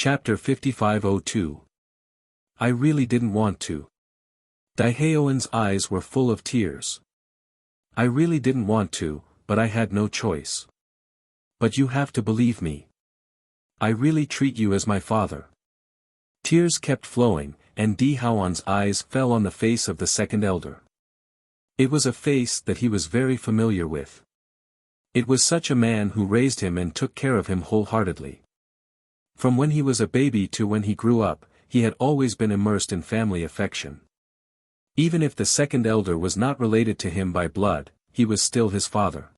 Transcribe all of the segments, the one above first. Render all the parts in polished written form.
Chapter 5502. I really didn't want to. Daiheoen's eyes were full of tears. I really didn't want to, but I had no choice. But you have to believe me. I really treat you as my father. Tears kept flowing, and Daiheoen's eyes fell on the face of the second elder. It was a face that he was very familiar with. It was such a man who raised him and took care of him wholeheartedly. From when he was a baby to when he grew up, he had always been immersed in family affection. Even if the second elder was not related to him by blood, he was still his father.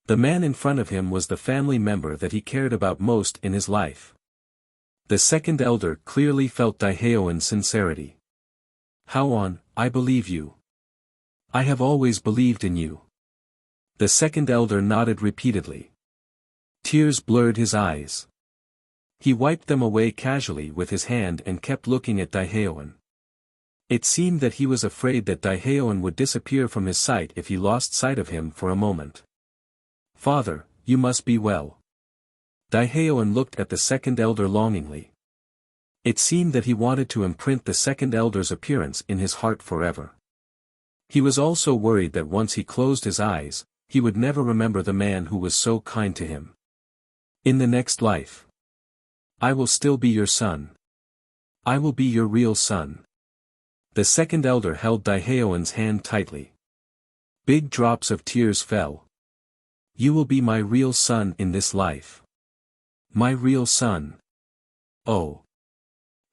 The man in front of him was the family member that he cared about most in his life. The second elder clearly felt Daiheoen's sincerity. Haoan, I believe you. I have always believed in you. The second elder nodded repeatedly. Tears blurred his eyes. He wiped them away casually with his hand and kept looking at Daiheoen. It seemed that he was afraid that Daiheoen would disappear from his sight if he lost sight of him for a moment. Father, you must be well. Daiheoen looked at the second elder longingly. It seemed that he wanted to imprint the second elder's appearance in his heart forever. He was also worried that once he closed his eyes, he would never remember the man who was so kind to him. In the next life, I will still be your son. I will be your real son. The second elder held Daiheoen's hand tightly. Big drops of tears fell. You will be my real son in this life. My real son. Oh.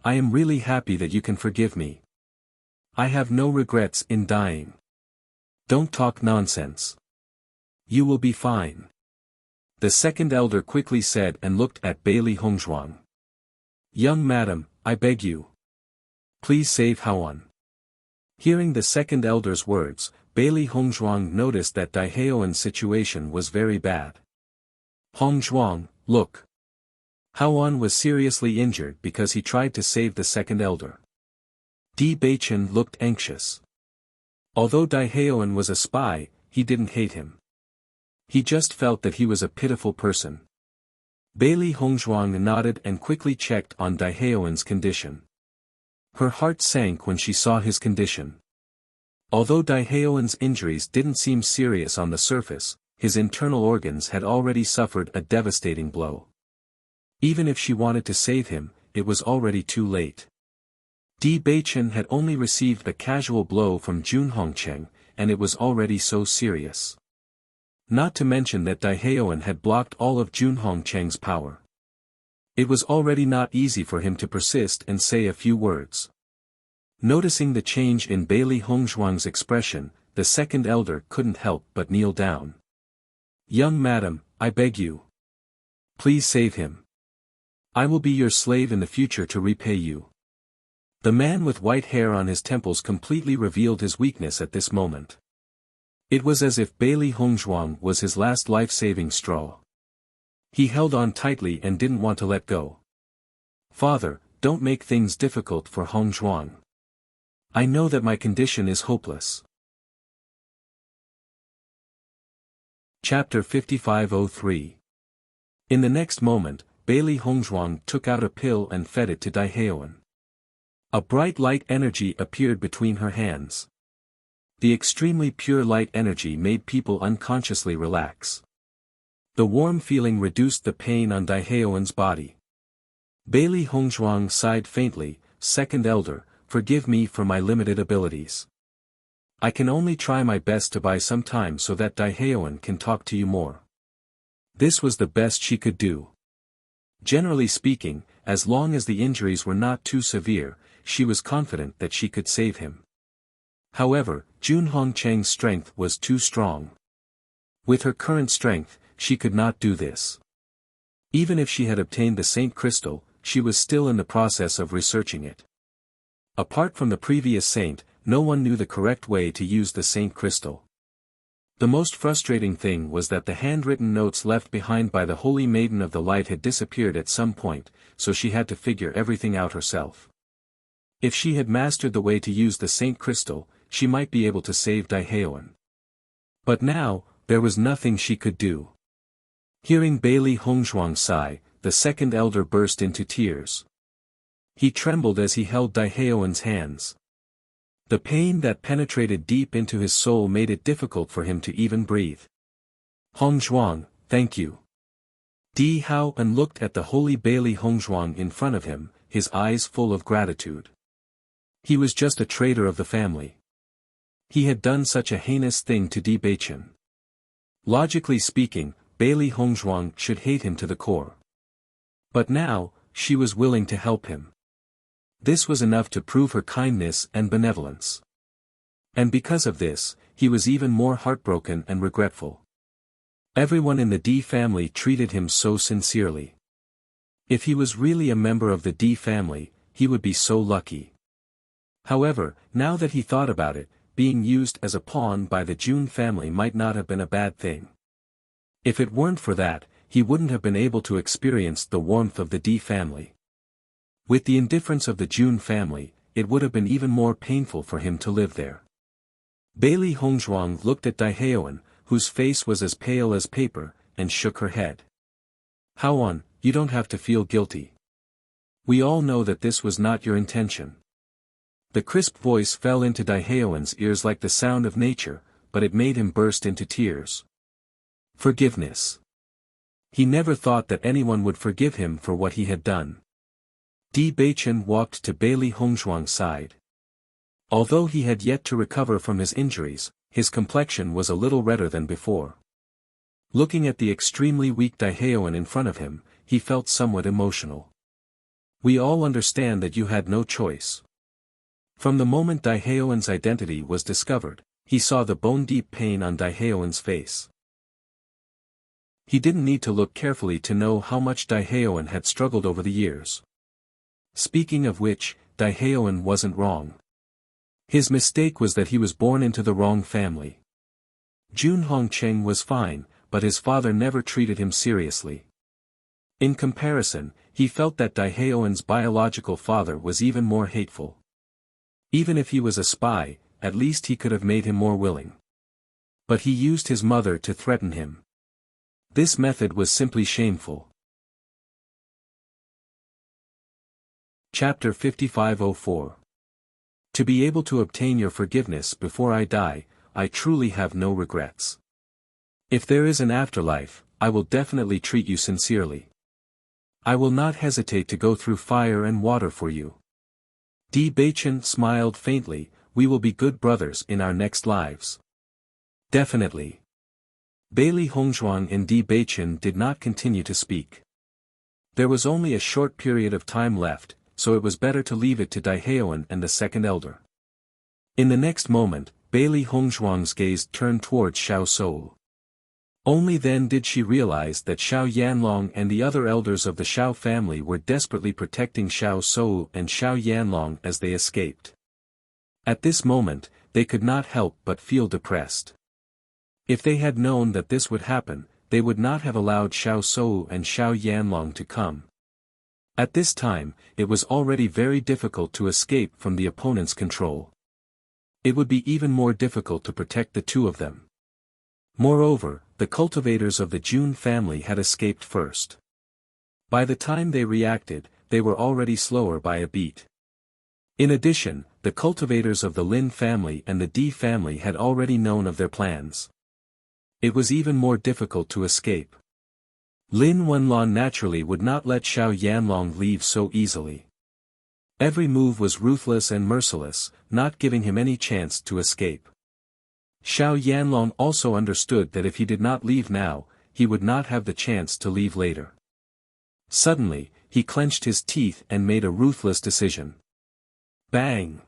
I am really happy that you can forgive me. I have no regrets in dying. Don't talk nonsense. You will be fine. The second elder quickly said and looked at Bailey Hongzhuang. Young madam, I beg you. Please save Haoan. Hearing the second elder's words, Bailey Hongzhuang noticed that Daiheoen's situation was very bad. Hongzhuang, look. Haoan was seriously injured because he tried to save the second elder. Di Baichen looked anxious. Although Daiheoen was a spy, he didn't hate him. He just felt that he was a pitiful person. Bailey Hongzhuang nodded and quickly checked on Daiheoen's condition. Her heart sank when she saw his condition. Although Daiheoen's injuries didn't seem serious on the surface, his internal organs had already suffered a devastating blow. Even if she wanted to save him, it was already too late. Di Baichen had only received a casual blow from Jun Hongcheng, and it was already so serious. Not to mention that Daiheoen had blocked all of Jun Hongcheng's power. It was already not easy for him to persist and say a few words. Noticing the change in Bailey Hongzhuang's expression, the second elder couldn't help but kneel down. Young madam, I beg you. Please save him. I will be your slave in the future to repay you. The man with white hair on his temples completely revealed his weakness at this moment. It was as if Bailey Hongzhuang was his last life-saving straw. He held on tightly and didn't want to let go. Father, don't make things difficult for Hongzhuang. I know that my condition is hopeless. Chapter 5503. In the next moment, Bailey Hongzhuang took out a pill and fed it to Daiheoen. A bright light energy appeared between her hands. The extremely pure light energy made people unconsciously relax. The warm feeling reduced the pain on Daiheoen's body. Bailey Hongzhuang sighed faintly, second elder, forgive me for my limited abilities. I can only try my best to buy some time so that Daiheoen can talk to you more. This was the best she could do. Generally speaking, as long as the injuries were not too severe, she was confident that she could save him. However, Jun Hongcheng's strength was too strong. With her current strength, she could not do this. Even if she had obtained the Saint Crystal, she was still in the process of researching it. Apart from the previous saint, no one knew the correct way to use the Saint Crystal. The most frustrating thing was that the handwritten notes left behind by the Holy Maiden of the Light had disappeared at some point, so she had to figure everything out herself. If she had mastered the way to use the Saint Crystal, she might be able to save Daiheoen. But now, there was nothing she could do. Hearing Bailey Hongzhuang sigh, the second elder burst into tears. He trembled as he held Daiheoan's hands. The pain that penetrated deep into his soul made it difficult for him to even breathe. Hongzhuang, thank you. Daiheoan looked at the holy Bailey Hongzhuang in front of him, his eyes full of gratitude. He was just a traitor of the family. He had done such a heinous thing to Beichen. Logically speaking, Bailey Hongzhuang should hate him to the core. But now, she was willing to help him. This was enough to prove her kindness and benevolence. And because of this, he was even more heartbroken and regretful. Everyone in the D family treated him so sincerely. If he was really a member of the D family, he would be so lucky. However, now that he thought about it, being used as a pawn by the Jun family might not have been a bad thing. If it weren't for that, he wouldn't have been able to experience the warmth of the D family. With the indifference of the Jun family, it would have been even more painful for him to live there. Bailey Hongzhuang looked at Daiheoan, whose face was as pale as paper, and shook her head. Haoan, you don't have to feel guilty. We all know that this was not your intention. The crisp voice fell into Daiheoan's ears like the sound of nature, but it made him burst into tears. Forgiveness. He never thought that anyone would forgive him for what he had done. Beichen walked to Bailey Hongzhuang's side. Although he had yet to recover from his injuries, his complexion was a little redder than before. Looking at the extremely weak Daiheoan in front of him, he felt somewhat emotional. We all understand that you had no choice. From the moment Daiheoan's identity was discovered, he saw the bone-deep pain on Daiheoan's face. He didn't need to look carefully to know how much Daiheoan had struggled over the years. Speaking of which, Daiheoan wasn't wrong. His mistake was that he was born into the wrong family. Jun Hongcheng was fine, but his father never treated him seriously. In comparison, he felt that Daiheoan's biological father was even more hateful. Even if he was a spy, at least he could have made him more willing. But he used his mother to threaten him. This method was simply shameful. Chapter 5504. To be able to obtain your forgiveness before I die, I truly have no regrets. If there is an afterlife, I will definitely treat you sincerely. I will not hesitate to go through fire and water for you. Beichen smiled faintly, we will be good brothers in our next lives. Definitely. Bailey Hongzhuang and Beichen did not continue to speak. There was only a short period of time left, so it was better to leave it to Daiheoan and the second elder. In the next moment, Bailey Hongzhuang's gaze turned towards Xiao Soul. Only then did she realize that Xiao Yanlong and the other elders of the Xiao family were desperately protecting Xiao Soul and Xiao Yanlong as they escaped. At this moment, they could not help but feel depressed. If they had known that this would happen, they would not have allowed Xiao Soul and Xiao Yanlong to come. At this time, it was already very difficult to escape from the opponent's control. It would be even more difficult to protect the two of them. Moreover, the cultivators of the Jun family had escaped first. By the time they reacted, they were already slower by a beat. In addition, the cultivators of the Lin family and the D family had already known of their plans. It was even more difficult to escape. Lin Wenlon naturally would not let Xiao Yanlong leave so easily. Every move was ruthless and merciless, not giving him any chance to escape. Xiao Yanlong also understood that if he did not leave now, he would not have the chance to leave later. Suddenly, he clenched his teeth and made a ruthless decision. Bang!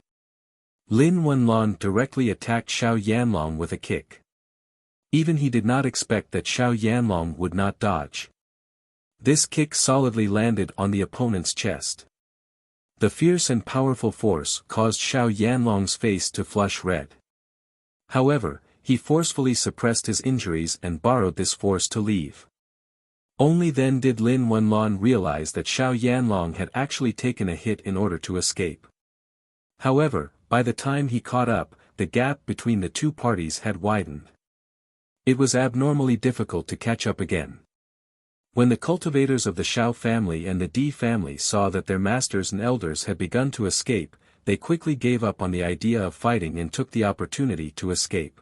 Lin Wenlon directly attacked Xiao Yanlong with a kick. Even he did not expect that Xiao Yanlong would not dodge. This kick solidly landed on the opponent's chest. The fierce and powerful force caused Xiao Yanlong's face to flush red. However, he forcefully suppressed his injuries and borrowed this force to leave. Only then did Lin Wenlon realize that Xiao Yanlong had actually taken a hit in order to escape. However, by the time he caught up, the gap between the two parties had widened. It was abnormally difficult to catch up again. When the cultivators of the Shao family and the Di family saw that their masters and elders had begun to escape, they quickly gave up on the idea of fighting and took the opportunity to escape.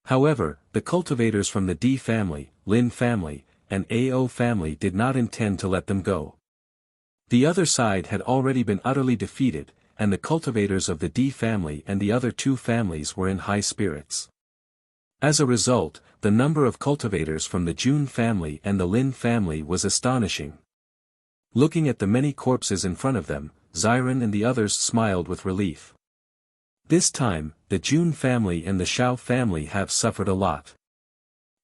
However, the cultivators from the Di family, Lin family, and Ao family did not intend to let them go. The other side had already been utterly defeated, and the cultivators of the Di family and the other two families were in high spirits. As a result, the number of cultivators from the Jun family and the Lin family was astonishing. Looking at the many corpses in front of them, Xiren and the others smiled with relief. This time, the Jun family and the Shao family have suffered a lot.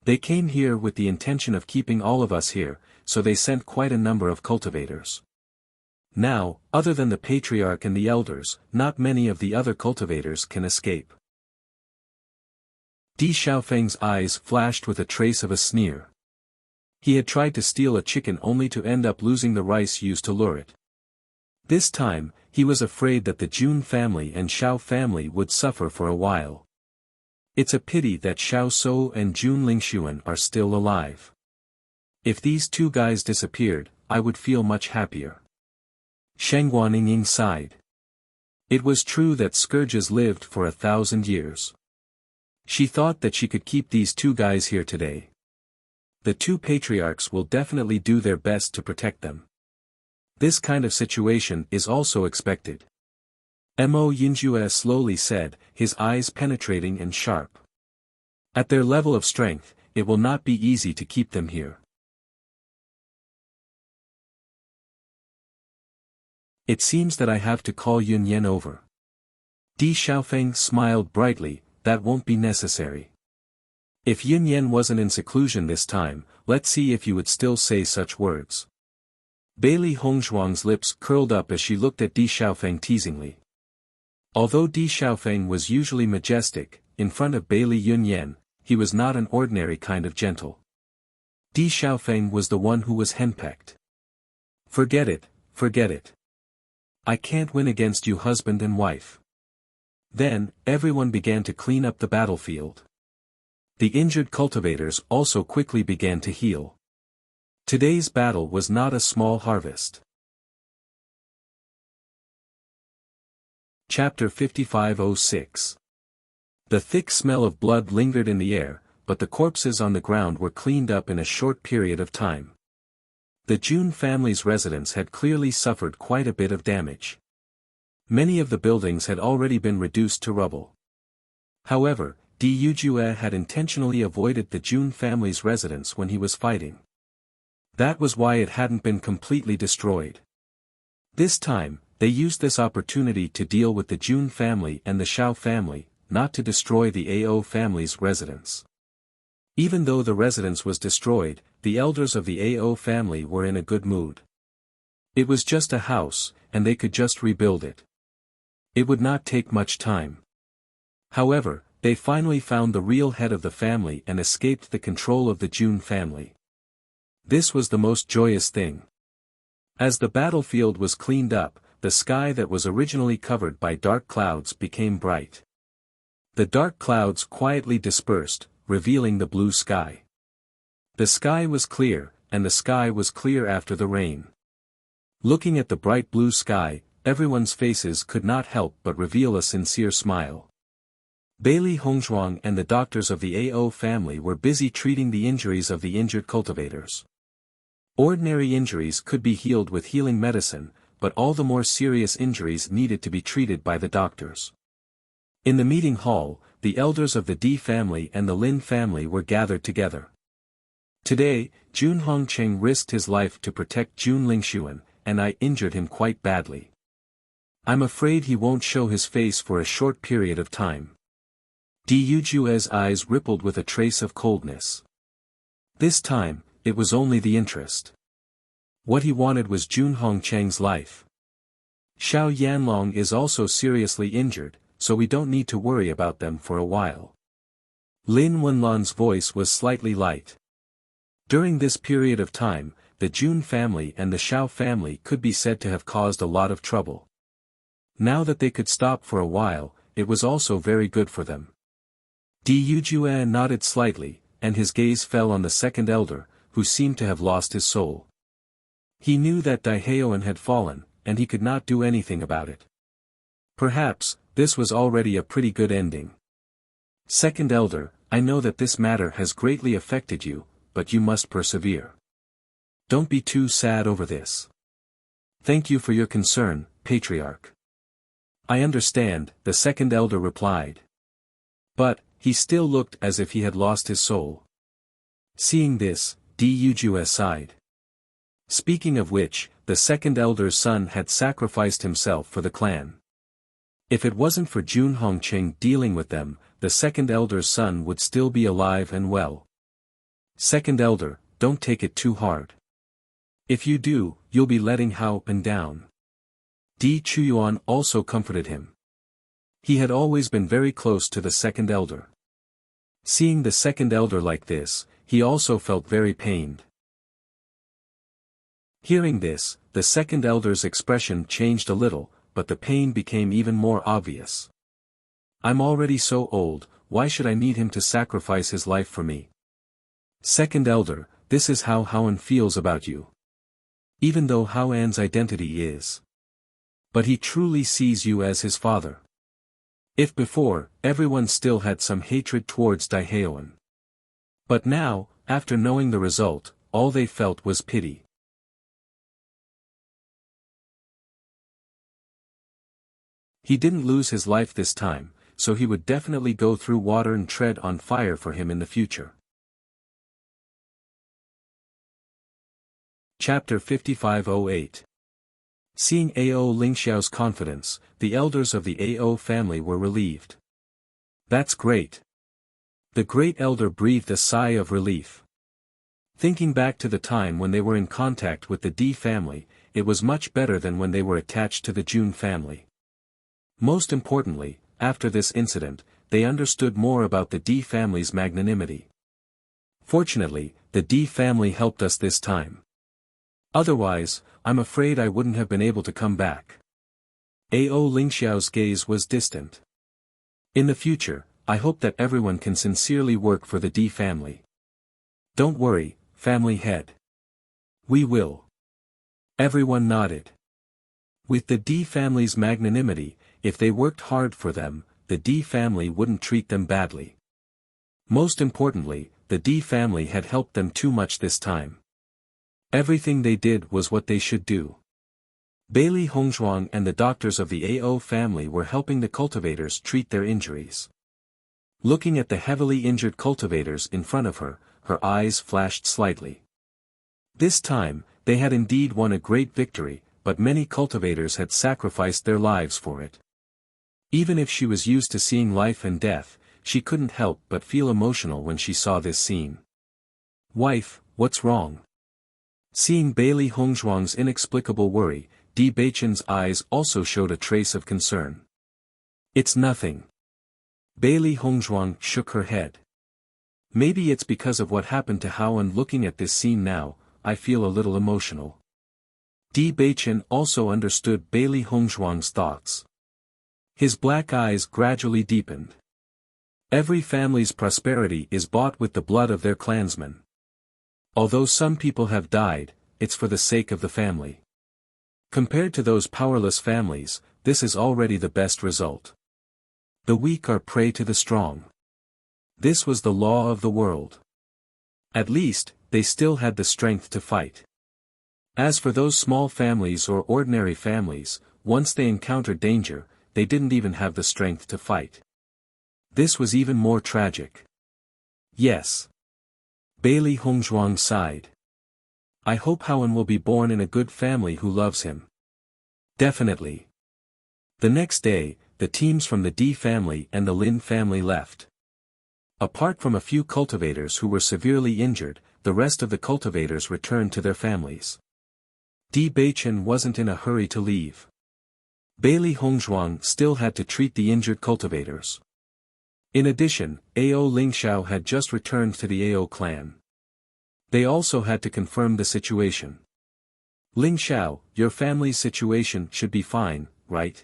They came here with the intention of keeping all of us here, so they sent quite a number of cultivators. Now, other than the patriarch and the elders, not many of the other cultivators can escape. Di Xiaofeng's eyes flashed with a trace of a sneer. He had tried to steal a chicken only to end up losing the rice used to lure it. This time, he was afraid that the Jun family and Shao family would suffer for a while. It's a pity that Xiao Shou and Jun Lingxuan are still alive. If these two guys disappeared, I would feel much happier. Sheng Guaniying sighed. It was true that scourges lived for 1,000 years. She thought that she could keep these two guys here today. The two patriarchs will definitely do their best to protect them. This kind of situation is also expected. Mo Yinjue slowly said, his eyes penetrating and sharp. At their level of strength, it will not be easy to keep them here. It seems that I have to call Yun Yan over. Di Xiaofeng smiled brightly, that won't be necessary. If Yun Yan wasn't in seclusion this time, let's see if you would still say such words. Bailey Hongzhuang's lips curled up as she looked at Di Xiaofeng teasingly. Although Di Xiaofeng was usually majestic, in front of Bailey Yun Yan, he was not an ordinary kind of gentle. Di Xiaofeng was the one who was henpecked. Forget it, forget it. I can't win against you husband and wife. Then, everyone began to clean up the battlefield. The injured cultivators also quickly began to heal. Today's battle was not a small harvest. Chapter 5506. The thick smell of blood lingered in the air, but the corpses on the ground were cleaned up in a short period of time. The Jun family's residence had clearly suffered quite a bit of damage. Many of the buildings had already been reduced to rubble. However, Di Yujue had intentionally avoided the Jun family's residence when he was fighting. That was why it hadn't been completely destroyed. This time, they used this opportunity to deal with the Jun family and the Shao family, not to destroy the Ao family's residence. Even though the residence was destroyed, the elders of the Ao family were in a good mood. It was just a house, and they could just rebuild it. It would not take much time. However, they finally found the real head of the family and escaped the control of the Jun family. This was the most joyous thing. As the battlefield was cleaned up, the sky that was originally covered by dark clouds became bright. The dark clouds quietly dispersed, revealing the blue sky. The sky was clear, and the sky was clear after the rain. Looking at the bright blue sky, everyone's faces could not help but reveal a sincere smile. Bailey Hongzhuang and the doctors of the Ao family were busy treating the injuries of the injured cultivators. Ordinary injuries could be healed with healing medicine, but all the more serious injuries needed to be treated by the doctors. In the meeting hall, the elders of the Di family and the Lin family were gathered together. Today, Jun Hongcheng risked his life to protect Jun Lingxuan, and I injured him quite badly. I'm afraid he won't show his face for a short period of time. Di Yujue's eyes rippled with a trace of coldness. This time, it was only the interest. What he wanted was Jun Hongcheng's life. Xiao Yanlong is also seriously injured, so we don't need to worry about them for a while. Lin Wenlan's voice was slightly light. During this period of time, the Jun family and the Shao family could be said to have caused a lot of trouble. Now that they could stop for a while, it was also very good for them. Di Yujue nodded slightly, and his gaze fell on the second elder, who seemed to have lost his soul. He knew that Daiheoan had fallen, and he could not do anything about it. Perhaps, this was already a pretty good ending. Second Elder, I know that this matter has greatly affected you, but you must persevere. Don't be too sad over this. Thank you for your concern, Patriarch. I understand, the second elder replied. But, he still looked as if he had lost his soul. Seeing this, Dujue sighed. Speaking of which, the second elder's son had sacrificed himself for the clan. If it wasn't for Jun Hongqing dealing with them, the second elder's son would still be alive and well. Second elder, don't take it too hard. If you do, you'll be letting Hao Pen down. Di Chuyuan also comforted him. He had always been very close to the second elder. Seeing the second elder like this, he also felt very pained. Hearing this, the second elder's expression changed a little, but the pain became even more obvious. I'm already so old, why should I need him to sacrifice his life for me? Second elder, this is how Haoan feels about you. Even though Haoan's identity is. But he truly sees you as his father. If before, everyone still had some hatred towards Daiheoan. But now, after knowing the result, all they felt was pity. He didn't lose his life this time, so he would definitely go through water and tread on fire for him in the future. Chapter 5508. Seeing Ao Lingxiao's confidence, the elders of the Ao family were relieved. That's great. The great elder breathed a sigh of relief. Thinking back to the time when they were in contact with the Di family, it was much better than when they were attached to the Jun family. Most importantly, after this incident, they understood more about the Di family's magnanimity. Fortunately, the Di family helped us this time. Otherwise, I'm afraid I wouldn't have been able to come back. Ao Lingxiao's gaze was distant. In the future, I hope that everyone can sincerely work for the Di family. Don't worry, family head. We will. Everyone nodded. With the Di family's magnanimity, if they worked hard for them, the Di family wouldn't treat them badly. Most importantly, the Di family had helped them too much this time. Everything they did was what they should do. Bailey Hongzhuang and the doctors of the Ao family were helping the cultivators treat their injuries. Looking at the heavily injured cultivators in front of her, her eyes flashed slightly. This time, they had indeed won a great victory, but many cultivators had sacrificed their lives for it. Even if she was used to seeing life and death, she couldn't help but feel emotional when she saw this scene. Wife, what's wrong? Seeing Bailey Hongzhuang's inexplicable worry, Di Beichen's eyes also showed a trace of concern. It's nothing. Bailey Hongzhuang shook her head. Maybe it's because of what happened to Hao, and looking at this scene now, I feel a little emotional. Di Beichen also understood Bailey Hongzhuang's thoughts. His black eyes gradually deepened. Every family's prosperity is bought with the blood of their clansmen. Although some people have died, it's for the sake of the family. Compared to those powerless families, this is already the best result. The weak are prey to the strong. This was the law of the world. At least, they still had the strength to fight. As for those small families or ordinary families, once they encountered danger, they didn't even have the strength to fight. This was even more tragic. Yes. Bailey Hongzhuang sighed. I hope Haoan will be born in a good family who loves him. Definitely. The next day, the teams from the Di family and the Lin family left. Apart from a few cultivators who were severely injured, the rest of the cultivators returned to their families. Di Beichen wasn't in a hurry to leave. Bailey Hongzhuang still had to treat the injured cultivators. In addition, Ao Lingxiao had just returned to the Ao clan. They also had to confirm the situation. Lingxiao, your family's situation should be fine, right?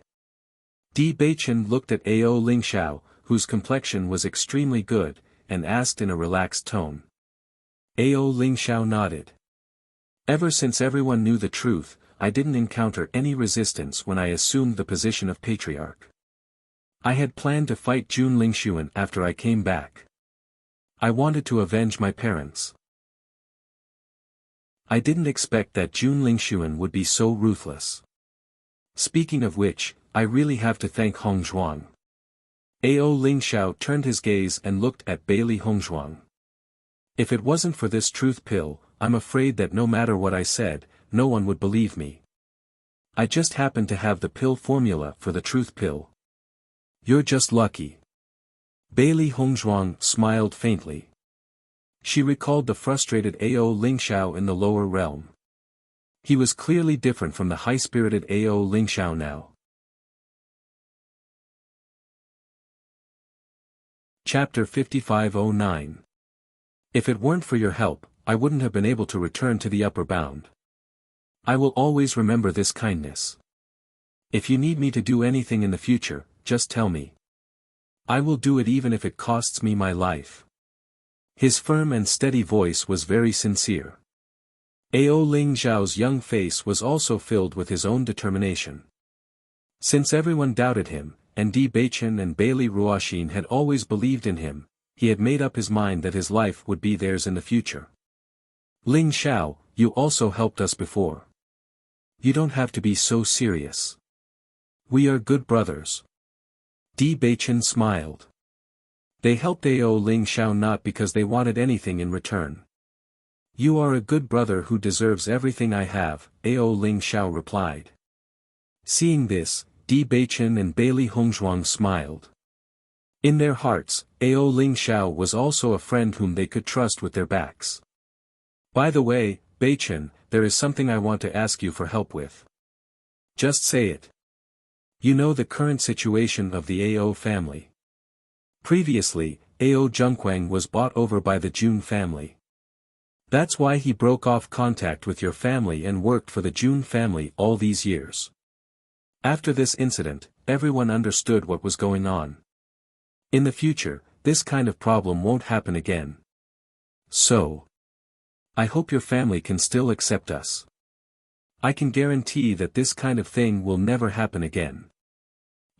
Di Beichen looked at Ao Lingxiao, whose complexion was extremely good, and asked in a relaxed tone. Ao Ling Xiao nodded. Ever since everyone knew the truth, I didn't encounter any resistance when I assumed the position of patriarch. I had planned to fight Jun Lingxuan after I came back. I wanted to avenge my parents. I didn't expect that Jun Lingxuan would be so ruthless. Speaking of which, I really have to thank Hong Zhuang. Ao Ling Xiao turned his gaze and looked at Bailey Hong Zhuang. If it wasn't for this truth pill, I'm afraid that no matter what I said, no one would believe me. I just happened to have the pill formula for the truth pill. You're just lucky. Bailey Hong Zhuang smiled faintly. She recalled the frustrated Ao Ling Xiao in the lower realm. He was clearly different from the high-spirited Ao Ling Xiao now. Chapter 5509. If it weren't for your help, I wouldn't have been able to return to the upper bound. I will always remember this kindness. If you need me to do anything in the future, just tell me. I will do it even if it costs me my life. His firm and steady voice was very sincere. Ao Ling Xiao's young face was also filled with his own determination. Since everyone doubted him, and Di Beichen and Bailey Ruoxin had always believed in him, he had made up his mind that his life would be theirs in the future. Ling Xiao, you also helped us before. You don't have to be so serious. We are good brothers. Di Beichen smiled. They helped Ao Ling Xiao not because they wanted anything in return. You are a good brother who deserves everything I have, Ao Ling Xiao replied. Seeing this, Di Beichen and Bailey Hongzhuang smiled. In their hearts, Ao Ling Xiao was also a friend whom they could trust with their backs. By the way, Beichen, there is something I want to ask you for help with. Just say it. You know the current situation of the Ao family. Previously, Ao Zhengquang was bought over by the Jun family. That's why he broke off contact with your family and worked for the Jun family all these years. After this incident, everyone understood what was going on. In the future, this kind of problem won't happen again. So, I hope your family can still accept us. I can guarantee that this kind of thing will never happen again.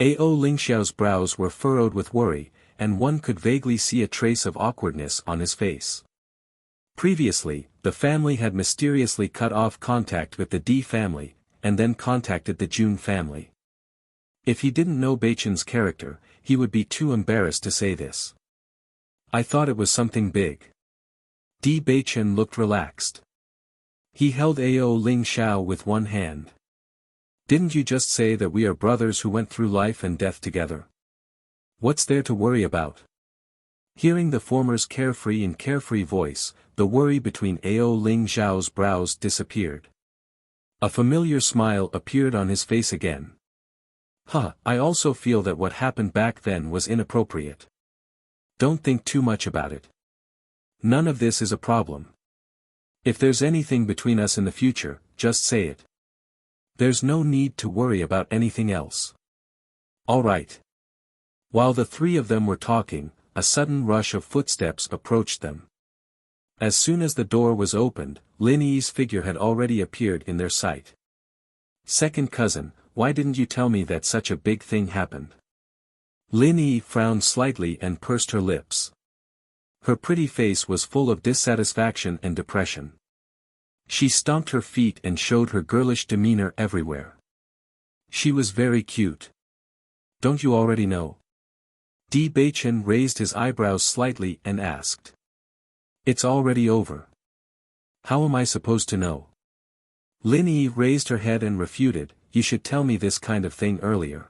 Ao Lingxiao's brows were furrowed with worry, and one could vaguely see a trace of awkwardness on his face. Previously, the family had mysteriously cut off contact with the Di family, and then contacted the Jun family. If he didn't know Beichen's character, he would be too embarrassed to say this. I thought it was something big. Di Beichen looked relaxed. He held Ao Ling Xiao with one hand. Didn't you just say that we are brothers who went through life and death together? What's there to worry about? Hearing the former's carefree voice, the worry between Ao Ling Xiao's brows disappeared. A familiar smile appeared on his face again. I also feel that what happened back then was inappropriate. Don't think too much about it. None of this is a problem. If there's anything between us in the future, just say it. There's no need to worry about anything else. All right. While the three of them were talking, a sudden rush of footsteps approached them. As soon as the door was opened, Lin Yi's figure had already appeared in their sight. Second cousin, why didn't you tell me that such a big thing happened? Lin Yi frowned slightly and pursed her lips. Her pretty face was full of dissatisfaction and depression. She stomped her feet and showed her girlish demeanor everywhere. She was very cute. Don't you already know? Di Beichen raised his eyebrows slightly and asked. It's already over. How am I supposed to know? Lin Yi raised her head and refuted, you should tell me this kind of thing earlier.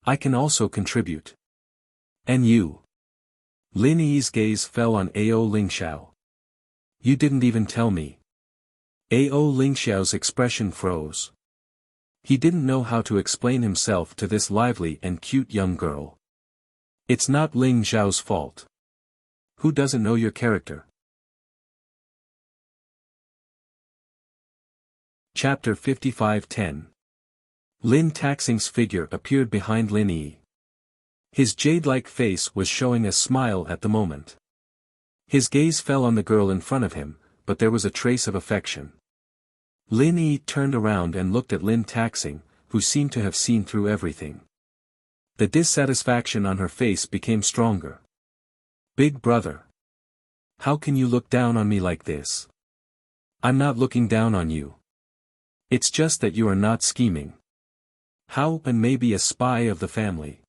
I can also contribute. And you? Lin Yi's gaze fell on Ao Lingxiao. You didn't even tell me. Ao Lingxiao's expression froze. He didn't know how to explain himself to this lively and cute young girl. It's not Ling Xiao's fault. Who doesn't know your character? Chapter 5510. Lin Taxing's figure appeared behind Lin Yi. His jade-like face was showing a smile at the moment. His gaze fell on the girl in front of him, but there was a trace of affection. Lin Yi turned around and looked at Lin Taxing, who seemed to have seen through everything. The dissatisfaction on her face became stronger. Big brother. How can you look down on me like this? I'm not looking down on you. It's just that you are not scheming. How and maybe a spy of the family.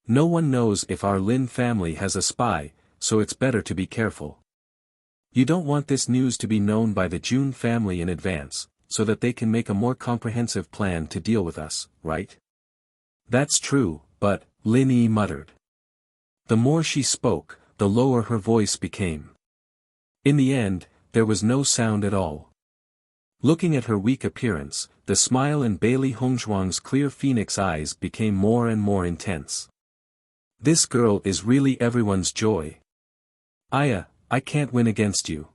No one knows if our Lin family has a spy, so it's better to be careful. You don't want this news to be known by the Jun family in advance, so that they can make a more comprehensive plan to deal with us, right? That's true, but, Lin Yi muttered. The more she spoke, the lower her voice became. In the end, there was no sound at all. Looking at her weak appearance, the smile in Bailey Hongzhuang's clear phoenix eyes became more and more intense. This girl is really everyone's joy. I can't win against you.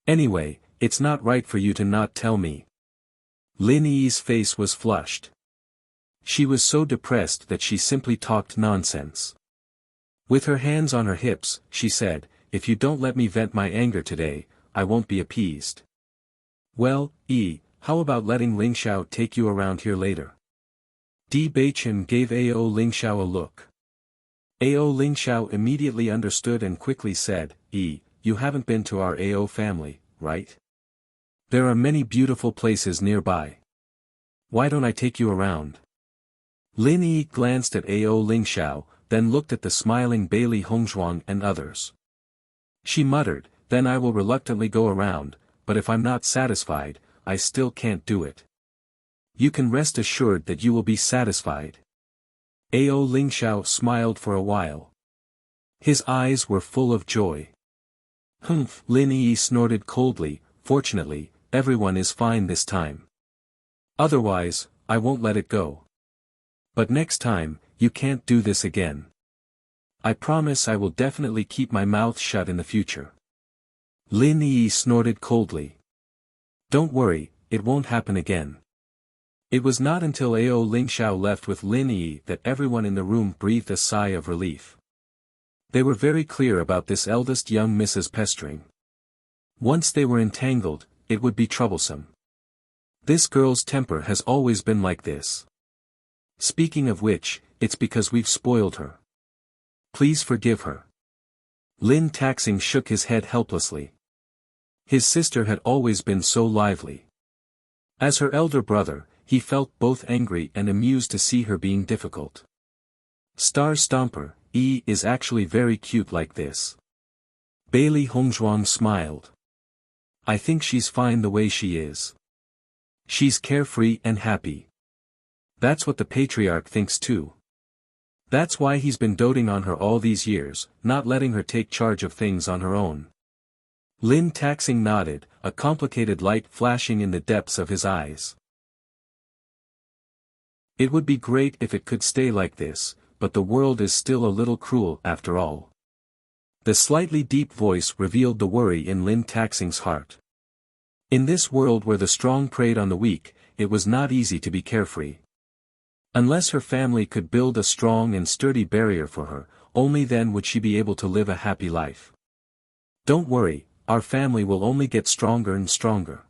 Anyway, it's not right for you to not tell me. Lin Yi's face was flushed. She was so depressed that she simply talked nonsense. With her hands on her hips, she said, if you don't let me vent my anger today, I won't be appeased. Well, how about letting Lingxiao take you around here later? Di Beichen gave Ao Lingxiao a look. Ao Lingxiao immediately understood and quickly said, you haven't been to our Ao family, right? There are many beautiful places nearby. Why don't I take you around? Lin Yi glanced at Ao Lingxiao, then looked at the smiling Bailey Hongzhuang and others. She muttered, then I will reluctantly go around, but if I'm not satisfied, I still can't do it. You can rest assured that you will be satisfied. Ao Lingxiao smiled for a while. His eyes were full of joy. Humph, Lin Yi snorted coldly, fortunately, everyone is fine this time. Otherwise, I won't let it go. But next time, you can't do this again. I promise I will definitely keep my mouth shut in the future. Lin Yi snorted coldly. Don't worry, it won't happen again. It was not until Ao Lingxiao left with Lin Yi that everyone in the room breathed a sigh of relief. They were very clear about this eldest young Mrs. Pestering. Once they were entangled, it would be troublesome. This girl's temper has always been like this. Speaking of which, it's because we've spoiled her. Please forgive her. Lin Taxing shook his head helplessly. His sister had always been so lively. As her elder brother, he felt both angry and amused to see her being difficult. Star Stomper, is actually very cute like this. Bailey Hongzhuang smiled. I think she's fine the way she is. She's carefree and happy. That's what the patriarch thinks too. That's why he's been doting on her all these years, not letting her take charge of things on her own. Lin Taxing nodded, a complicated light flashing in the depths of his eyes. It would be great if it could stay like this, but the world is still a little cruel after all. The slightly deep voice revealed the worry in Lin Taxing's heart. In this world where the strong preyed on the weak, it was not easy to be carefree. Unless her family could build a strong and sturdy barrier for her, only then would she be able to live a happy life. Don't worry, our family will only get stronger and stronger.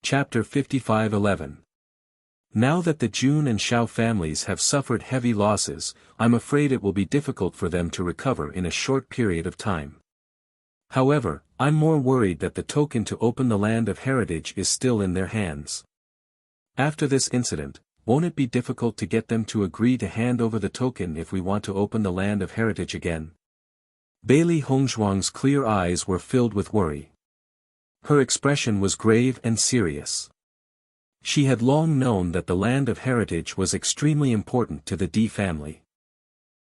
Chapter 55:11. Now that the Jun and Xiao families have suffered heavy losses, I'm afraid it will be difficult for them to recover in a short period of time. However, I'm more worried that the token to open the land of heritage is still in their hands. After this incident, won't it be difficult to get them to agree to hand over the token if we want to open the land of heritage again? Bailey Hongzhuang's clear eyes were filled with worry. Her expression was grave and serious. She had long known that the land of heritage was extremely important to the Di family.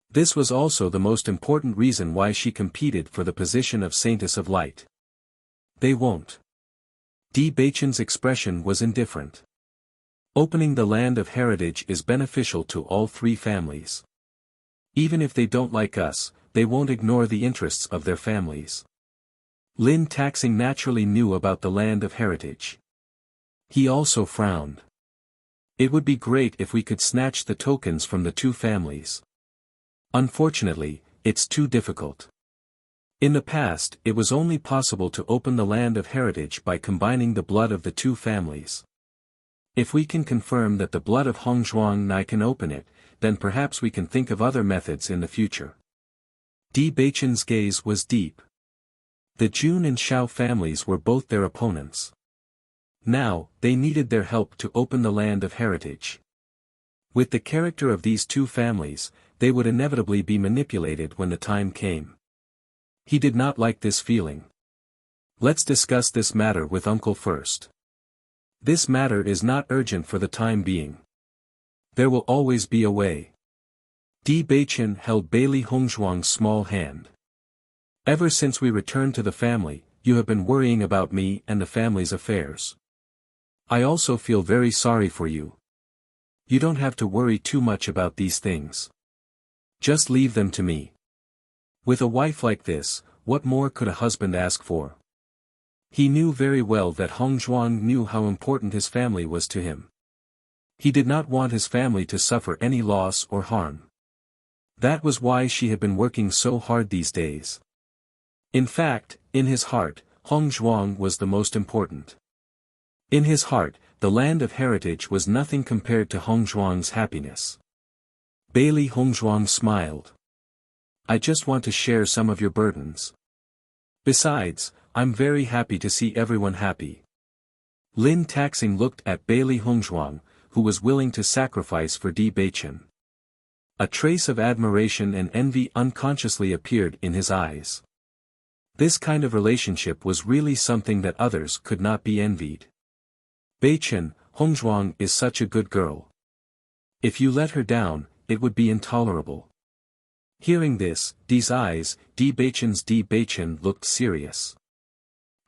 This was also the most important reason why she competed for the position of Saintess of Light. They won't. Di Beichen's expression was indifferent. Opening the land of heritage is beneficial to all three families. Even if they don't like us, they won't ignore the interests of their families. Lin Taxing naturally knew about the land of heritage. He also frowned. It would be great if we could snatch the tokens from the two families. Unfortunately, it's too difficult. In the past, it was only possible to open the land of heritage by combining the blood of the two families. If we can confirm that the blood of Hongzhuang can open it, then perhaps we can think of other methods in the future. Di Beichen's gaze was deep. The Jun and Shao families were both their opponents. Now, they needed their help to open the land of heritage. With the character of these two families, they would inevitably be manipulated when the time came. He did not like this feeling. Let's discuss this matter with Uncle first. This matter is not urgent for the time being. There will always be a way. Di Beichen held Bailey Hongzhuang's small hand. Ever since we returned to the family, you have been worrying about me and the family's affairs. I also feel very sorry for you. You don't have to worry too much about these things. Just leave them to me. With a wife like this, what more could a husband ask for? He knew very well that Hongzhuang knew how important his family was to him. He did not want his family to suffer any loss or harm. That was why she had been working so hard these days. In fact, in his heart, Hongzhuang was the most important. In his heart, the land of heritage was nothing compared to Hongzhuang's happiness. Bailey Hongzhuang smiled. I just want to share some of your burdens. Besides, I'm very happy to see everyone happy. Lin Taxing looked at Bailey Hongzhuang, who was willing to sacrifice for Di Beichen. A trace of admiration and envy unconsciously appeared in his eyes. This kind of relationship was really something that others could not be envied. Beichen, Hongzhuang is such a good girl. If you let her down, it would be intolerable. Hearing this, Di Beichen looked serious.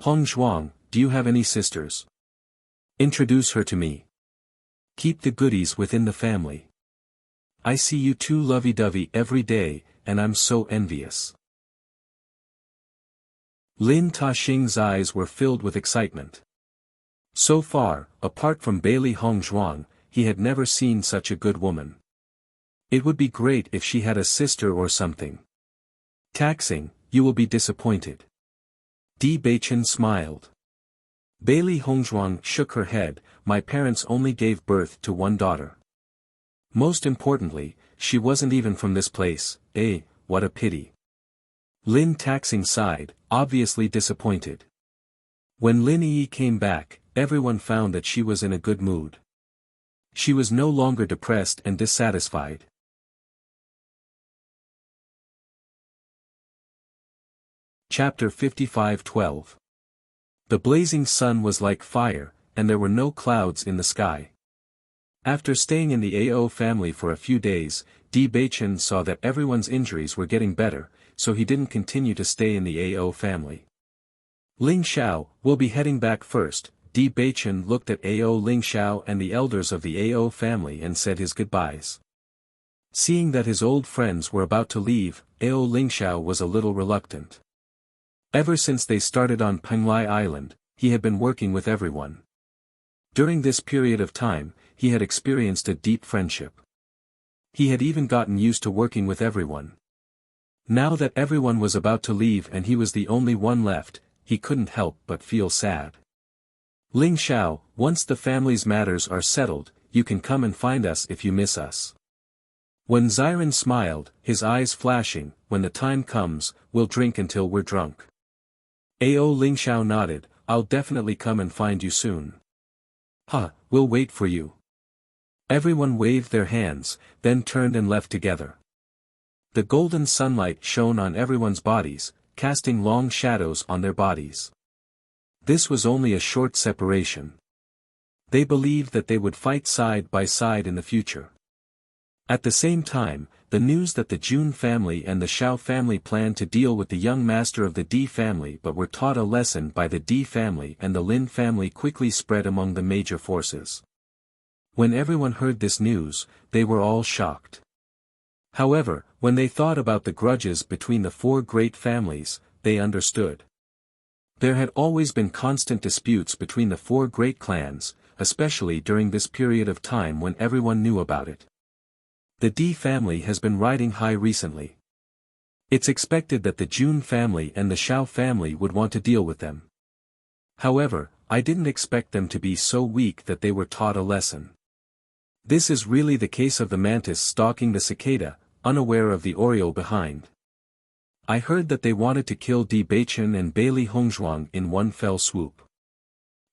Hongzhuang, do you have any sisters? Introduce her to me. Keep the goodies within the family. I see you two lovey-dovey every day, and I'm so envious. Lin Taxing's eyes were filled with excitement. So far, apart from Bailey Hongzhuang, he had never seen such a good woman. It would be great if she had a sister or something. Taxing, you will be disappointed. Di Beichen smiled. Bailey Hongzhuang shook her head, my parents only gave birth to one daughter. Most importantly, she wasn't even from this place, what a pity. Lin Taxing sighed, obviously disappointed. When Lin Yi came back, everyone found that she was in a good mood. She was no longer depressed and dissatisfied. Chapter 55:12. The blazing sun was like fire, and there were no clouds in the sky. After staying in the AO family for a few days, Di Beichen saw that everyone's injuries were getting better, so he didn't continue to stay in the AO family. Ling Xiao, will be heading back first. Di Beichen looked at AO Ling Xiao and the elders of the AO family and said his goodbyes. Seeing that his old friends were about to leave, AO Ling Xiao was a little reluctant. Ever since they started on Penglai Island, he had been working with everyone. During this period of time, he had experienced a deep friendship. He had even gotten used to working with everyone. Now that everyone was about to leave and he was the only one left, he couldn't help but feel sad. Ling Xiao, once the family's matters are settled, you can come and find us if you miss us. When Xiren smiled, his eyes flashing, when the time comes, we'll drink until we're drunk. AO Ling Xiao nodded, I'll definitely come and find you soon. We'll wait for you. Everyone waved their hands, then turned and left together. The golden sunlight shone on everyone's bodies, casting long shadows on their bodies. This was only a short separation. They believed that they would fight side by side in the future. At the same time, the news that the Jun family and the Shao family planned to deal with the young master of the Di family but were taught a lesson by the Di family and the Lin family quickly spread among the major forces. When everyone heard this news, they were all shocked. However, when they thought about the grudges between the four great families, they understood. There had always been constant disputes between the four great clans, especially during this period of time when everyone knew about it. The D family has been riding high recently. It's expected that the Jun family and the Xiao family would want to deal with them. However, I didn't expect them to be so weak that they were taught a lesson. This is really the case of the mantis stalking the cicada, unaware of the oriole behind. I heard that they wanted to kill Di Baichen and Bailey Hongzhuang in one fell swoop.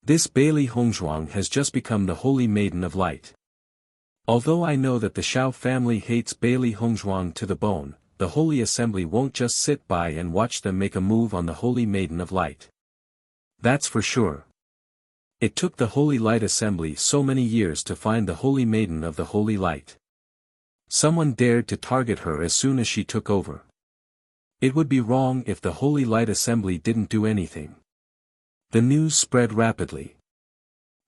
This Bailey Hongzhuang has just become the Holy Maiden of Light. Although I know that the Xiao family hates Bailey Hongzhuang to the bone, the Holy Assembly won't just sit by and watch them make a move on the Holy Maiden of Light. That's for sure. It took the Holy Light Assembly so many years to find the Holy Maiden of the Holy Light. Someone dared to target her as soon as she took over. It would be wrong if the Holy Light Assembly didn't do anything. The news spread rapidly.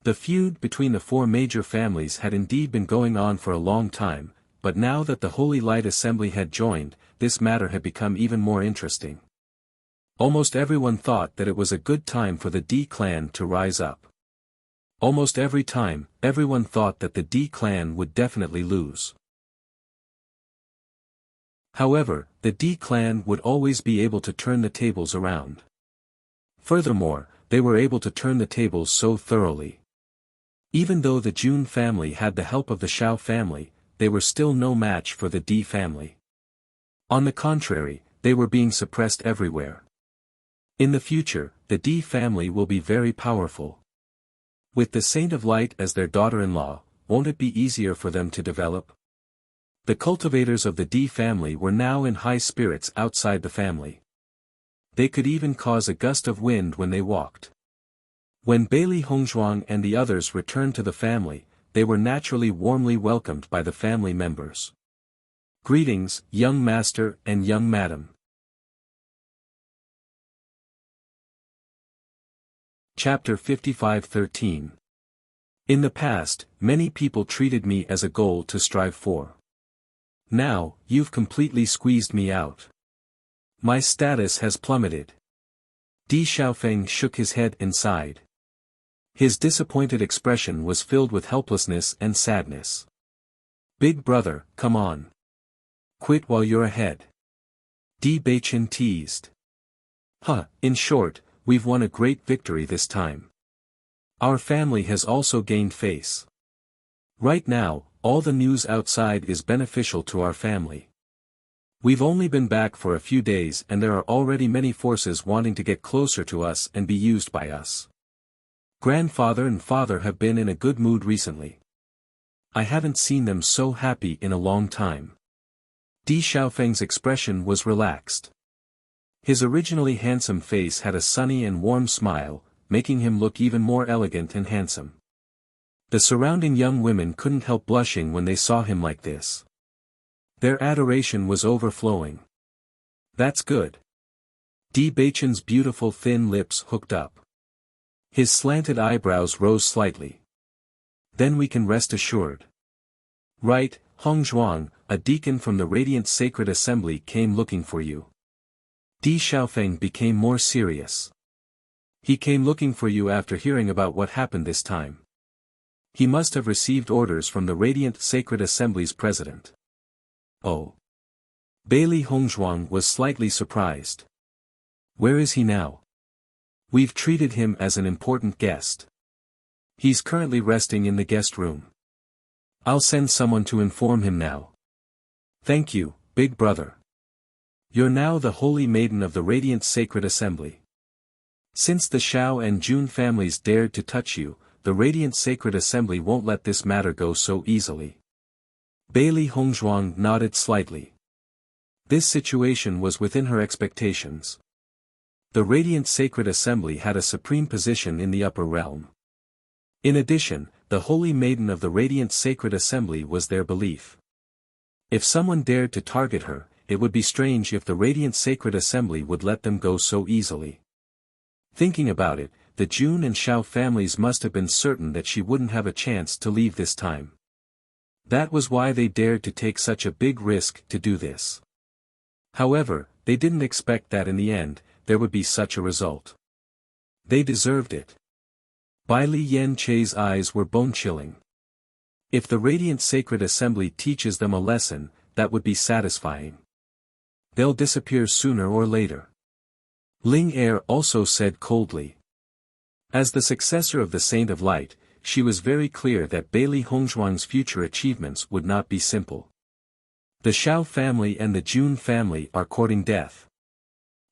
The feud between the four major families had indeed been going on for a long time, but now that the Holy Light Assembly had joined, this matter had become even more interesting. Almost everyone thought that it was a good time for the D clan to rise up. Almost every time, everyone thought that the D clan would definitely lose. However, the D clan would always be able to turn the tables around. Furthermore, they were able to turn the tables so thoroughly. Even though the Jun family had the help of the Xiao family, they were still no match for the D family. On the contrary, they were being suppressed everywhere. In the future, the D family will be very powerful. With the Saint of Light as their daughter-in-law, won't it be easier for them to develop? The cultivators of the D family were now in high spirits outside the family. They could even cause a gust of wind when they walked. When Bailey Hongzhuang and the others returned to the family, they were naturally warmly welcomed by the family members. Greetings, young master and young madam. Chapter 55:13. In the past, many people treated me as a goal to strive for. Now, you've completely squeezed me out. My status has plummeted. Di Xiaofeng shook his head and sighed. His disappointed expression was filled with helplessness and sadness. Big brother, come on. Quit while you're ahead. Di Baichen teased. In short, we've won a great victory this time. Our family has also gained face. Right now, all the news outside is beneficial to our family. We've only been back for a few days and there are already many forces wanting to get closer to us and be used by us. Grandfather and father have been in a good mood recently. I haven't seen them so happy in a long time. Di Xiaofeng's expression was relaxed. His originally handsome face had a sunny and warm smile, making him look even more elegant and handsome. The surrounding young women couldn't help blushing when they saw him like this. Their adoration was overflowing. That's good. Di Baichen's beautiful thin lips hooked up. His slanted eyebrows rose slightly. Then we can rest assured. Right, Hongzhuang, a deacon from the Radiant Sacred Assembly came looking for you. Di Xiaofeng became more serious. He came looking for you after hearing about what happened this time. He must have received orders from the Radiant Sacred Assembly's president. Oh. Bailey Hongzhuang was slightly surprised. Where is he now? We've treated him as an important guest. He's currently resting in the guest room. I'll send someone to inform him now. Thank you, big brother. You're now the Holy Maiden of the Radiant Sacred Assembly. Since the Xiao and Jun families dared to touch you, the Radiant Sacred Assembly won't let this matter go so easily. Bailey Hongzhuang nodded slightly. This situation was within her expectations. The Radiant Sacred Assembly had a supreme position in the upper realm. In addition, the Holy Maiden of the Radiant Sacred Assembly was their belief. If someone dared to target her, it would be strange if the Radiant Sacred Assembly would let them go so easily. Thinking about it, the Jun and Xiao families must have been certain that she wouldn't have a chance to leave this time. That was why they dared to take such a big risk to do this. However, they didn't expect that in the end, there would be such a result. They deserved it. Bai Li Yan Che's eyes were bone-chilling. If the radiant sacred assembly teaches them a lesson, that would be satisfying. They'll disappear sooner or later. Ling Er also said coldly. As the successor of the Saint of Light, she was very clear that Bailey Hongzhuang's future achievements would not be simple. The Xiao family and the Jun family are courting death.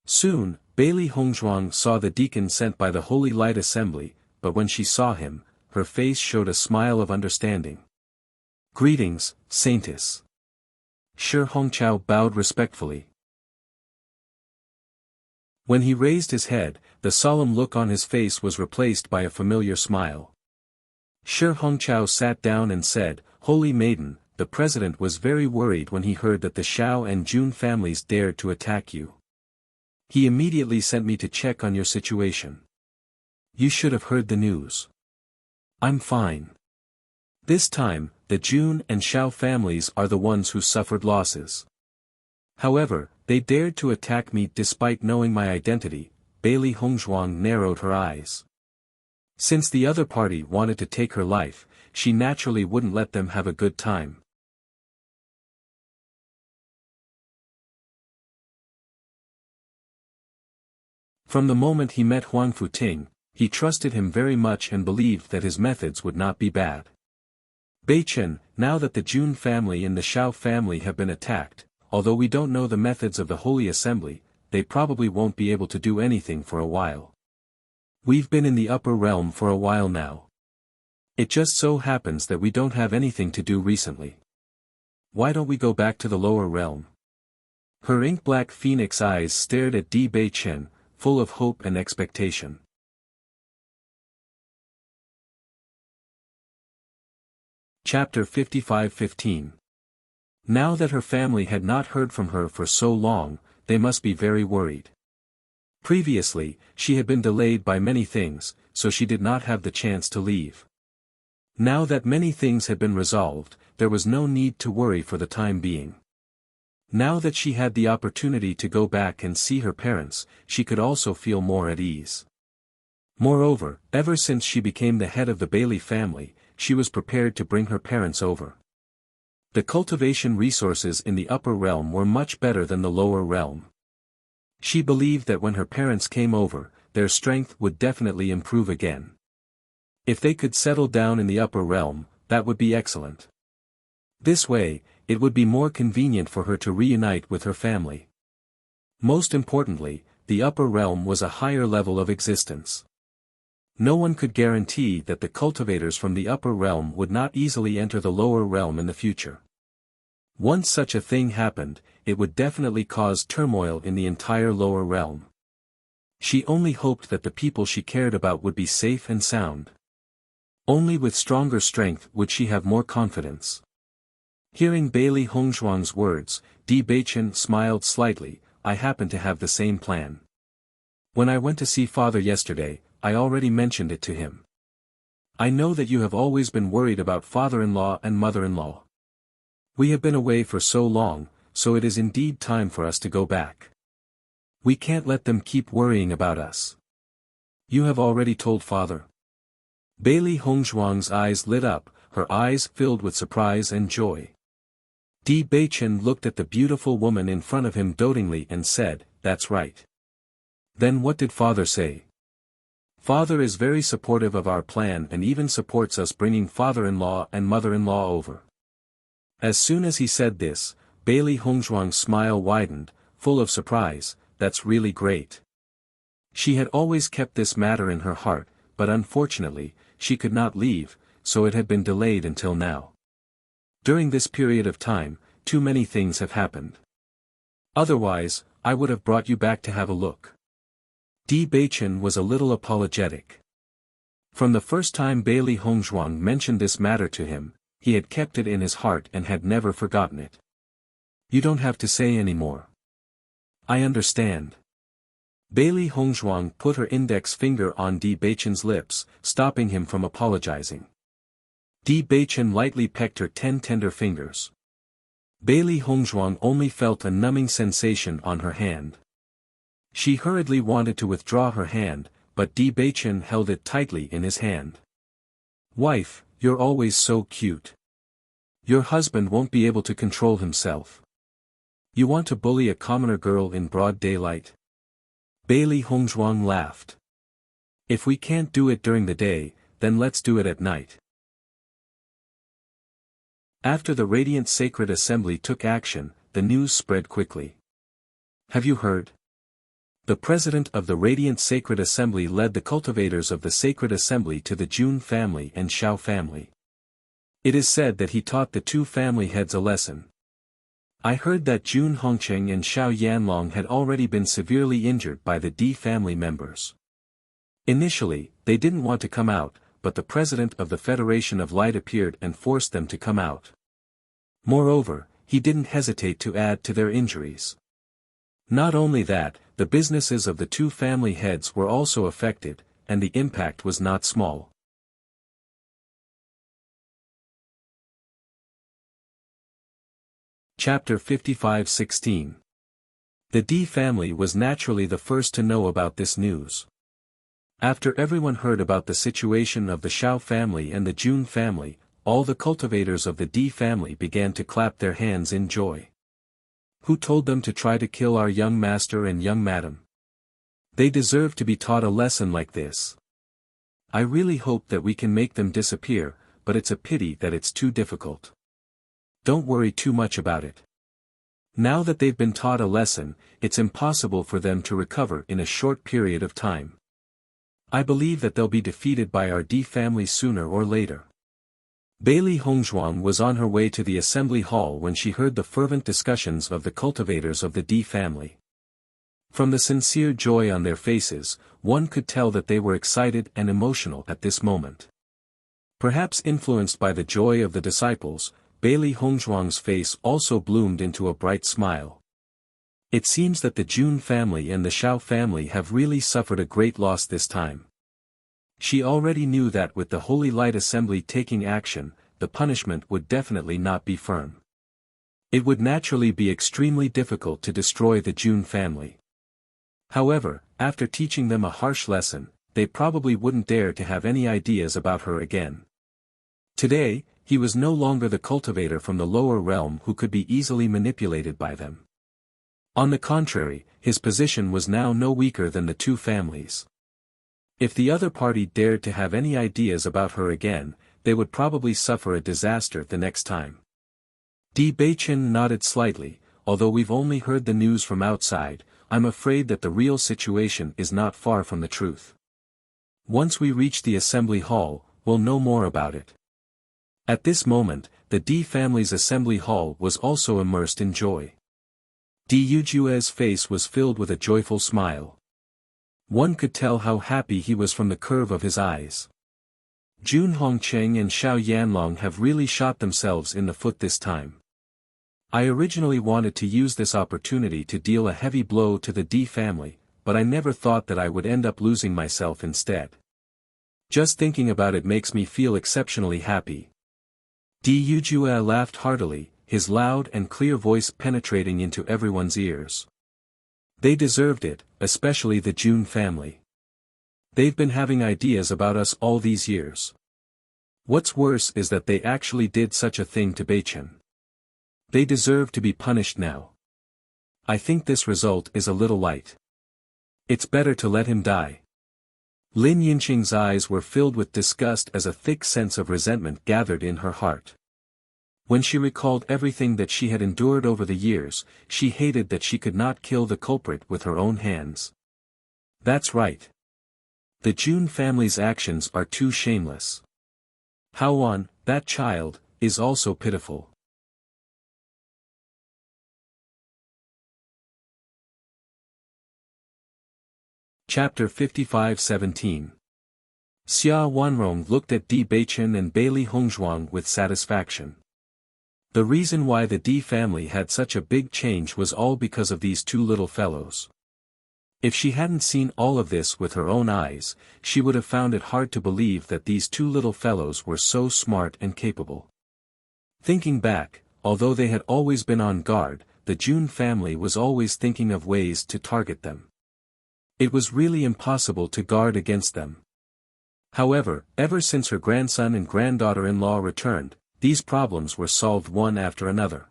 Soon, Bailey Hongzhuang saw the deacon sent by the Holy Light Assembly, but when she saw him, her face showed a smile of understanding. "Greetings, Saintess." Shi Hongqiao bowed respectfully. When he raised his head, the solemn look on his face was replaced by a familiar smile. Shi Hongqiao sat down and said, "Holy Maiden, the president was very worried when he heard that the Xiao and Jun families dared to attack you. He immediately sent me to check on your situation. You should have heard the news. I'm fine. This time, the Jun and Xiao families are the ones who suffered losses. However, they dared to attack me despite knowing my identity." Bailey Hongzhuang narrowed her eyes. Since the other party wanted to take her life, she naturally wouldn't let them have a good time. From the moment he met Huang Futing, he trusted him very much and believed that his methods would not be bad. "Beichen, now that the Jun family and the Xiao family have been attacked, although we don't know the methods of the Holy Assembly, they probably won't be able to do anything for a while. We've been in the upper realm for a while now. It just so happens that we don't have anything to do recently. Why don't we go back to the lower realm?" Her ink-black phoenix eyes stared at Di Beichen, full of hope and expectation. Chapter 55-15. Now that her family had not heard from her for so long, they must be very worried. Previously, she had been delayed by many things, so she did not have the chance to leave. Now that many things had been resolved, there was no need to worry for the time being. Now that she had the opportunity to go back and see her parents, she could also feel more at ease. Moreover, ever since she became the head of the Bailey family, she was prepared to bring her parents over. The cultivation resources in the upper realm were much better than the lower realm. She believed that when her parents came over, their strength would definitely improve again. If they could settle down in the upper realm, that would be excellent. This way, it would be more convenient for her to reunite with her family. Most importantly, the upper realm was a higher level of existence. No one could guarantee that the cultivators from the upper realm would not easily enter the lower realm in the future. Once such a thing happened, it would definitely cause turmoil in the entire lower realm. She only hoped that the people she cared about would be safe and sound. Only with stronger strength would she have more confidence. Hearing Bailey Hongzhuang's words, Di Beichen smiled slightly. "I happen to have the same plan. When I went to see father yesterday, I already mentioned it to him. I know that you have always been worried about father-in-law and mother-in-law. We have been away for so long, so it is indeed time for us to go back. We can't let them keep worrying about us." "You have already told father?" Bailey Hongzhuang's eyes lit up, her eyes filled with surprise and joy. Di Beichen looked at the beautiful woman in front of him dotingly and said, "That's right." "Then what did father say?" "Father is very supportive of our plan and even supports us bringing father-in-law and mother-in-law over." As soon as he said this, Bailey Hongzhuang's smile widened, full of surprise. "That's really great." She had always kept this matter in her heart, but unfortunately, she could not leave, so it had been delayed until now. During this period of time, too many things have happened. Otherwise, I would have brought you back to have a look. Di Beichen was a little apologetic. From the first time Bailey Hongzhuang mentioned this matter to him, he had kept it in his heart and had never forgotten it. "You don't have to say any more. I understand." Bailey Hongzhuang put her index finger on Di Beichen's lips, stopping him from apologizing. Di Beichen lightly pecked her 10 tender fingers. Bailey Hongzhuang only felt a numbing sensation on her hand. She hurriedly wanted to withdraw her hand, but Di Beichen held it tightly in his hand. "Wife, you're always so cute." Your husband won't be able to control himself. You want to bully a commoner girl in broad daylight? Bailey Hongzhuang laughed. If we can't do it during the day, then let's do it at night. After the Radiant Sacred Assembly took action, the news spread quickly. Have you heard? The president of the Radiant Sacred Assembly led the cultivators of the Sacred Assembly to the Jun family and Xiao family. It is said that he taught the two family heads a lesson. I heard that Jun Hongqing and Xiao Yanlong had already been severely injured by the D family members. Initially, they didn't want to come out, but the president of the Federation of Light appeared and forced them to come out. Moreover, he didn't hesitate to add to their injuries. Not only that, the businesses of the two family heads were also affected, and the impact was not small. Chapter 55:16. The D family was naturally the first to know about this news. After everyone heard about the situation of the Xiao family and the Jun family, all the cultivators of the D family began to clap their hands in joy. Who told them to try to kill our young master and young madam? They deserve to be taught a lesson like this. I really hope that we can make them disappear, but it's a pity that it's too difficult. Don't worry too much about it. Now that they've been taught a lesson, it's impossible for them to recover in a short period of time. I believe that they'll be defeated by our D family sooner or later. Bailey Hongzhuang was on her way to the assembly hall when she heard the fervent discussions of the cultivators of the D family. From the sincere joy on their faces, one could tell that they were excited and emotional at this moment. Perhaps influenced by the joy of the disciples, Bailey Hongzhuang's face also bloomed into a bright smile. It seems that the Jun family and the Xiao family have really suffered a great loss this time. She already knew that with the Holy Light Assembly taking action, the punishment would definitely not be firm. It would naturally be extremely difficult to destroy the Jun family. However, after teaching them a harsh lesson, they probably wouldn't dare to have any ideas about her again. Today, he was no longer the cultivator from the lower realm who could be easily manipulated by them. On the contrary, his position was now no weaker than the two families. If the other party dared to have any ideas about her again, they would probably suffer a disaster the next time. Di Beichen nodded slightly. Although we've only heard the news from outside, I'm afraid that the real situation is not far from the truth. Once we reach the assembly hall, we'll know more about it. At this moment, the D family's assembly hall was also immersed in joy. Di Yujue's face was filled with a joyful smile. One could tell how happy he was from the curve of his eyes. Jun Hongqing and Xiao Yanlong have really shot themselves in the foot this time. I originally wanted to use this opportunity to deal a heavy blow to the D family, but I never thought that I would end up losing myself instead. Just thinking about it makes me feel exceptionally happy. Di Yujue laughed heartily, his loud and clear voice penetrating into everyone's ears. They deserved it, especially the Jun family. They've been having ideas about us all these years. What's worse is that they actually did such a thing to Beichen. They deserve to be punished now. I think this result is a little light. It's better to let him die. Lin Yinqing's eyes were filled with disgust as a thick sense of resentment gathered in her heart. When she recalled everything that she had endured over the years, she hated that she could not kill the culprit with her own hands. That's right. The Jun family's actions are too shameless. Haoan, that child, is also pitiful. Chapter 55:17. Xia Wanrong looked at Di Beichen and Bailey Hongzhuang with satisfaction. The reason why the D family had such a big change was all because of these two little fellows. If she hadn't seen all of this with her own eyes, she would have found it hard to believe that these two little fellows were so smart and capable. Thinking back, although they had always been on guard, the Jun family was always thinking of ways to target them. It was really impossible to guard against them. However, ever since her grandson and granddaughter-in-law returned, these problems were solved one after another.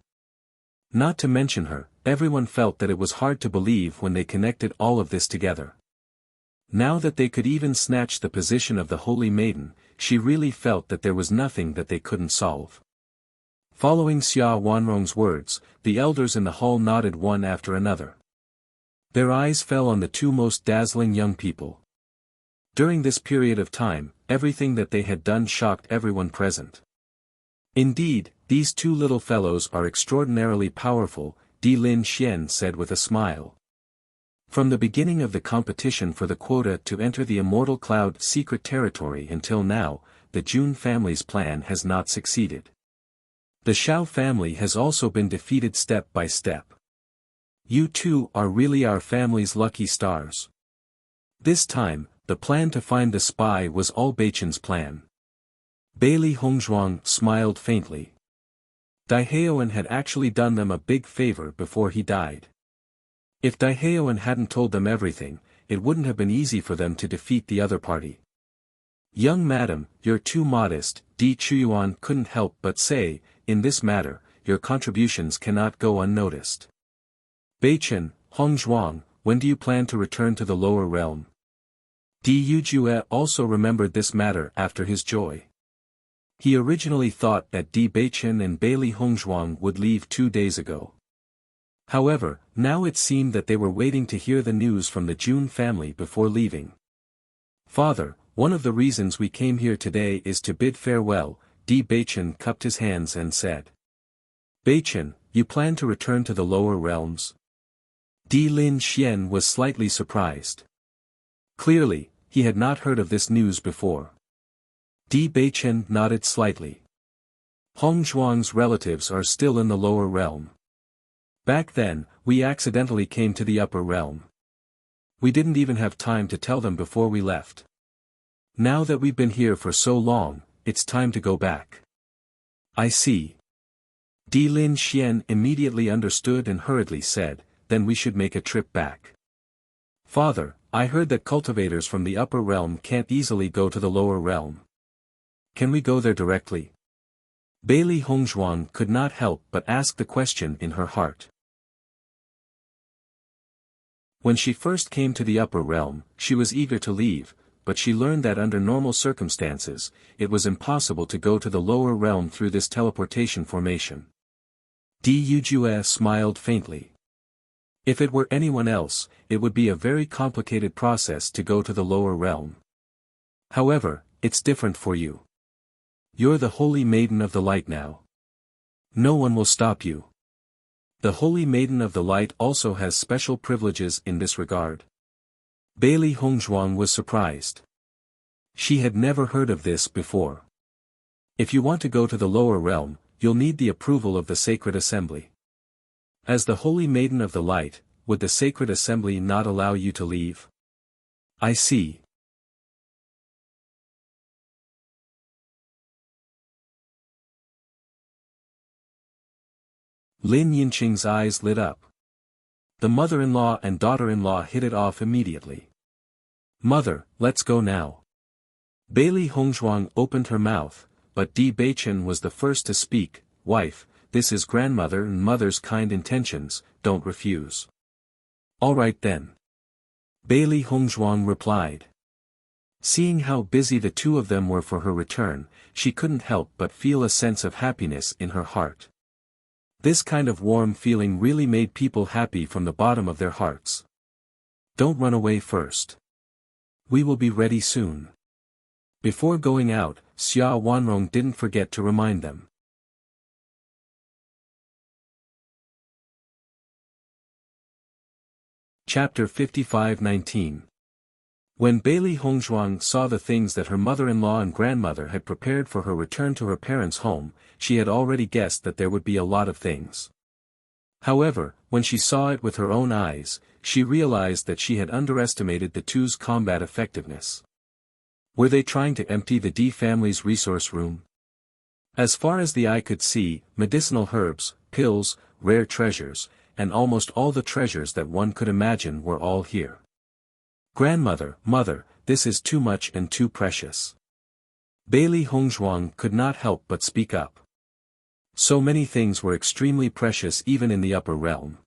Not to mention her, everyone felt that it was hard to believe when they connected all of this together. Now that they could even snatch the position of the Holy Maiden, she really felt that there was nothing that they couldn't solve. Following Xia Wanrong's words, the elders in the hall nodded one after another. Their eyes fell on the two most dazzling young people. During this period of time, everything that they had done shocked everyone present. Indeed, these two little fellows are extraordinarily powerful, Di Lin Xian said with a smile. From the beginning of the competition for the quota to enter the Immortal Cloud secret territory until now, the Jun family's plan has not succeeded. The Shao family has also been defeated step by step. You two are really our family's lucky stars. This time, the plan to find the spy was all Beichen's plan. Bailey Hongzhuang smiled faintly. Daiheoan had actually done them a big favor before he died. If Daiheoan hadn't told them everything, it wouldn't have been easy for them to defeat the other party. Young madam, you're too modest, Di Chuyuan couldn't help but say, in this matter, your contributions cannot go unnoticed. Beichen, Hongzhuang, when do you plan to return to the lower realm? Di Yujue also remembered this matter after his joy. He originally thought that Di Beichen and Bailey Hongzhuang would leave 2 days ago. However, now it seemed that they were waiting to hear the news from the Jun family before leaving. Father, one of the reasons we came here today is to bid farewell, Di Beichen cupped his hands and said. Beichen, you plan to return to the lower realms? Di Lin Xian was slightly surprised. Clearly, he had not heard of this news before. Di Beichen nodded slightly. Hongzhuang's relatives are still in the lower realm. Back then, we accidentally came to the upper realm. We didn't even have time to tell them before we left. Now that we've been here for so long, it's time to go back. I see. Di Lin Xian immediately understood and hurriedly said, then we should make a trip back. Father, I heard that cultivators from the upper realm can't easily go to the lower realm. Can we go there directly? Bailey Hongzhuang could not help but ask the question in her heart. When she first came to the upper realm, she was eager to leave, but she learned that under normal circumstances, it was impossible to go to the lower realm through this teleportation formation. Di Yujue smiled faintly. If it were anyone else, it would be a very complicated process to go to the lower realm. However, it's different for you. You're the Holy Maiden of the Light now. No one will stop you. The Holy Maiden of the Light also has special privileges in this regard. Bailey Hongzhuang was surprised. She had never heard of this before. If you want to go to the lower realm, you'll need the approval of the Sacred Assembly. As the Holy Maiden of the Light, would the Sacred Assembly not allow you to leave? I see. Lin Yinqing's eyes lit up. The mother-in-law and daughter-in-law hit it off immediately. Mother, let's go now. Bailey Hongzhuang opened her mouth, but Di Beichen was the first to speak. Wife, this is grandmother and mother's kind intentions, don't refuse. All right then. Bailey Hongzhuang replied. Seeing how busy the two of them were for her return, she couldn't help but feel a sense of happiness in her heart. This kind of warm feeling really made people happy from the bottom of their hearts. Don't run away first. We will be ready soon. Before going out, Xia Wanrong didn't forget to remind them. Chapter 55-19. When Bailey Hongzhuang saw the things that her mother-in-law and grandmother had prepared for her return to her parents' home, she had already guessed that there would be a lot of things. However, when she saw it with her own eyes, she realized that she had underestimated the two's combat effectiveness. Were they trying to empty the D family's resource room? As far as the eye could see, medicinal herbs, pills, rare treasures, and almost all the treasures that one could imagine were all here. Grandmother, mother, this is too much and too precious. Bailey Hongzhuang could not help but speak up. So many things were extremely precious even in the upper realm.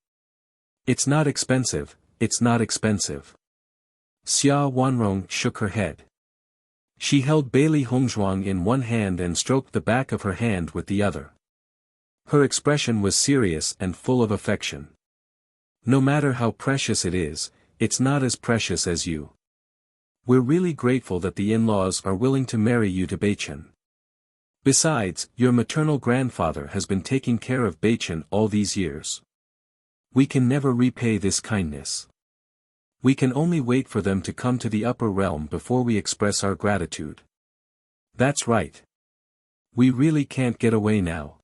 It's not expensive, it's not expensive. Xia Wanrong shook her head. She held Bailey Hongzhuang in one hand and stroked the back of her hand with the other. Her expression was serious and full of affection. No matter how precious it is, it's not as precious as you. We're really grateful that the in-laws are willing to marry you to Beichen. Besides, your maternal grandfather has been taking care of Beichen all these years. We can never repay this kindness. We can only wait for them to come to the upper realm before we express our gratitude. That's right. We really can't get away now.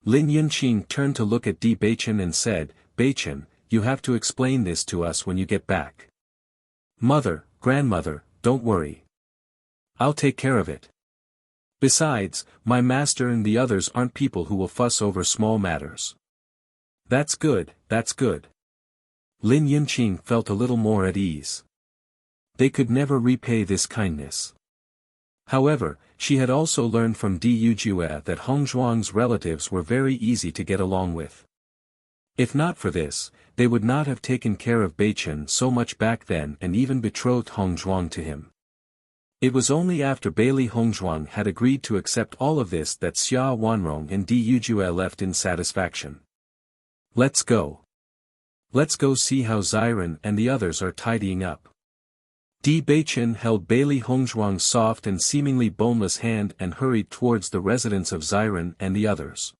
Lin Yunqing turned to look at Di Beichen and said, Beichen, you have to explain this to us when you get back. Mother, grandmother, don't worry. I'll take care of it. Besides, my master and the others aren't people who will fuss over small matters. That's good, that's good. Lin Yunqing felt a little more at ease. They could never repay this kindness. However, she had also learned from Di Yujue that Hongzhuang's relatives were very easy to get along with. If not for this, they would not have taken care of Beichen so much back then and even betrothed Hongzhuang to him. It was only after Bailey Hongzhuang had agreed to accept all of this that Xia Wanrong and Di Yujue left in satisfaction. Let's go. Let's go see how Xiren and the others are tidying up. Di Beichen held Bailey Hongzhuang's soft and seemingly boneless hand and hurried towards the residence of Xiren and the others.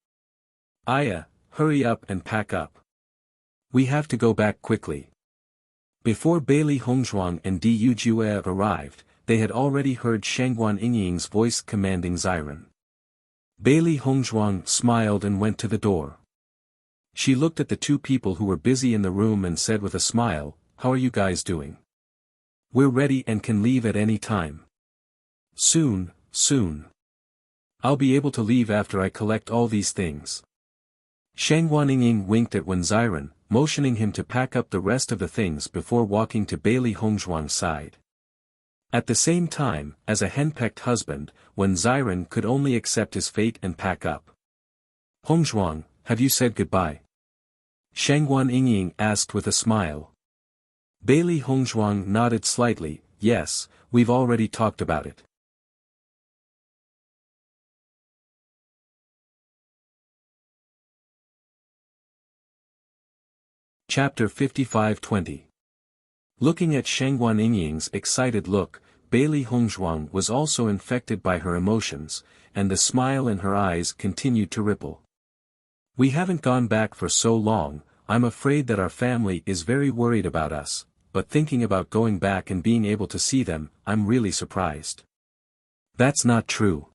Aya, hurry up and pack up. We have to go back quickly. Before Bailey Hongzhuang and Di Yujue arrived, they had already heard Shangguan Yingying's voice commanding Xiren. Bailey Hongzhuang smiled and went to the door. She looked at the two people who were busy in the room and said with a smile, How are you guys doing? We're ready and can leave at any time. Soon, soon. I'll be able to leave after I collect all these things. Shangguan Yingying winked at Wen Xiren, motioning him to pack up the rest of the things before walking to Bailey Hongzhuang's side. At the same time, as a henpecked husband, Wen Xiren could only accept his fate and pack up. Hongzhuang, have you said goodbye? Shangguan Yingying asked with a smile. Bailey Hongzhuang nodded slightly, yes, we've already talked about it. Chapter 55-20. Looking at Shangguan Yingying's excited look, Bailey Hongzhuang was also infected by her emotions, and the smile in her eyes continued to ripple. We haven't gone back for so long, I'm afraid that our family is very worried about us, but thinking about going back and being able to see them, I'm really surprised. That's not true.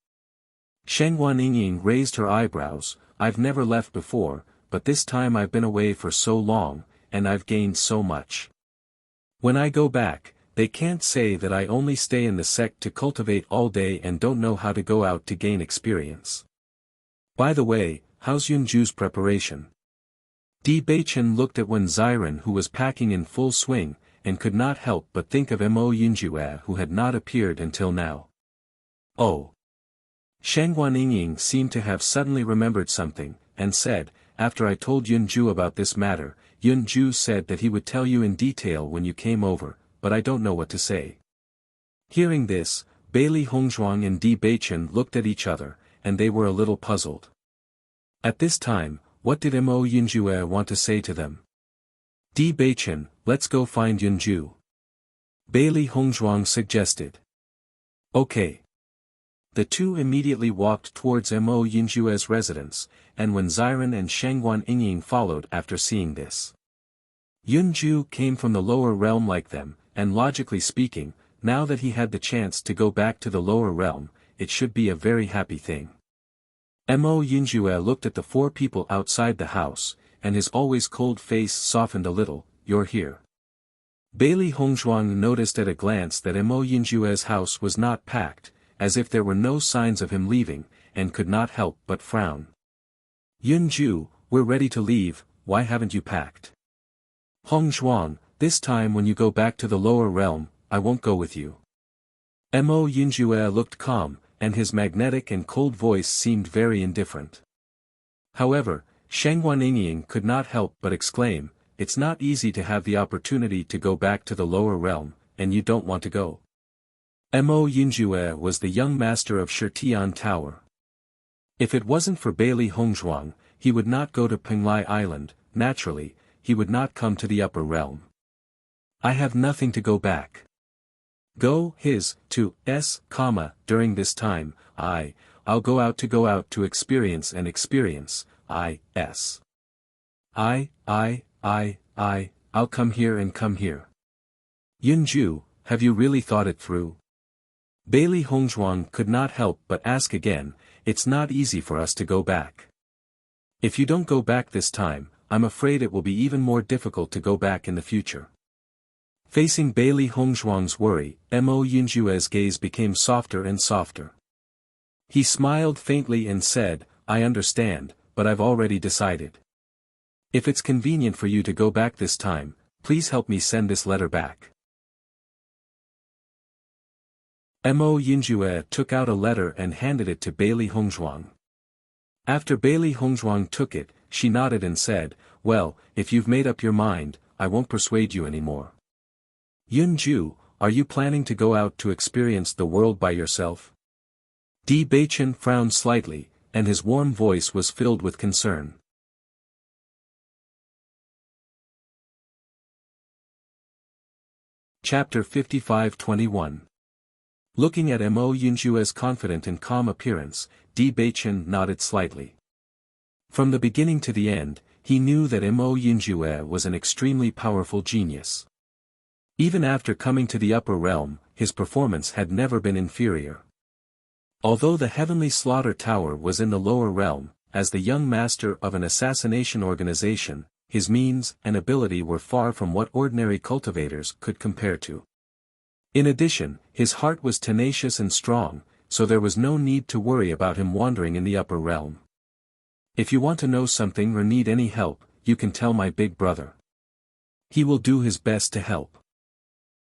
Shangguan Yingying raised her eyebrows, I've never left before, but this time I've been away for so long, and I've gained so much. When I go back, they can't say that I only stay in the sect to cultivate all day and don't know how to go out to gain experience. By the way, how's Yunju's preparation? Di Beichen looked at Wen Xiren who was packing in full swing, and could not help but think of Mo Yunjue who had not appeared until now. Oh! Shangguan Yingying seemed to have suddenly remembered something, and said, after I told Yunju about this matter, Yunju said that he would tell you in detail when you came over, but I don't know what to say. Hearing this, Bailey Hongzhuang and Di Beichen looked at each other, and they were a little puzzled. At this time, what did Mo Yunjue want to say to them? Di Beichen, let's go find Yunju. Bailey Hongzhuang suggested. Okay. The two immediately walked towards Mo Yunjue's residence, and Wen Xiren and Shangguan Yingying followed after seeing this. Yunju came from the lower realm like them, and logically speaking, now that he had the chance to go back to the lower realm, it should be a very happy thing. Mo Yunjue looked at the four people outside the house, and his always cold face softened a little, You're here. Bailey Hongzhuang noticed at a glance that Mo Yunjue's house was not packed, as if there were no signs of him leaving, and could not help but frown. Yunju, we're ready to leave, why haven't you packed? Hongzhuang, this time when you go back to the lower realm, I won't go with you. Mo Yunjue looked calm, and his magnetic and cold voice seemed very indifferent. However, Shangguan could not help but exclaim, "It's not easy to have the opportunity to go back to the lower realm, and you don't want to go." Mo Yunjue was the young master of Shitian Tower. If it wasn't for Bailey Hongzhuang, he would not go to Penglai Island. Naturally, he would not come to the upper realm. "I have nothing to go back. During this time, I'll go out to experience and experience, I'll come here and come here." "Yunju, have you really thought it through?" Bailey Hongzhuang could not help but ask again. "It's not easy for us to go back. If you don't go back this time, I'm afraid it will be even more difficult to go back in the future." Facing Bailey Hongzhuang's worry, Mo Yunjue's gaze became softer and softer. He smiled faintly and said, "I understand, but I've already decided. If it's convenient for you to go back this time, please help me send this letter back." Mo Yunjue took out a letter and handed it to Bailey Hongzhuang. After Bailey Hongzhuang took it, she nodded and said, "Well, if you've made up your mind, I won't persuade you anymore." "Yunju, are you planning to go out to experience the world by yourself?" Di Beichen frowned slightly, and his warm voice was filled with concern. Chapter 55-21. Looking at Mo Yunjue's confident and calm appearance, Di Beichen nodded slightly. From the beginning to the end, he knew that Mo Yunjue was an extremely powerful genius. Even after coming to the upper realm, his performance had never been inferior. Although the Heavenly Slaughter Tower was in the lower realm, as the young master of an assassination organization, his means and ability were far from what ordinary cultivators could compare to. In addition, his heart was tenacious and strong, so there was no need to worry about him wandering in the upper realm. "If you want to know something or need any help, you can tell my big brother. He will do his best to help,"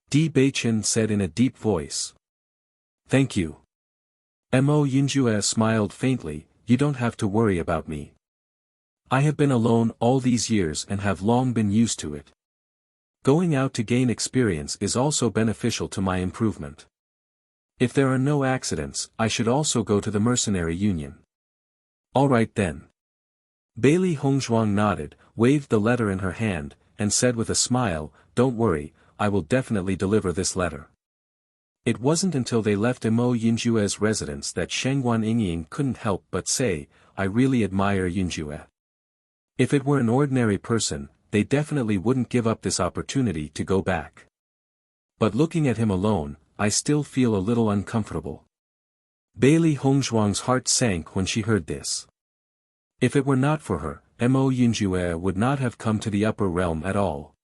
Di Beichen said in a deep voice. "Thank you." Mo Yunjue smiled faintly, "You don't have to worry about me. I have been alone all these years and have long been used to it. Going out to gain experience is also beneficial to my improvement. If there are no accidents, I should also go to the mercenary union." "All right then." Bailey Hongzhuang nodded, waved the letter in her hand, and said with a smile, "Don't worry, I will definitely deliver this letter." It wasn't until they left Mo Yunjue's residence that Shangguan couldn't help but say, "I really admire Yunjue. If it were an ordinary person, they definitely wouldn't give up this opportunity to go back. But looking at him alone, I still feel a little uncomfortable." Bailey Hongzhuang's heart sank when she heard this. If it were not for her, Mo Yunjue would not have come to the upper realm at all.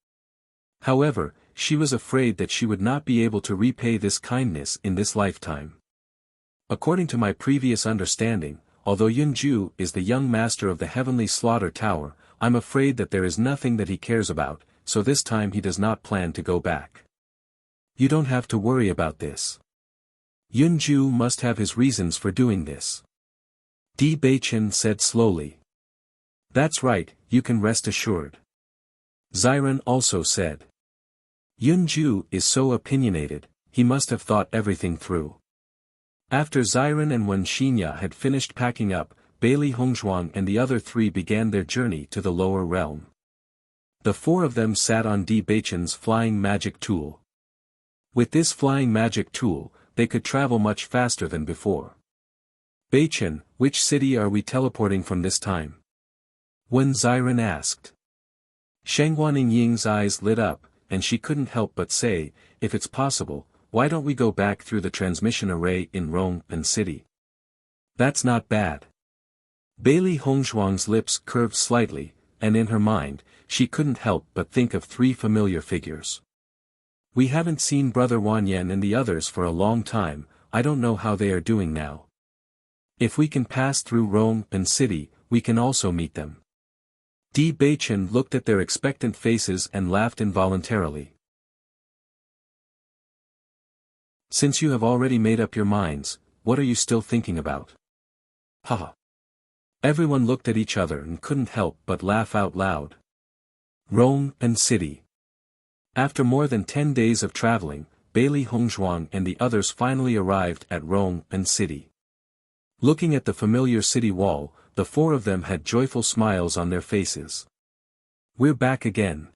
However, she was afraid that she would not be able to repay this kindness in this lifetime. According to my previous understanding, although Yunju is the young master of the Heavenly Slaughter Tower, I'm afraid that there is nothing that he cares about, so this time he does not plan to go back. "You don't have to worry about this. Yunju must have his reasons for doing this," Di Beichen said slowly. "That's right, you can rest assured," Ziren also said. "Yunju is so opinionated, he must have thought everything through." After Ziren and Wen Xinya had finished packing up, Bailey Hongzhuang and the other three began their journey to the lower realm. The four of them sat on Di Beichen's flying magic tool. With this flying magic tool, they could travel much faster than before. "Beichen, which city are we teleporting from this time?" Wen Ziren asked. Shangguan Ying's eyes lit up, and she couldn't help but say, "If it's possible, why don't we go back through the transmission array in Rongpen City? That's not bad." Bailey Hongzhuang's lips curved slightly, and in her mind, she couldn't help but think of three familiar figures. "We haven't seen Brother Wanyan and the others for a long time, I don't know how they are doing now. If we can pass through Rongpen City, we can also meet them." Di Beichen looked at their expectant faces and laughed involuntarily. "Since you have already made up your minds, what are you still thinking about?" "Haha. Everyone looked at each other and couldn't help but laugh out loud. Rome and City. After more than 10 days of traveling, Bailey Hongzhuang and the others finally arrived at Rome and City. Looking at the familiar city wall, the four of them had joyful smiles on their faces. We're back again.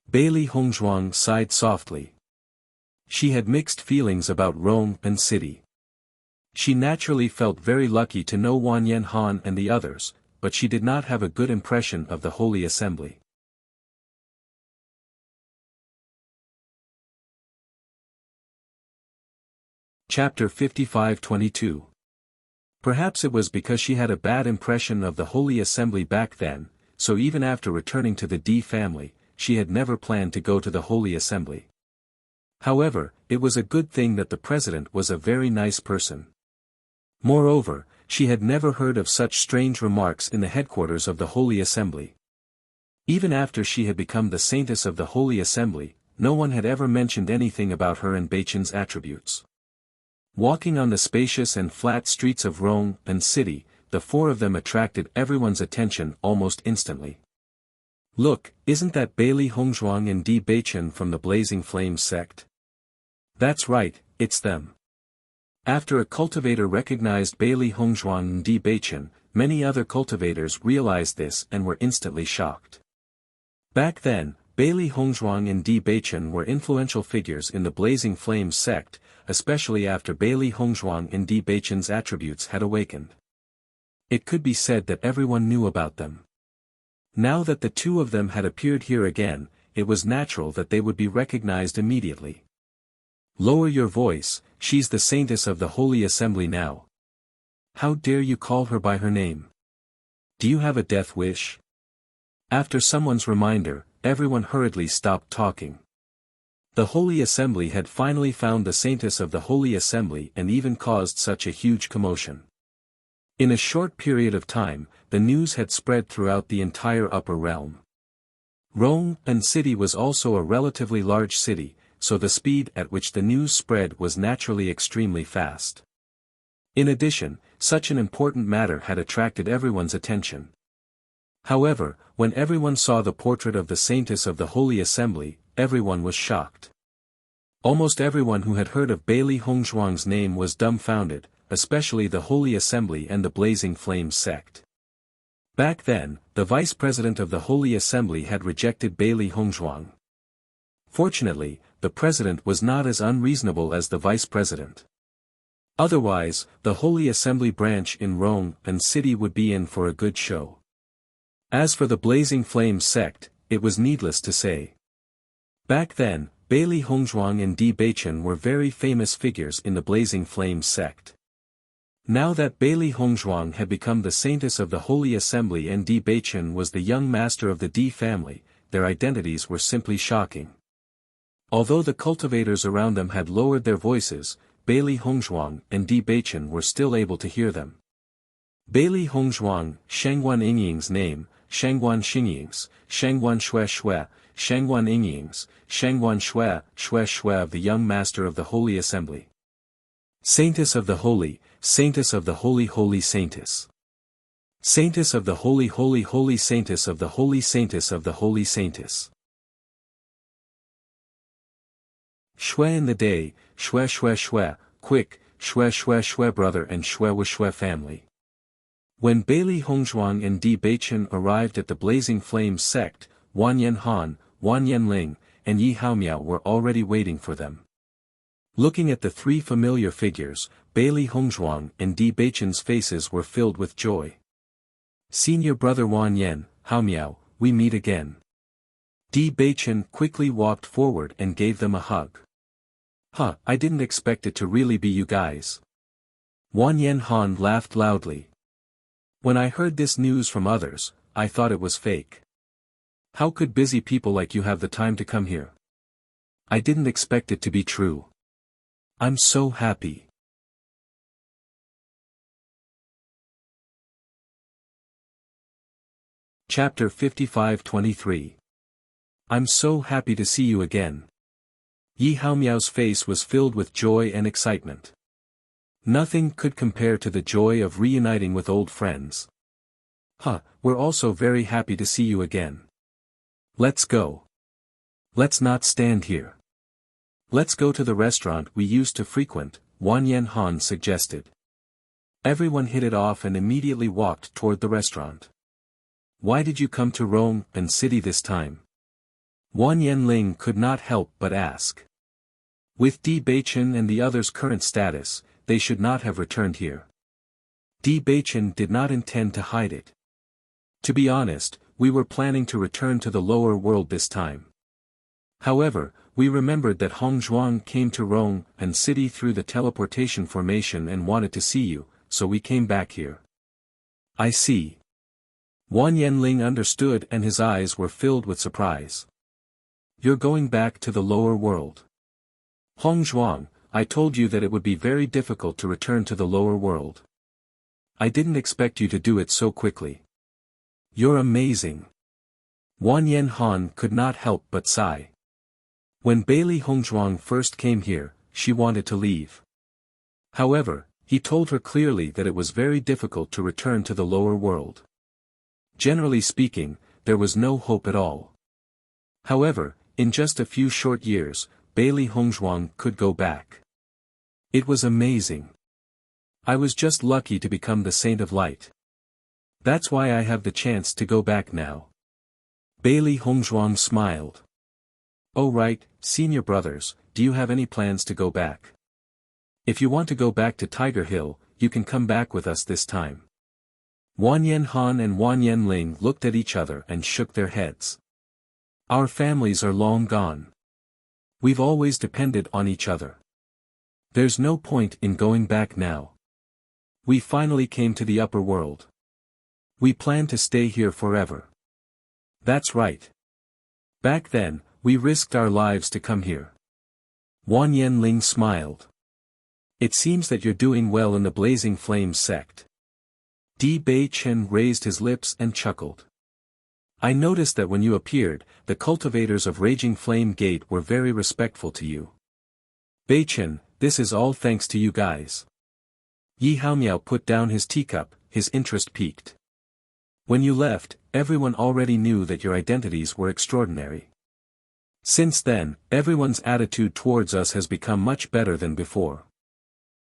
Bailey Hongzhuang sighed softly. She had mixed feelings about Rome and City. She naturally felt very lucky to know Wanyan Han and the others, but she did not have a good impression of the Holy Assembly. Chapter 55-22. Perhaps it was because she had a bad impression of the Holy Assembly back then, so even after returning to the D family, she had never planned to go to the Holy Assembly. However, it was a good thing that the president was a very nice person. Moreover, she had never heard of such strange remarks in the headquarters of the Holy Assembly. Even after she had become the saintess of the Holy Assembly, no one had ever mentioned anything about her and Beichen's attributes. Walking on the spacious and flat streets of Rome and City, the four of them attracted everyone's attention almost instantly. Look, isn't that Bailey Hongzhuang and Di Beichen from the Blazing Flames sect? That's right, it's them. After a cultivator recognized Bailey Hongzhuang and Di Beichen, many other cultivators realized this and were instantly shocked. Back then, Bailey Hongzhuang and Di Beichen were influential figures in the Blazing Flames sect, especially after Bailey Hongzhuang and Di Beichen's attributes had awakened. It could be said that everyone knew about them. Now that the two of them had appeared here again, it was natural that they would be recognized immediately. Lower your voice, she's the saintess of the Holy Assembly now. How dare you call her by her name? Do you have a death wish? After someone's reminder, everyone hurriedly stopped talking. The Holy Assembly had finally found the saintess of the Holy Assembly and even caused such a huge commotion. In a short period of time, the news had spread throughout the entire upper realm. Rome and City was also a relatively large city, so the speed at which the news spread was naturally extremely fast. In addition, such an important matter had attracted everyone's attention. However, when everyone saw the portrait of the saintess of the Holy Assembly, everyone was shocked. Almost everyone who had heard of Bailey Hongzhuang's name was dumbfounded, especially the Holy Assembly and the Blazing Flames sect. Back then, the vice president of the Holy Assembly had rejected Bailey Hongzhuang. Fortunately, the president was not as unreasonable as the vice president. Otherwise, the Holy Assembly branch in Rome and City would be in for a good show. As for the Blazing Flames sect, it was needless to say. Back then, Bailey Hongzhuang and Di Beichen were very famous figures in the Blazing Flames sect. Now that Bailey Hongzhuang had become the saintess of the Holy Assembly and Di Beichen was the young master of the Di family, their identities were simply shocking. Although the cultivators around them had lowered their voices, Bailey Hongzhuang and Di Beichen were still able to hear them. Bailey Hongzhuang, Shangguan Yingying's name, Shangguan Xingying's, Shangguan Xue Xue, Shangguan Yingying's, Shangguan Xue Xue of the young master of the Holy Assembly. Saintess of the Holy, Saintess of the Holy Holy Saintess. Saintess of the Holy Holy Holy Saintess of the Holy Saintess of the Holy Saintess. Xue in the day, Xue Xue Xue, quick, Xue Xue Xue brother and Xue Wu Xue family. When Bailey Hongzhuang and Di Beichen arrived at the Blazing Flames sect, Wanyan Han, Wanyan Ling, and Yi Haomiao were already waiting for them. Looking at the three familiar figures, Bailey Hongzhuang and Di Beichen's faces were filled with joy. Senior brother Wanyan, Haomiao, we meet again. Di Beichen quickly walked forward and gave them a hug. Huh, I didn't expect it to really be you guys. Wanyan Han laughed loudly. When I heard this news from others, I thought it was fake. How could busy people like you have the time to come here? I didn't expect it to be true. I'm so happy. Chapter 55-23. I'm so happy to see you again. Yi Haomiao's face was filled with joy and excitement. Nothing could compare to the joy of reuniting with old friends. We're also very happy to see you again. Let's go. Let's not stand here. Let's go to the restaurant we used to frequent, Wan Yen Han suggested. Everyone hit it off and immediately walked toward the restaurant. Why did you come to Rome and city this time? Wan Yenling could not help but ask. With Di Baichen and the others' current status, they should not have returned here. Di Baichen did not intend to hide it. To be honest, we were planning to return to the lower world this time. However, we remembered that Hong Zhuang came to Rome and city through the teleportation formation and wanted to see you, so we came back here. I see. Wan Yenling understood and his eyes were filled with surprise. You're going back to the lower world. Hong Zhuang, I told you that it would be very difficult to return to the lower world. I didn't expect you to do it so quickly. You're amazing. Wan Yen Han could not help but sigh. When Bailey Hongzhuang first came here, she wanted to leave. However, he told her clearly that it was very difficult to return to the lower world. Generally speaking, there was no hope at all. However, in just a few short years, Bailey Hongzhuang could go back. It was amazing. I was just lucky to become the Saint of Light. That's why I have the chance to go back now. Bailey Hongzhuang smiled. Oh right, senior brothers, do you have any plans to go back? If you want to go back to Tiger Hill, you can come back with us this time. Wan Yen Han and Wan Yenling looked at each other and shook their heads. Our families are long gone. We've always depended on each other. There's no point in going back now. We finally came to the upper world. We plan to stay here forever. That's right. Back then, we risked our lives to come here. Wan Yenling smiled. It seems that you're doing well in the Blazing Flames sect. Di Baichen raised his lips and chuckled. I noticed that when you appeared, the cultivators of Raging Flame Gate were very respectful to you. Baichen, this is all thanks to you guys. Yi Haomiao put down his teacup, his interest piqued. When you left, everyone already knew that your identities were extraordinary. Since then, everyone's attitude towards us has become much better than before.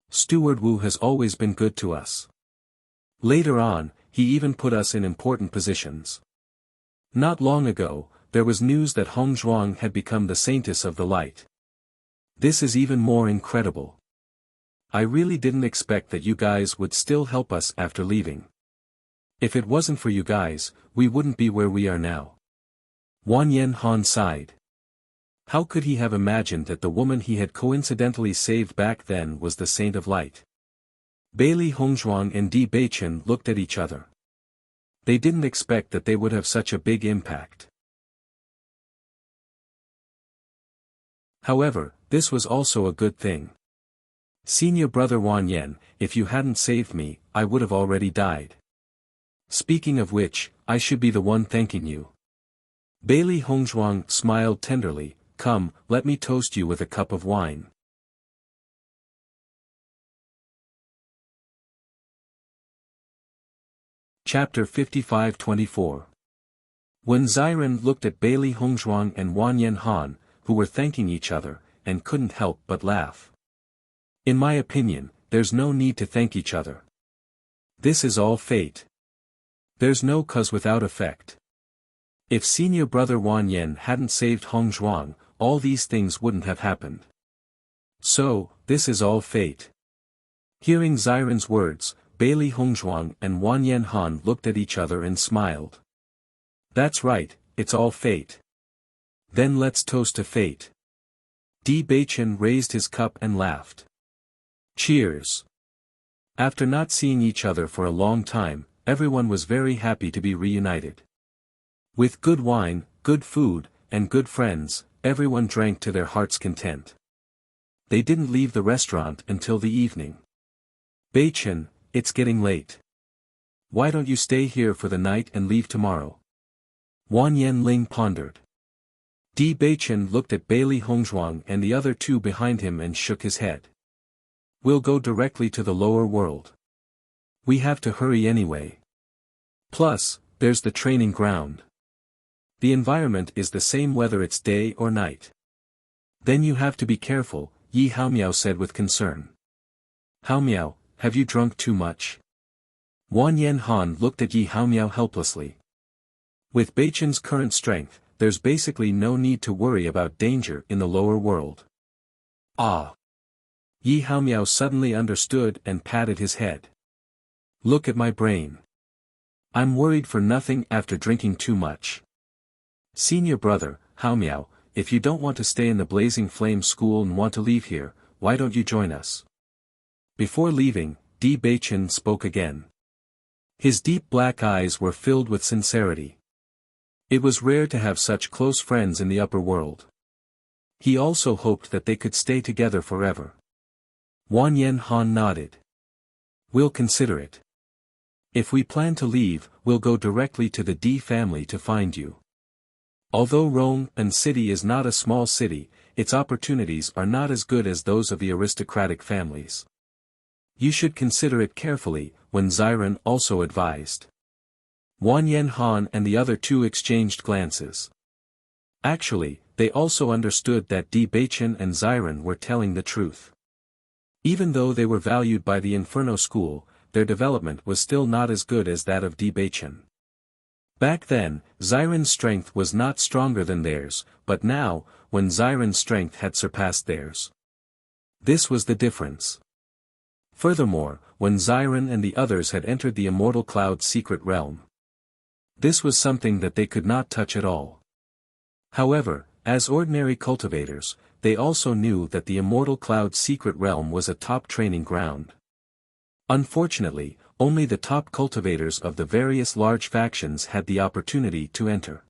Steward Wu has always been good to us. Later on, he even put us in important positions. Not long ago, there was news that Hong Zhuang had become the Saintess of the Light. This is even more incredible. I really didn't expect that you guys would still help us after leaving. If it wasn't for you guys, we wouldn't be where we are now. Wan Yen Han sighed. How could he have imagined that the woman he had coincidentally saved back then was the Saint of Light? Bailey Hongzhuang and Di Baichen looked at each other. They didn't expect that they would have such a big impact. However, this was also a good thing. Senior brother Wan Yen, if you hadn't saved me, I would have already died. Speaking of which, I should be the one thanking you. Bailey Hongzhuang smiled tenderly. Come, let me toast you with a cup of wine. Chapter 55-24. When Xiren looked at Bailey Hongzhuang and Wan Yen Han, who were thanking each other, and couldn't help but laugh. In my opinion, there's no need to thank each other. This is all fate. There's no cause without effect. If senior brother Wan Yen hadn't saved Hong Zhuang, all these things wouldn't have happened. So, this is all fate. Hearing Xiren's words, Bailey Hongzhuang and Wan Yen Han looked at each other and smiled. That's right, it's all fate. Then let's toast to fate. Di Baichen raised his cup and laughed. Cheers. After not seeing each other for a long time, everyone was very happy to be reunited. With good wine, good food, and good friends, everyone drank to their heart's content. They didn't leave the restaurant until the evening. Baichen, it's getting late. Why don't you stay here for the night and leave tomorrow? Wan Yenling pondered. Di Baichen looked at Bailey Hongzhuang and the other two behind him and shook his head. We'll go directly to the lower world. We have to hurry anyway. Plus, there's the training ground. The environment is the same whether it's day or night. Then you have to be careful, Yi Haomiao said with concern. Haomiao, have you drunk too much? Wang Yanhan looked at Yi Haomiao helplessly. With Beichen's current strength, there's basically no need to worry about danger in the lower world. Ah! Yi Haomiao suddenly understood and patted his head. Look at my brain. I'm worried for nothing after drinking too much. Senior brother, Haomiao, if you don't want to stay in the Blazing Flame school and want to leave here, why don't you join us? Before leaving, Di Beichen spoke again. His deep black eyes were filled with sincerity. It was rare to have such close friends in the upper world. He also hoped that they could stay together forever. Wang Yanhan nodded. We'll consider it. If we plan to leave, we'll go directly to the Di family to find you. Although Rong'an City is not a small city, its opportunities are not as good as those of the aristocratic families. You should consider it carefully, Wen Xiren also advised. Wang Yanhan and the other two exchanged glances. Actually, they also understood that Di Beichen and Xiren were telling the truth. Even though they were valued by the Inferno School, their development was still not as good as that of Di Beichen. Back then, Xiren's strength was not stronger than theirs, but now, when Xiren's strength had surpassed theirs. This was the difference. Furthermore, when Xiren and the others had entered the Immortal Cloud's secret realm. This was something that they could not touch at all. However, as ordinary cultivators, they also knew that the Immortal Cloud's secret realm was a top training ground. Unfortunately, only the top cultivators of the various large factions had the opportunity to enter.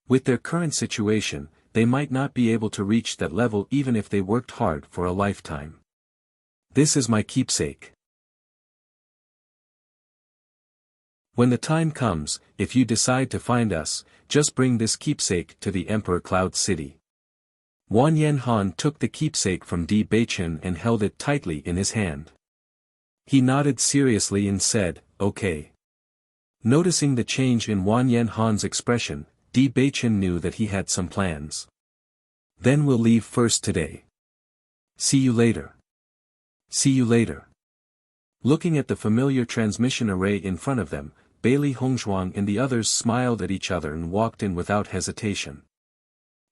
With their current situation, they might not be able to reach that level even if they worked hard for a lifetime. This is my keepsake. When the time comes, if you decide to find us, just bring this keepsake to the Emperor Cloud City. Wang Yanhan took the keepsake from Di Beichen and held it tightly in his hand. He nodded seriously and said, okay. Noticing the change in Wang Yanhan's expression, Di Beichen knew that he had some plans. Then we'll leave first today. See you later. See you later. Looking at the familiar transmission array in front of them, Bailey Hongzhuang and the others smiled at each other and walked in without hesitation.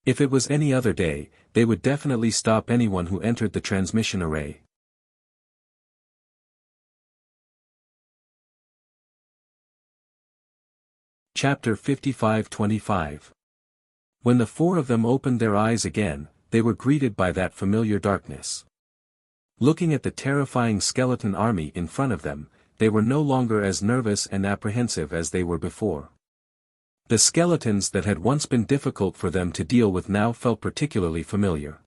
If it was any other day, they would definitely stop anyone who entered the transmission array. Chapter 55-25. When the four of them opened their eyes again, they were greeted by that familiar darkness. Looking at the terrifying skeleton army in front of them, they were no longer as nervous and apprehensive as they were before. The skeletons that had once been difficult for them to deal with now felt particularly familiar.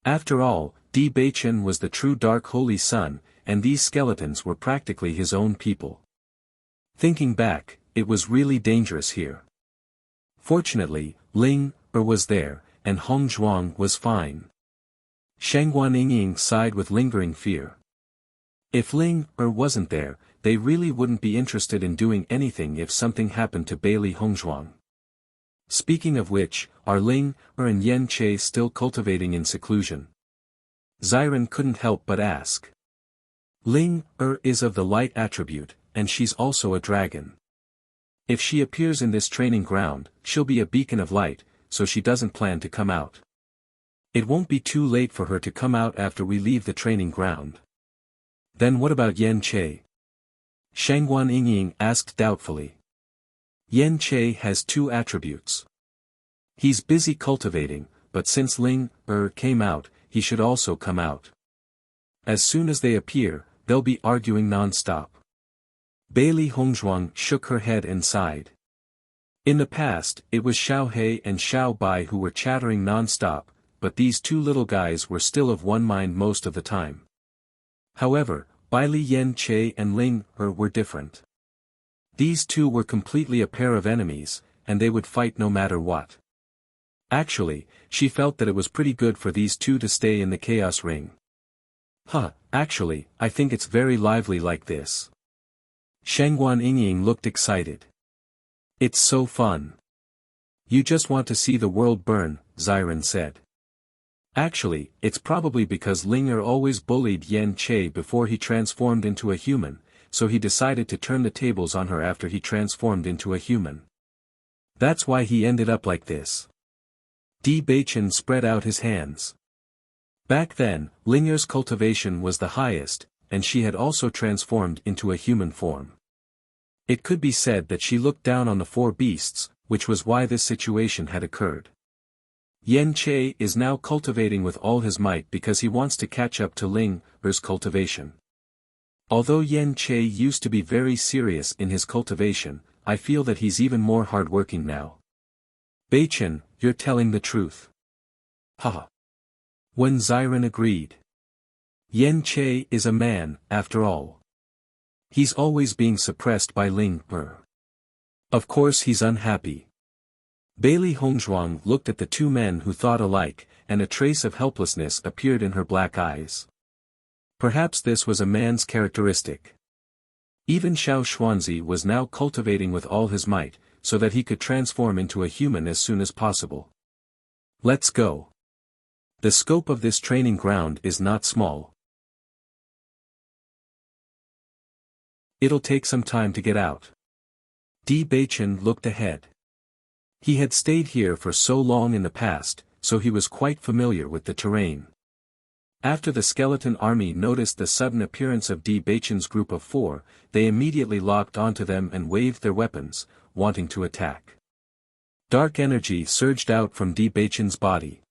After all, Di Beichen was the true Dark Holy Son, and these skeletons were practically his own people. Thinking back, it was really dangerous here. Fortunately, Ling was there, and Hongzhuang was fine. Shangguan Yingying sighed with lingering fear. If Ling wasn't there, they really wouldn't be interested in doing anything if something happened to Bailey Hongzhuang. Speaking of which, are Ling and Yen Che still cultivating in seclusion? Xiren couldn't help but ask. Ling is of the light attribute, and she's also a dragon. If she appears in this training ground, she'll be a beacon of light, so she doesn't plan to come out. It won't be too late for her to come out after we leave the training ground. Then what about Yen Che? Shangguan Yingying asked doubtfully. Yen Che has two attributes. He's busy cultivating, but since Ling came out, he should also come out. As soon as they appear, they'll be arguing non-stop. Bailey Hongzhuang shook her head and sighed. In the past, it was Xiao He and Xiao Bai who were chattering non-stop, but these two little guys were still of one mind most of the time. However, Bailey Yen Che and Ling were different. These two were completely a pair of enemies, and they would fight no matter what. Actually, she felt that it was pretty good for these two to stay in the Chaos Ring. Actually, I think it's very lively like this. Shangguan Yingying looked excited. It's so fun. You just want to see the world burn, Xiren said. Actually, it's probably because Linger always bullied Yan Che before he transformed into a human, so he decided to turn the tables on her after he transformed into a human. That's why he ended up like this. Di Beichen spread out his hands. Back then, Linger's cultivation was the highest, and she had also transformed into a human form. It could be said that she looked down on the four beasts, which was why this situation had occurred. Yan Che is now cultivating with all his might because he wants to catch up to Linger's cultivation. Although Yan Che used to be very serious in his cultivation, I feel that he's even more hardworking now. Beichen, you're telling the truth. Haha. When Xiren agreed. Yan Che is a man, after all. He's always being suppressed by Linger. Of course he's unhappy. Bailey Hongzhuang looked at the two men who thought alike, and a trace of helplessness appeared in her black eyes. Perhaps this was a man's characteristic. Even Xiao Xuanzi was now cultivating with all his might, so that he could transform into a human as soon as possible. Let's go. The scope of this training ground is not small. It'll take some time to get out. Di Beichen looked ahead. He had stayed here for so long in the past, so he was quite familiar with the terrain. After the skeleton army noticed the sudden appearance of Di Beichen's group of four, they immediately locked onto them and waved their weapons, wanting to attack. Dark energy surged out from Di Beichen's body.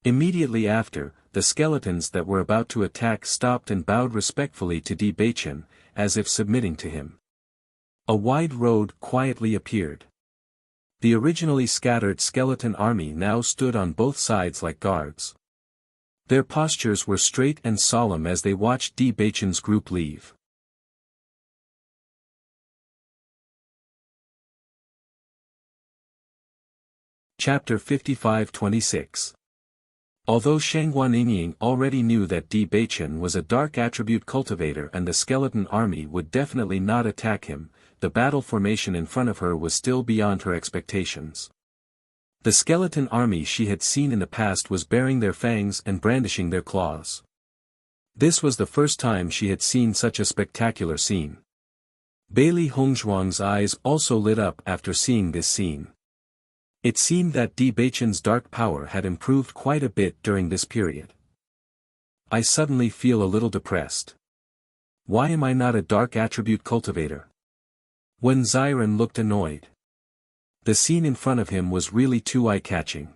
Immediately after, the skeletons that were about to attack stopped and bowed respectfully to Di Beichen, as if submitting to him. A wide road quietly appeared. The originally scattered skeleton army now stood on both sides like guards. Their postures were straight and solemn as they watched Di Beichen's group leave. Chapter 55-26. Although Shangguan Yingying already knew that Di Beichen was a dark attribute cultivator and the skeleton army would definitely not attack him, the battle formation in front of her was still beyond her expectations. The skeleton army she had seen in the past was baring their fangs and brandishing their claws. This was the first time she had seen such a spectacular scene. Bailey Hongzhuang's eyes also lit up after seeing this scene. It seemed that Di Beichen's dark power had improved quite a bit during this period. I suddenly feel a little depressed. Why am I not a dark attribute cultivator? When Xiren looked annoyed. The scene in front of him was really too eye-catching.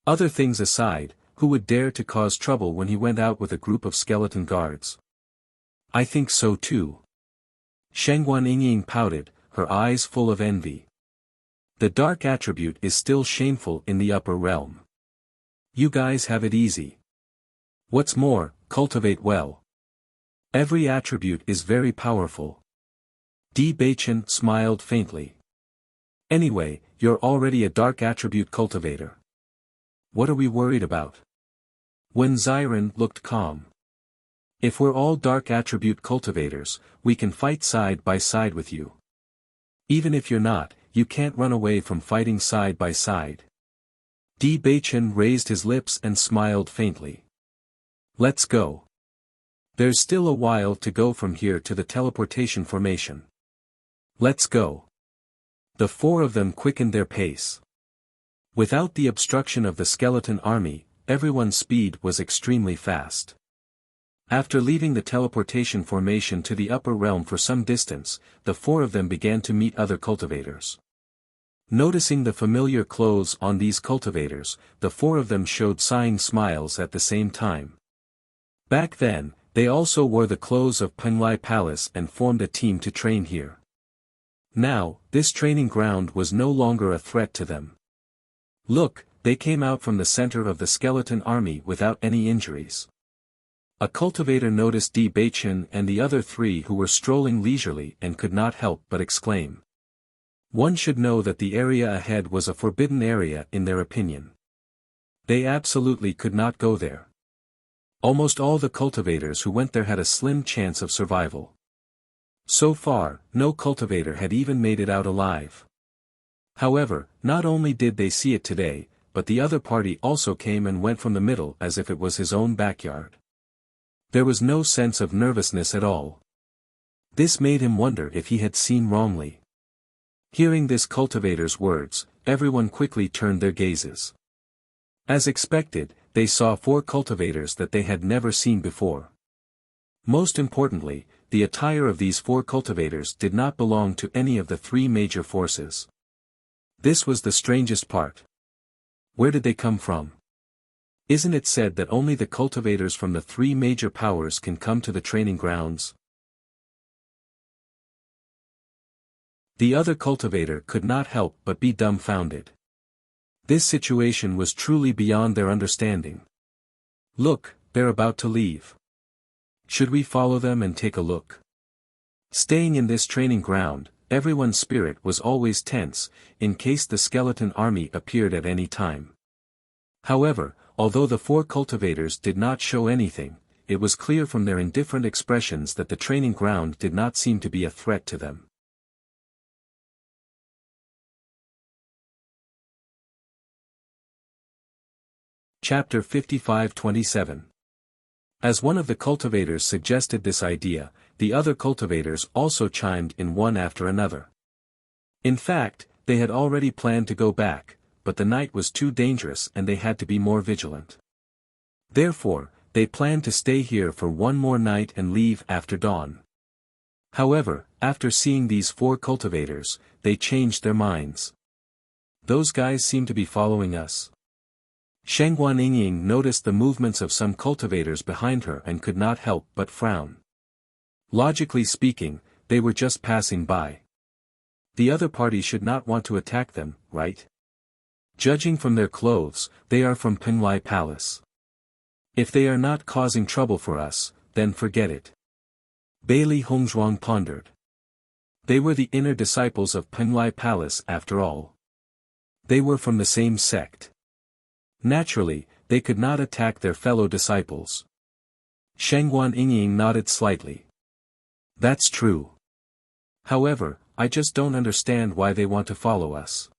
Other things aside, who would dare to cause trouble when he went out with a group of skeleton guards? I think so too. Shangguan Yingying pouted, her eyes full of envy. The dark attribute is still shameful in the upper realm. You guys have it easy. What's more, cultivate well. Every attribute is very powerful. Di Beichen smiled faintly. Anyway, you're already a dark attribute cultivator. What are we worried about? When Xiren looked calm. If we're all dark attribute cultivators, we can fight side by side with you. Even if you're not, you can't run away from fighting side by side. Di Beichen raised his lips and smiled faintly. Let's go. There's still a while to go from here to the teleportation formation. Let's go. The four of them quickened their pace. Without the obstruction of the skeleton army, everyone's speed was extremely fast. After leaving the teleportation formation to the upper realm for some distance, the four of them began to meet other cultivators. Noticing the familiar clothes on these cultivators, the four of them showed sighing smiles at the same time. Back then, they also wore the clothes of Penglai Palace and formed a team to train here. Now, this training ground was no longer a threat to them. Look, they came out from the center of the skeleton army without any injuries. A cultivator noticed Di Beichen and the other three who were strolling leisurely and could not help but exclaim. One should know that the area ahead was a forbidden area in their opinion. They absolutely could not go there. Almost all the cultivators who went there had a slim chance of survival. So far, no cultivator had even made it out alive. However, not only did they see it today, but the other party also came and went from the middle as if it was his own backyard. There was no sense of nervousness at all. This made him wonder if he had seen wrongly. Hearing this cultivator's words, everyone quickly turned their gazes. As expected, they saw 4 cultivators that they had never seen before. Most importantly, the attire of these 4 cultivators did not belong to any of the 3 major forces. This was the strangest part. Where did they come from? Isn't it said that only the cultivators from the 3 major powers can come to the training grounds? The other cultivator could not help but be dumbfounded. This situation was truly beyond their understanding. Look, they're about to leave. Should we follow them and take a look? Staying in this training ground, everyone's spirit was always tense, in case the skeleton army appeared at any time. However, although the 4 cultivators did not show anything, it was clear from their indifferent expressions that the training ground did not seem to be a threat to them. Chapter 55-27. As one of the cultivators suggested this idea, the other cultivators also chimed in one after another. In fact, they had already planned to go back, but the night was too dangerous and they had to be more vigilant. Therefore, they planned to stay here for one more night and leave after dawn. However, after seeing these 4 cultivators, they changed their minds. Those guys seem to be following us. Sheng Guanying noticed the movements of some cultivators behind her and could not help but frown. Logically speaking, they were just passing by. The other party should not want to attack them, right? Judging from their clothes, they are from Penglai Palace. If they are not causing trouble for us, then forget it. Bailey Hongzhuang pondered. They were the inner disciples of Penglai Palace after all. They were from the same sect. Naturally, they could not attack their fellow disciples. Sheng Guanying nodded slightly. That's true. However, I just don't understand why they want to follow us.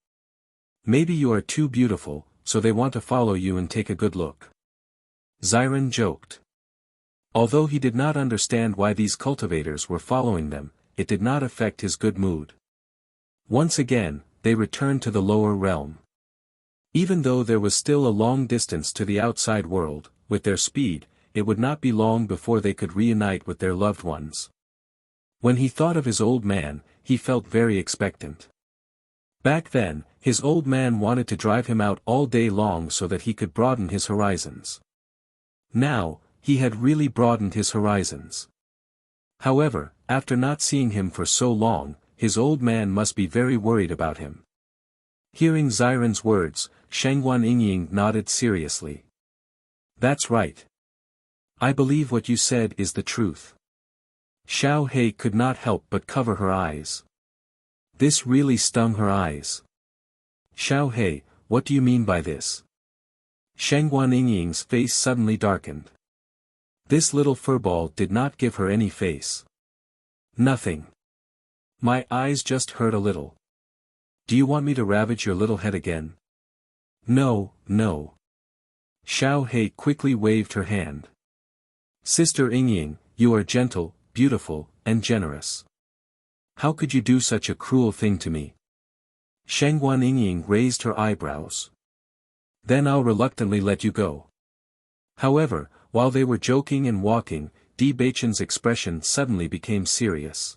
Maybe you are too beautiful, so they want to follow you and take a good look. Xiren joked. Although he did not understand why these cultivators were following them, it did not affect his good mood. Once again, they returned to the lower realm. Even though there was still a long distance to the outside world, with their speed, it would not be long before they could reunite with their loved ones. When he thought of his old man, he felt very expectant. Back then, his old man wanted to drive him out all day long so that he could broaden his horizons. Now, he had really broadened his horizons. However, after not seeing him for so long, his old man must be very worried about him. Hearing Xiren's words, Sheng Guanying nodded seriously. That's right. I believe what you said is the truth. Xiao He could not help but cover her eyes. This really stung her eyes. Xiao He, what do you mean by this? Sheng Guanying's face suddenly darkened. This little furball did not give her any face. Nothing. My eyes just hurt a little. Do you want me to ravage your little head again? No, no. Xiao He quickly waved her hand. Sister Yingying, you are gentle, beautiful, and generous. How could you do such a cruel thing to me? Sheng Guanying raised her eyebrows. Then I'll reluctantly let you go. However, while they were joking and walking, Di Beichen's expression suddenly became serious.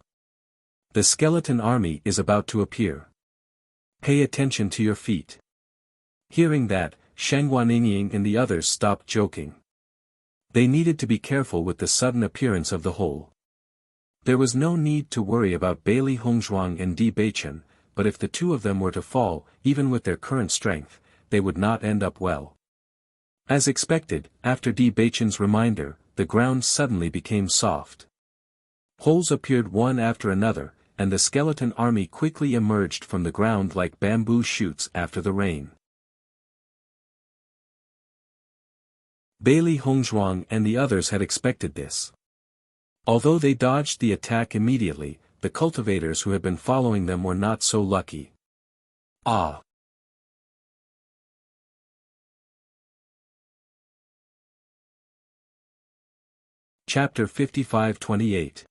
The skeleton army is about to appear. Pay attention to your feet. Hearing that, Sheng Guanying and the others stopped joking. They needed to be careful with the sudden appearance of the whole. There was no need to worry about Bailey Hongzhuang and Di Beichen, but if the 2 of them were to fall, even with their current strength, they would not end up well. As expected, after Di Beichen's reminder, the ground suddenly became soft. Holes appeared one after another, and the skeleton army quickly emerged from the ground like bamboo shoots after the rain. Bailey Hongzhuang and the others had expected this. Although they dodged the attack immediately, the cultivators who had been following them were not so lucky. Ah! Chapter 55-28.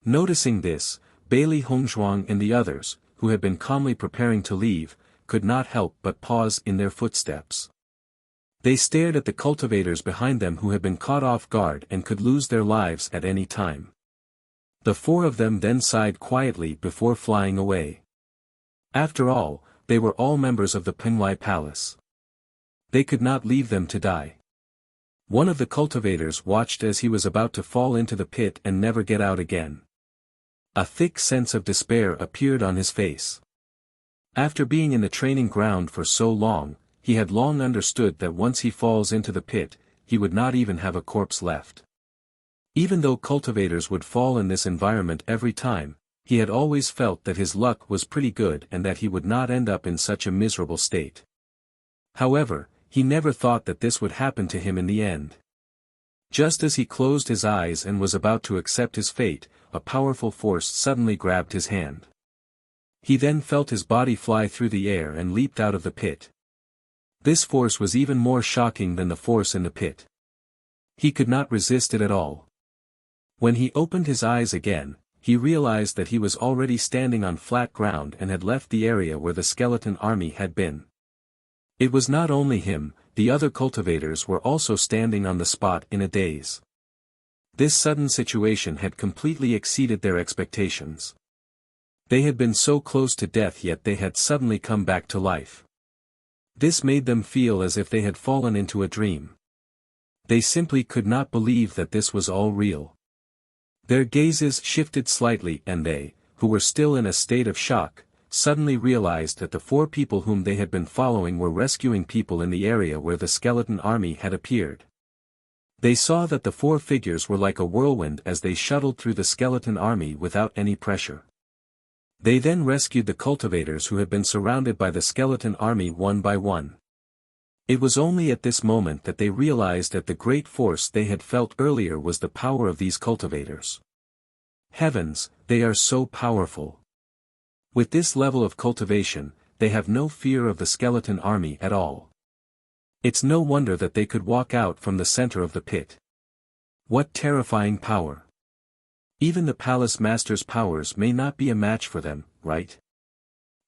Noticing this, Bailey Hongzhuang and the others, who had been calmly preparing to leave, could not help but pause in their footsteps. They stared at the cultivators behind them who had been caught off guard and could lose their lives at any time. The four of them then sighed quietly before flying away. After all, they were all members of the Pengwai Palace. They could not leave them to die. One of the cultivators watched as he was about to fall into the pit and never get out again. A thick sense of despair appeared on his face. After being in the training ground for so long, he had long understood that once he falls into the pit, he would not even have a corpse left. Even though cultivators would fall in this environment every time, he had always felt that his luck was pretty good and that he would not end up in such a miserable state. However, he never thought that this would happen to him in the end. Just as he closed his eyes and was about to accept his fate, a powerful force suddenly grabbed his hand. He then felt his body fly through the air and leaped out of the pit. This force was even more shocking than the force in the pit. He could not resist it at all. When he opened his eyes again, he realized that he was already standing on flat ground and had left the area where the skeleton army had been. It was not only him, the other cultivators were also standing on the spot in a daze. This sudden situation had completely exceeded their expectations. They had been so close to death yet they had suddenly come back to life. This made them feel as if they had fallen into a dream. They simply could not believe that this was all real. Their gazes shifted slightly and they, who were still in a state of shock, suddenly realized that the four people whom they had been following were rescuing people in the area where the skeleton army had appeared. They saw that the four figures were like a whirlwind as they shuttled through the skeleton army without any pressure. They then rescued the cultivators who had been surrounded by the skeleton army one by one. It was only at this moment that they realized that the great force they had felt earlier was the power of these cultivators. Heavens, they are so powerful. With this level of cultivation, they have no fear of the skeleton army at all. It's no wonder that they could walk out from the center of the pit. What terrifying power! Even the palace master's powers may not be a match for them, right?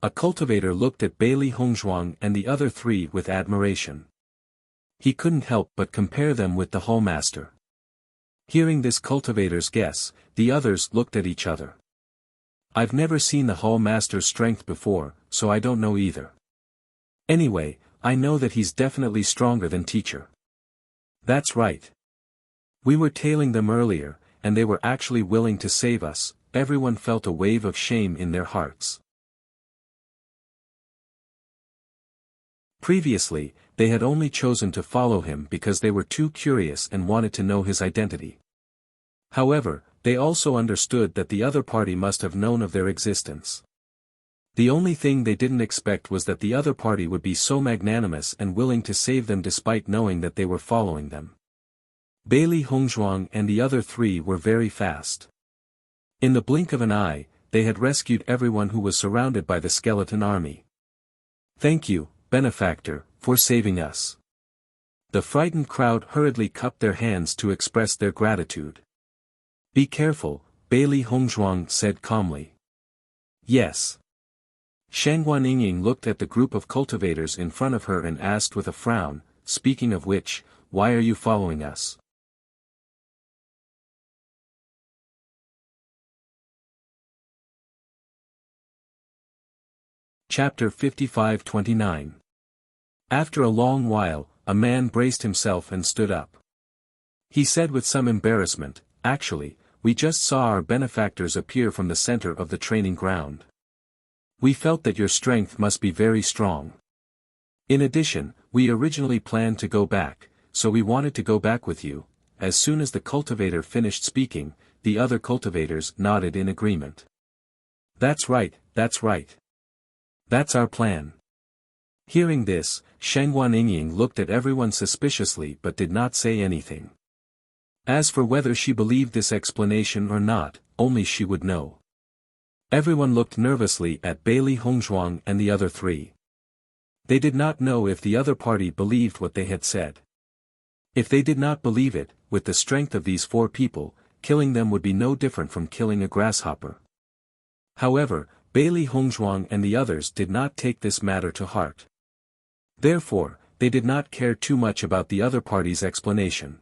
A cultivator looked at Bailey Hongzhuang and the other three with admiration. He couldn't help but compare them with the hallmaster. Hearing this cultivator's guess, the others looked at each other. I've never seen the hallmaster's strength before, so I don't know either. Anyway, I know that he's definitely stronger than teacher. That's right. We were tailing them earlier, and they were actually willing to save us. Everyone felt a wave of shame in their hearts. Previously, they had only chosen to follow him because they were too curious and wanted to know his identity. However, they also understood that the other party must have known of their existence. The only thing they didn't expect was that the other party would be so magnanimous and willing to save them despite knowing that they were following them. Bailey Hongzhuang and the other three were very fast. In the blink of an eye, they had rescued everyone who was surrounded by the skeleton army. Thank you, benefactor, for saving us. The frightened crowd hurriedly cupped their hands to express their gratitude. Be careful, Bailey Hongzhuang said calmly. Yes. Shangguan Yingying looked at the group of cultivators in front of her and asked with a frown, speaking of which, why are you following us? Chapter 55-29. After a long while, a man braced himself and stood up. He said with some embarrassment, actually, we just saw our benefactors appear from the center of the training ground. We felt that your strength must be very strong. In addition, we originally planned to go back, so we wanted to go back with you. As soon as the cultivator finished speaking, the other cultivators nodded in agreement. That's right, that's right. That's our plan. Hearing this, Shangguan Yingying looked at everyone suspiciously but did not say anything. As for whether she believed this explanation or not, only she would know. Everyone looked nervously at Bailey Hongzhuang and the other three. They did not know if the other party believed what they had said. If they did not believe it, with the strength of these 4 people, killing them would be no different from killing a grasshopper. However, Bailey Hongzhuang and the others did not take this matter to heart. Therefore, they did not care too much about the other party's explanation.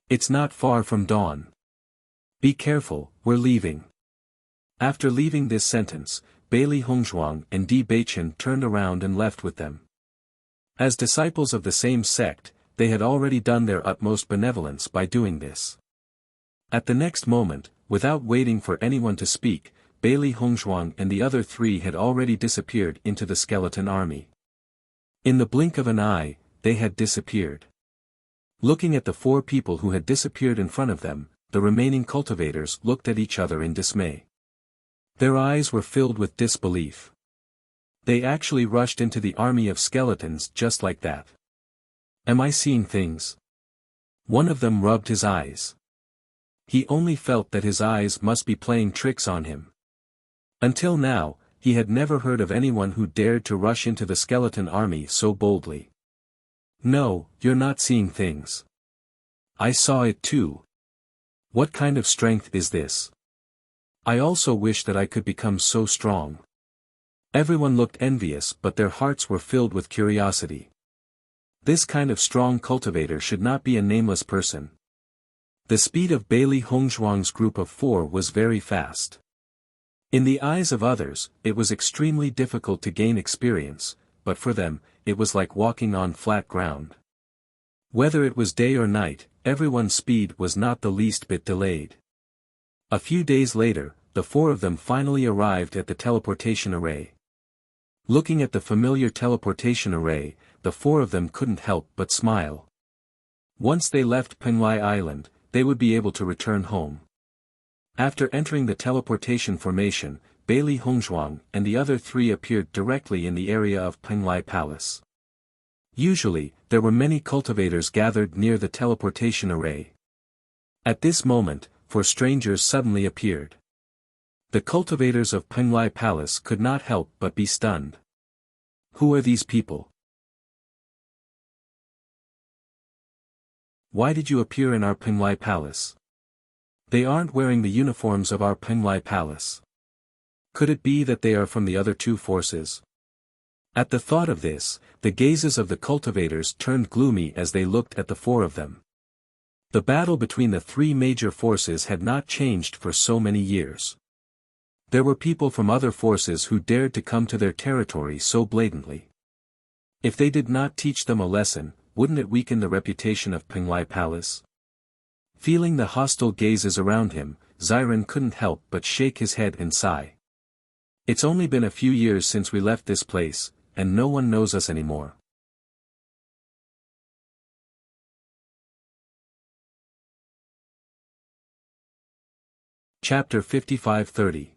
It's not far from dawn. Be careful, we're leaving. After leaving this sentence, Bailey Hongzhuang and Di Beichen turned around and left with them. As disciples of the same sect, they had already done their utmost benevolence by doing this. At the next moment, without waiting for anyone to speak, Bailey Hongzhuang and the other 3 had already disappeared into the skeleton army. In the blink of an eye, they had disappeared. Looking at the 4 people who had disappeared in front of them, the remaining cultivators looked at each other in dismay. Their eyes were filled with disbelief. They actually rushed into the army of skeletons just like that. Am I seeing things? One of them rubbed his eyes. He only felt that his eyes must be playing tricks on him. Until now, he had never heard of anyone who dared to rush into the skeleton army so boldly. No, you're not seeing things. I saw it too. What kind of strength is this? I also wish that I could become so strong. Everyone looked envious but their hearts were filled with curiosity. This kind of strong cultivator should not be a nameless person. The speed of Bailey Hongzhuang's group of 4 was very fast. In the eyes of others, it was extremely difficult to gain experience, but for them, it was like walking on flat ground. Whether it was day or night, everyone's speed was not the least bit delayed. A few days later, the 4 of them finally arrived at the teleportation array. Looking at the familiar teleportation array, the 4 of them couldn't help but smile. Once they left Penglai Island, they would be able to return home. After entering the teleportation formation, Bailey Hongzhuang and the other 3 appeared directly in the area of Penglai Palace. Usually, there were many cultivators gathered near the teleportation array. At this moment, 4 strangers suddenly appeared. The cultivators of Penglai Palace could not help but be stunned. Who are these people? Why did you appear in our Penglai Palace? They aren't wearing the uniforms of our Penglai Palace. Could it be that they are from the other 2 forces? At the thought of this, the gazes of the cultivators turned gloomy as they looked at the 4 of them. The battle between the 3 major forces had not changed for so many years. There were people from other forces who dared to come to their territory so blatantly. If they did not teach them a lesson, wouldn't it weaken the reputation of Penglai Palace? Feeling the hostile gazes around him, Xiren couldn't help but shake his head and sigh. It's only been a few years since we left this place, and no one knows us anymore. Chapter 55-30.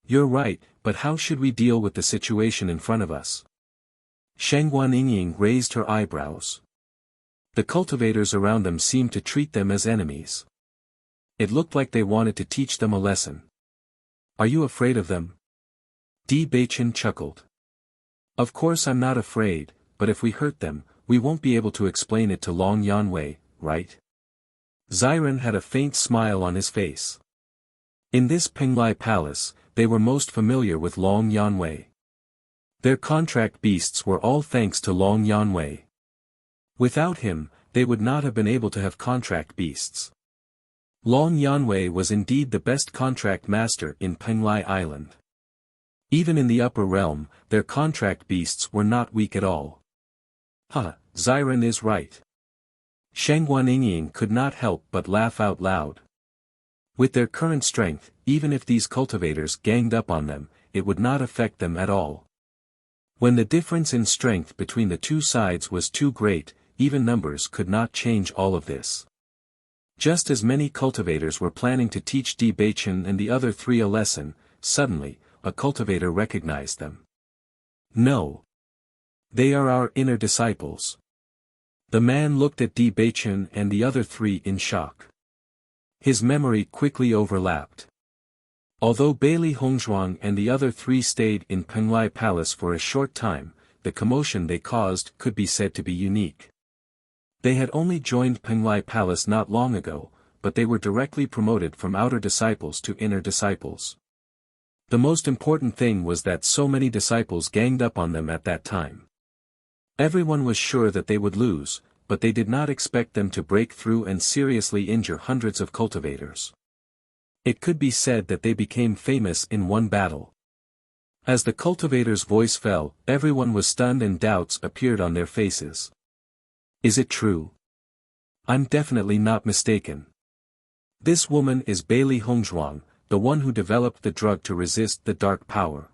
You're right, but how should we deal with the situation in front of us? Sheng Guanying raised her eyebrows. The cultivators around them seemed to treat them as enemies. It looked like they wanted to teach them a lesson. Are you afraid of them? Di Beichen chuckled. Of course I'm not afraid, but if we hurt them, we won't be able to explain it to Long Yanwei, right? Xiren had a faint smile on his face. In this Penglai Palace, they were most familiar with Long Yanwei. Their contract beasts were all thanks to Long Yanwei. Without him, they would not have been able to have contract beasts. Long Yanwei was indeed the best contract master in Penglai Island. Even in the upper realm, their contract beasts were not weak at all. Xiren is right. Sheng Guanying could not help but laugh out loud. With their current strength, even if these cultivators ganged up on them, it would not affect them at all. When the difference in strength between the 2 sides was too great, even numbers could not change all of this. Just as many cultivators were planning to teach Di Beichen and the other 3 a lesson, suddenly, a cultivator recognized them. No. They are our inner disciples. The man looked at Di Beichun and the other three in shock. His memory quickly overlapped. Although Bailey Hongzhuang and the other three stayed in Penglai Palace for a short time, the commotion they caused could be said to be unique. They had only joined Penglai Palace not long ago, but they were directly promoted from outer disciples to inner disciples. The most important thing was that so many disciples ganged up on them at that time. Everyone was sure that they would lose, but they did not expect them to break through and seriously injure hundreds of cultivators. It could be said that they became famous in one battle. As the cultivator's voice fell, everyone was stunned and doubts appeared on their faces. Is it true? I'm definitely not mistaken. This woman is Bailey Hongzhuang, the one who developed the drug to resist the dark power.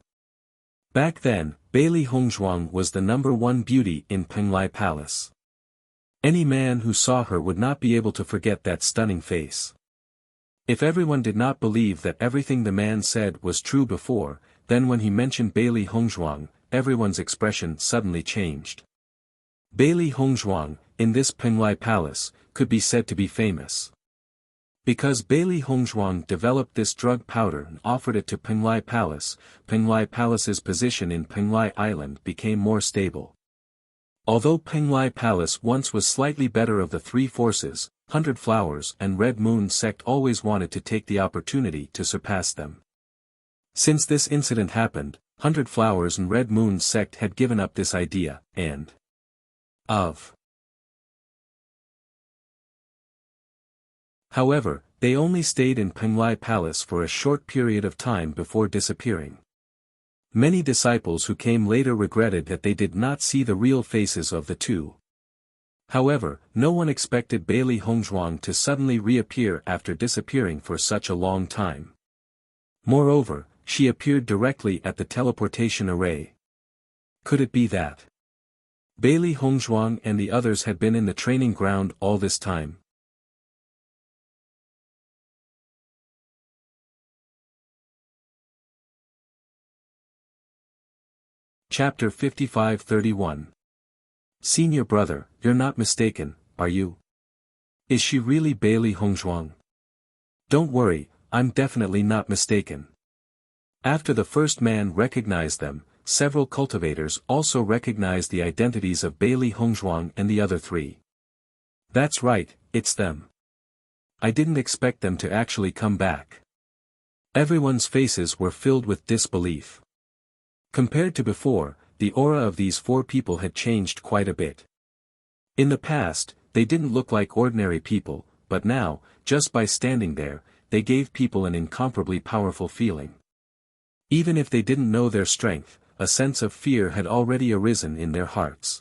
Back then, Bailey Hongzhuang was the #1 beauty in Penglai Palace. Any man who saw her would not be able to forget that stunning face. If everyone did not believe that everything the man said was true before, then when he mentioned Bailey Hongzhuang, everyone's expression suddenly changed. Bailey Hongzhuang, in this Penglai Palace, could be said to be famous. Because Bailey Hongzhuang developed this drug powder and offered it to Penglai Palace's position in Penglai Island became more stable. Although Penglai Palace once was slightly better of the three forces, 100 Flowers and Red Moon sect always wanted to take the opportunity to surpass them. Since this incident happened, 100 Flowers and Red Moon sect had given up this idea, and However, they only stayed in Penglai Palace for a short period of time before disappearing. Many disciples who came later regretted that they did not see the real faces of the two. However, no one expected Bailey Hongzhuang to suddenly reappear after disappearing for such a long time. Moreover, she appeared directly at the teleportation array. Could it be that Bailey Hongzhuang and the others had been in the training ground all this time? Chapter 55-31. Senior brother, you're not mistaken, are you? Is she really Bailey Hongzhuang? Don't worry, I'm definitely not mistaken. After the first man recognized them, several cultivators also recognized the identities of Bailey Hongzhuang and the other three. That's right, it's them. I didn't expect them to actually come back. Everyone's faces were filled with disbelief. Compared to before, the aura of these four people had changed quite a bit. In the past, they didn't look like ordinary people, but now, just by standing there, they gave people an incomparably powerful feeling. Even if they didn't know their strength, a sense of fear had already arisen in their hearts.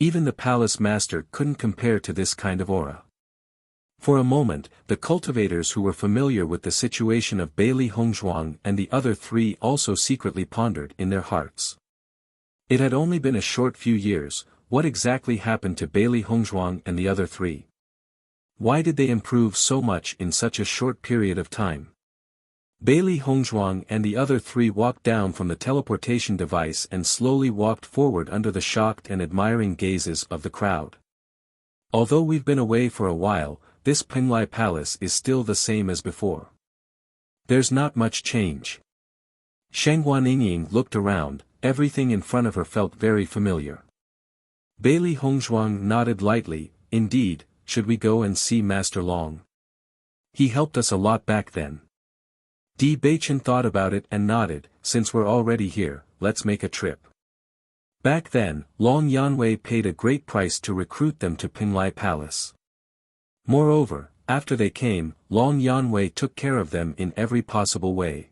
Even the palace master couldn't compare to this kind of aura. For a moment, the cultivators who were familiar with the situation of Bailey Hongzhuang and the other three also secretly pondered in their hearts. It had only been a short few years, what exactly happened to Bailey Hongzhuang and the other three? Why did they improve so much in such a short period of time? Bailey Hongzhuang and the other three walked down from the teleportation device and slowly walked forward under the shocked and admiring gazes of the crowd. Although we've been away for a while, this Penglai Palace is still the same as before. There's not much change. Shangguan Yingying looked around, everything in front of her felt very familiar. Bailey Hongzhuang nodded lightly, indeed, should we go and see Master Long? He helped us a lot back then. Di Beichun thought about it and nodded, since we're already here, let's make a trip. Back then, Long Yanwei paid a great price to recruit them to Penglai Palace. Moreover, after they came, Long Yanwei took care of them in every possible way.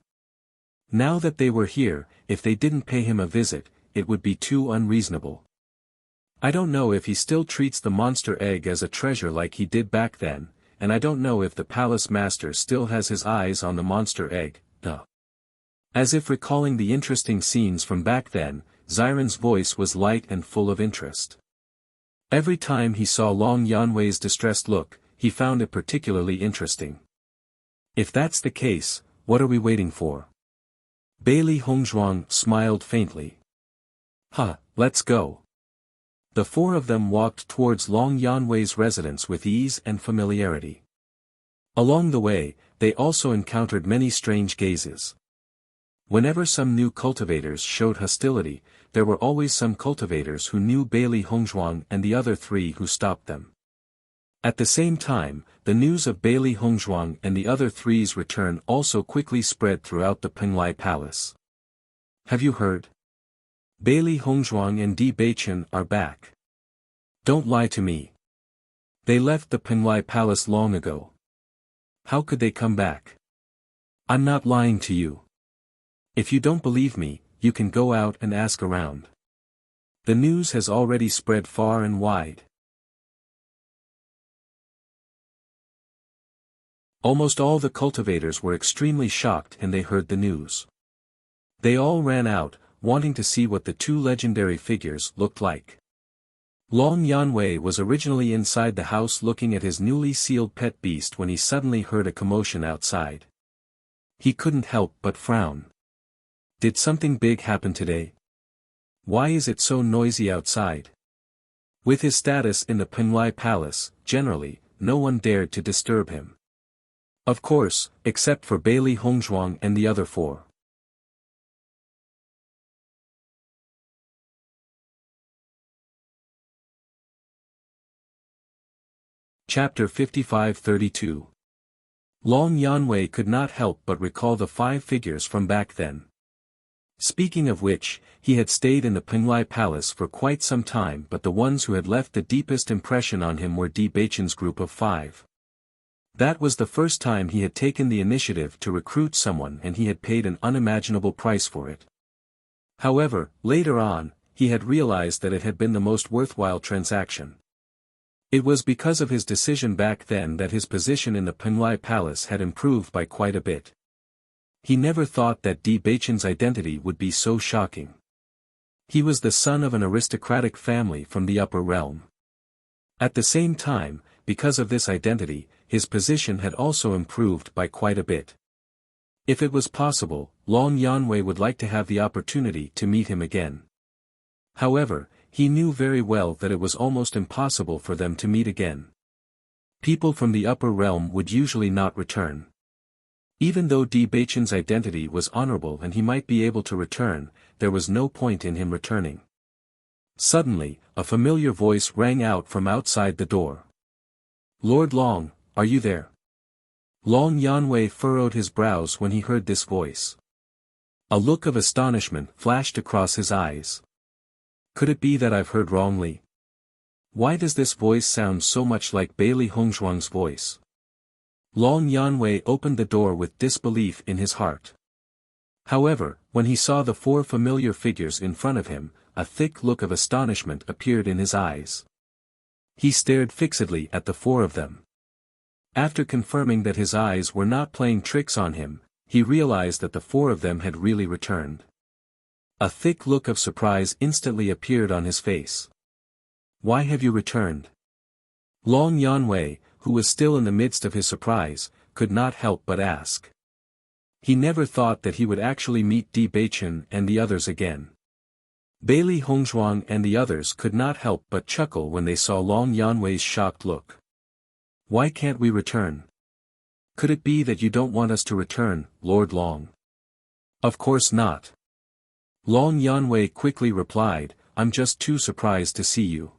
Now that they were here, if they didn't pay him a visit, it would be too unreasonable. I don't know if he still treats the monster egg as a treasure like he did back then, and I don't know if the palace master still has his eyes on the monster egg, As if recalling the interesting scenes from back then, Xiren's voice was light and full of interest. Every time he saw Long Yanwei's distressed look, he found it particularly interesting. If that's the case, what are we waiting for? Bailey Hongzhuang smiled faintly. Let's go. The four of them walked towards Long Yanwei's residence with ease and familiarity. Along the way, they also encountered many strange gazes. Whenever some new cultivators showed hostility, there were always some cultivators who knew Bailey Hongzhuang and the other three who stopped them. At the same time, the news of Bailey Hongzhuang and the other three's return also quickly spread throughout the Penglai Palace. Have you heard? Bailey Hongzhuang and Di Beichen are back. Don't lie to me. They left the Penglai Palace long ago. How could they come back? I'm not lying to you. If you don't believe me, you can go out and ask around. The news has already spread far and wide. Almost all the cultivators were extremely shocked and they heard the news. They all ran out, wanting to see what the two legendary figures looked like. Long Yanwei was originally inside the house looking at his newly sealed pet beast when he suddenly heard a commotion outside. He couldn't help but frown. Did something big happen today? Why is it so noisy outside? With his status in the Penglai Palace, generally, no one dared to disturb him. Of course, except for Bailey Hongzhuang and the other four. Chapter 55-32. Long Yanwei could not help but recall the five figures from back then. Speaking of which, he had stayed in the Penglai Palace for quite some time, but the ones who had left the deepest impression on him were Di Beichen's group of five. That was the first time he had taken the initiative to recruit someone and he had paid an unimaginable price for it. However, later on, he had realized that it had been the most worthwhile transaction. It was because of his decision back then that his position in the Penglai Palace had improved by quite a bit. He never thought that Di Beichen's identity would be so shocking. He was the son of an aristocratic family from the upper realm. At the same time, because of this identity, his position had also improved by quite a bit. If it was possible, Long Yanwei would like to have the opportunity to meet him again. However, he knew very well that it was almost impossible for them to meet again. People from the upper realm would usually not return. Even though Di Beichen's identity was honorable and he might be able to return, there was no point in him returning. Suddenly, a familiar voice rang out from outside the door. Lord Long, are you there? Long Yanwei furrowed his brows when he heard this voice. A look of astonishment flashed across his eyes. Could it be that I've heard wrongly? Why does this voice sound so much like Bailey Hongzhuang's voice? Long Yanwei opened the door with disbelief in his heart. However, when he saw the four familiar figures in front of him, a thick look of astonishment appeared in his eyes. He stared fixedly at the four of them. After confirming that his eyes were not playing tricks on him, he realized that the four of them had really returned. A thick look of surprise instantly appeared on his face. Why have you returned? Long Yanwei, who was still in the midst of his surprise, could not help but ask. He never thought that he would actually meet Di Beichen and the others again. Bailey Hongzhuang and the others could not help but chuckle when they saw Long Yanwei's shocked look. Why can't we return? Could it be that you don't want us to return, Lord Long? Of course not. Long Yanwei quickly replied, I'm just too surprised to see you.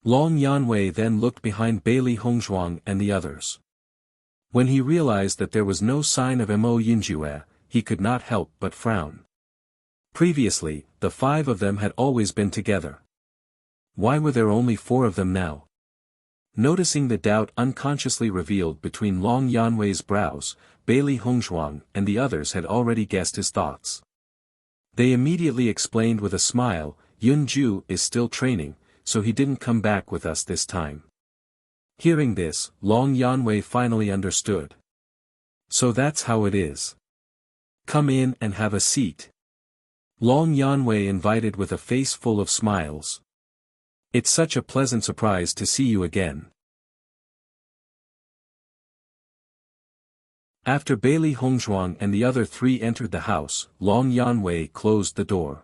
Long Yanwei then looked behind Bailey Hongzhuang and the others. When he realized that there was no sign of Mo Yinjue, he could not help but frown. Previously, the five of them had always been together. Why were there only four of them now? Noticing the doubt unconsciously revealed between Long Yanwei's brows, Bailey Hongzhuang and the others had already guessed his thoughts. They immediately explained with a smile, Yunju is still training, so he didn't come back with us this time. Hearing this, Long Yanwei finally understood. So that's how it is. Come in and have a seat. Long Yanwei invited with a face full of smiles. It's such a pleasant surprise to see you again. After Bailey Hongzhuang and the other three entered the house, Long Yanwei closed the door.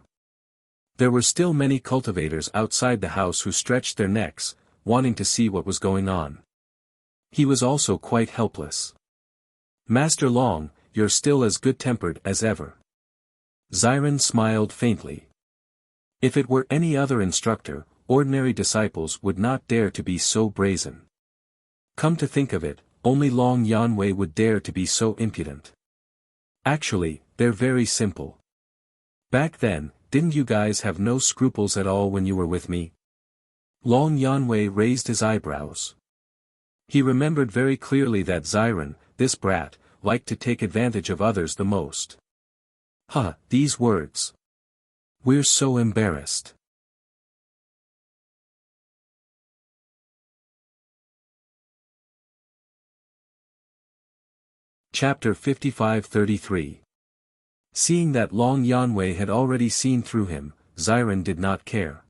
There were still many cultivators outside the house who stretched their necks, wanting to see what was going on. He was also quite helpless. "Master Long, you're still as good-tempered as ever." Ziren smiled faintly. If it were any other instructor, ordinary disciples would not dare to be so brazen. Come to think of it, only Long Yanwei would dare to be so impudent. Actually, they're very simple. Back then, didn't you guys have no scruples at all when you were with me? Long Yanwei raised his eyebrows. He remembered very clearly that Ziren, this brat, liked to take advantage of others the most. These words. We're so embarrassed. Chapter 55-33. Seeing that Long Yanwei had already seen through him, Ziren did not care.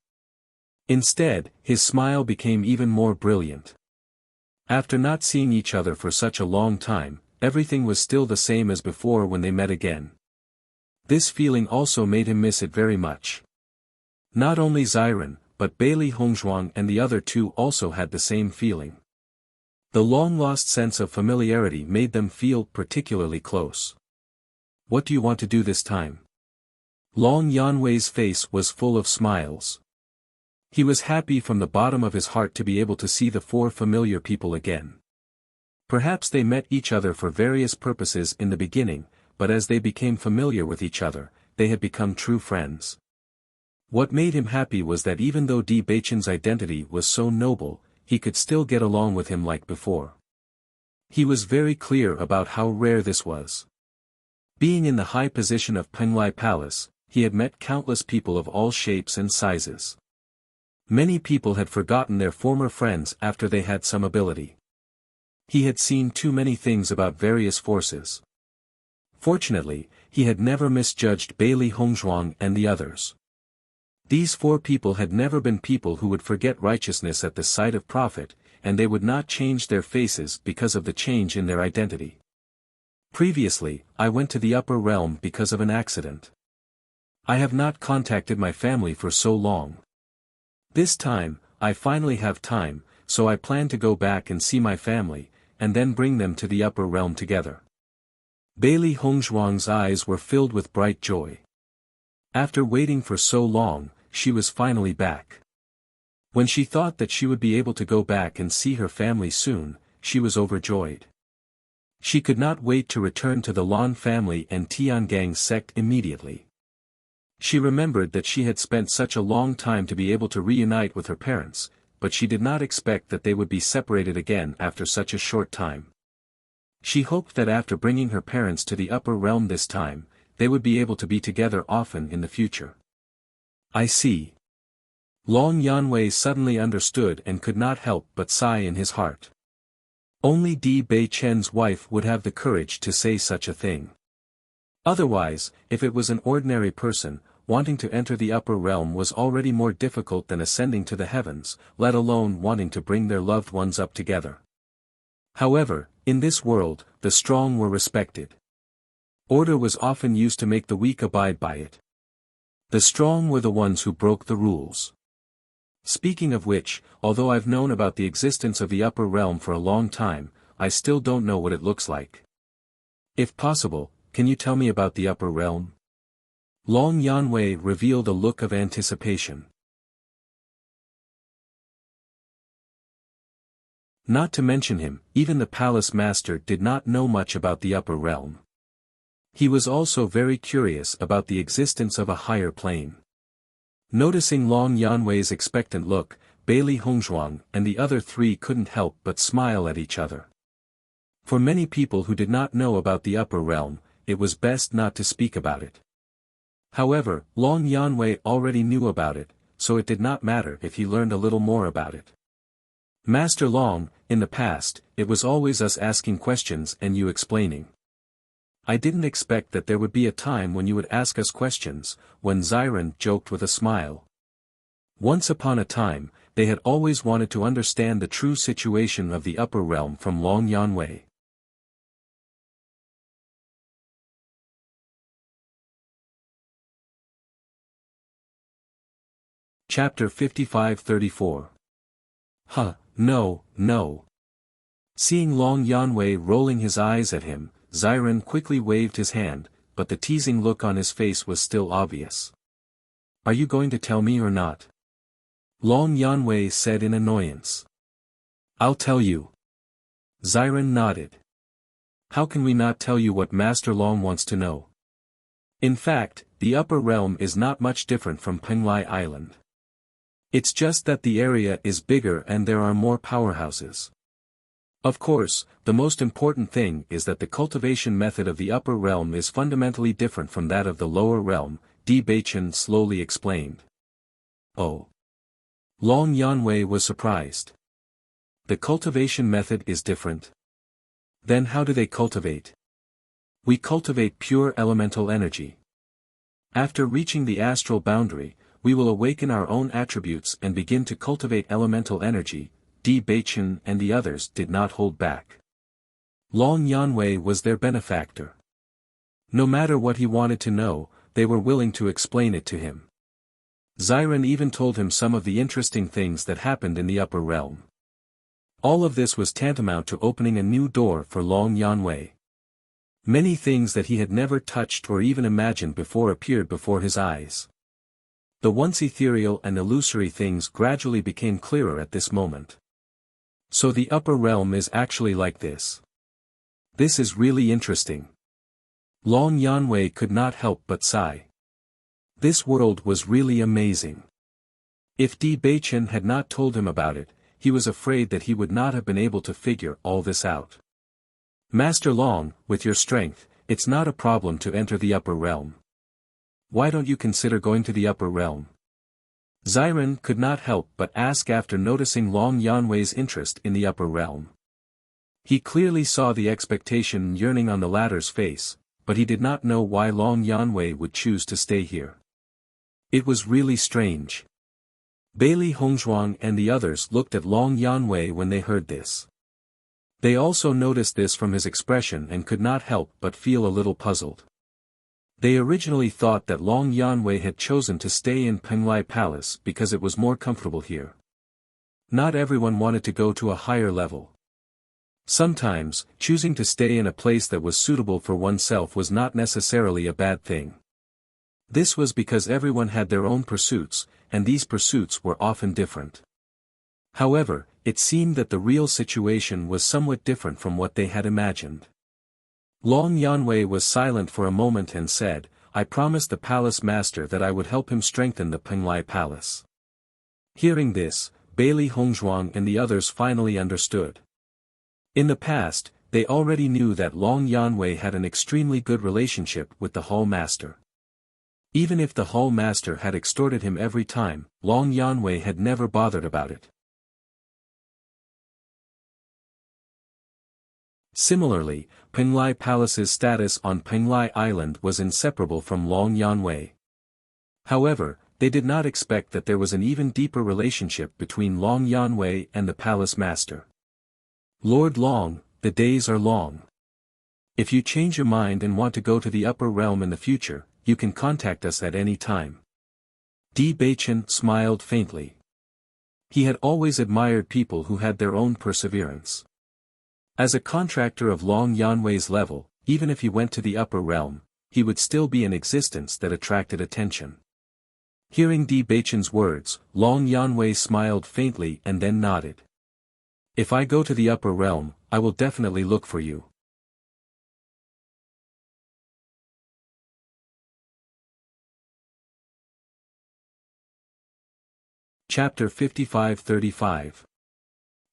Instead, his smile became even more brilliant. After not seeing each other for such a long time, everything was still the same as before when they met again. This feeling also made him miss it very much. Not only Ziren, but Bailey Hongzhuang and the other two also had the same feeling. The long-lost sense of familiarity made them feel particularly close. What do you want to do this time? Long Yanwei's face was full of smiles. He was happy from the bottom of his heart to be able to see the four familiar people again. Perhaps they met each other for various purposes in the beginning, but as they became familiar with each other, they had become true friends. What made him happy was that even though Di Beichen's identity was so noble, he could still get along with him like before. He was very clear about how rare this was. Being in the high position of Penglai Palace, he had met countless people of all shapes and sizes. Many people had forgotten their former friends after they had some ability. He had seen too many things about various forces. Fortunately, he had never misjudged Bailey Hongzhuang and the others. These four people had never been people who would forget righteousness at the sight of profit, and they would not change their faces because of the change in their identity. Previously, I went to the upper realm because of an accident. I have not contacted my family for so long. This time, I finally have time, so I plan to go back and see my family, and then bring them to the upper realm together. Bailey Hongzhuang's eyes were filled with bright joy. After waiting for so long, she was finally back. When she thought that she would be able to go back and see her family soon, she was overjoyed. She could not wait to return to the Lan family and Tiangang sect immediately. She remembered that she had spent such a long time to be able to reunite with her parents, but she did not expect that they would be separated again after such a short time. She hoped that after bringing her parents to the upper realm this time, they would be able to be together often in the future. I see. Long Yanwei suddenly understood and could not help but sigh in his heart. Only Di Beichen's wife would have the courage to say such a thing. Otherwise, if it was an ordinary person, wanting to enter the upper realm was already more difficult than ascending to the heavens, let alone wanting to bring their loved ones up together. However, in this world, the strong were respected. Order was often used to make the weak abide by it. The strong were the ones who broke the rules. Speaking of which, although I've known about the existence of the upper realm for a long time, I still don't know what it looks like. If possible, can you tell me about the upper realm? Long Yanwei revealed a look of anticipation. Not to mention him, even the palace master did not know much about the upper realm. He was also very curious about the existence of a higher plane. Noticing Long Yanwei's expectant look, Bailey Hongzhuang and the other three couldn't help but smile at each other. For many people who did not know about the upper realm, it was best not to speak about it. However, Long Yanwei already knew about it, so it did not matter if he learned a little more about it. Master Long, in the past, it was always us asking questions and you explaining. I didn't expect that there would be a time when you would ask us questions, when Ziren joked with a smile. Once upon a time, they had always wanted to understand the true situation of the upper realm from Long Yanwei. Chapter 55-34. Huh, no, no. Seeing Long Yanwei rolling his eyes at him, Xiren quickly waved his hand, but the teasing look on his face was still obvious. Are you going to tell me or not? Long Yanwei said in annoyance. I'll tell you. Xiren nodded. How can we not tell you what Master Long wants to know? In fact, the upper realm is not much different from Penglai Island. It's just that the area is bigger and there are more powerhouses. Of course, the most important thing is that the cultivation method of the upper realm is fundamentally different from that of the lower realm, Di Beichen slowly explained. Oh. Long Yanwei was surprised. The cultivation method is different? Then how do they cultivate? We cultivate pure elemental energy. After reaching the astral boundary, we will awaken our own attributes and begin to cultivate elemental energy. Di Beichen and the others did not hold back. Long Yanwei was their benefactor. No matter what he wanted to know, they were willing to explain it to him. Xiren even told him some of the interesting things that happened in the upper realm. All of this was tantamount to opening a new door for Long Yanwei. Many things that he had never touched or even imagined before appeared before his eyes. The once ethereal and illusory things gradually became clearer at this moment. So the upper realm is actually like this. This is really interesting. Long Yanwei could not help but sigh. This world was really amazing. If Di Beichen had not told him about it, he was afraid that he would not have been able to figure all this out. Master Long, with your strength, it's not a problem to enter the upper realm. Why don't you consider going to the upper realm? Xiren could not help but ask after noticing Long Yanwei's interest in the upper realm. He clearly saw the expectation and yearning on the latter's face, but he did not know why Long Yanwei would choose to stay here. It was really strange. Bailey Hongzhuang and the others looked at Long Yanwei when they heard this. They also noticed this from his expression and could not help but feel a little puzzled. They originally thought that Long Yanwei had chosen to stay in Penglai Palace because it was more comfortable here. Not everyone wanted to go to a higher level. Sometimes, choosing to stay in a place that was suitable for oneself was not necessarily a bad thing. This was because everyone had their own pursuits, and these pursuits were often different. However, it seemed that the real situation was somewhat different from what they had imagined. Long Yanwei was silent for a moment and said, I promised the palace master that I would help him strengthen the Penglai Palace. Hearing this, Bailey Hongzhuang and the others finally understood. In the past, they already knew that Long Yanwei had an extremely good relationship with the Hall Master. Even if the Hall Master had extorted him every time, Long Yanwei had never bothered about it. Similarly, Penglai Palace's status on Penglai Island was inseparable from Long Yanwei. However, they did not expect that there was an even deeper relationship between Long Yanwei and the Palace Master. Lord Long, the days are long. If you change your mind and want to go to the upper realm in the future, you can contact us at any time. Di Beichen smiled faintly. He had always admired people who had their own perseverance. As a contractor of Long Yanwei's level, even if he went to the upper realm, he would still be an existence that attracted attention. Hearing Di Beichen's words, Long Yanwei smiled faintly and then nodded. If I go to the upper realm, I will definitely look for you. Chapter 55-35.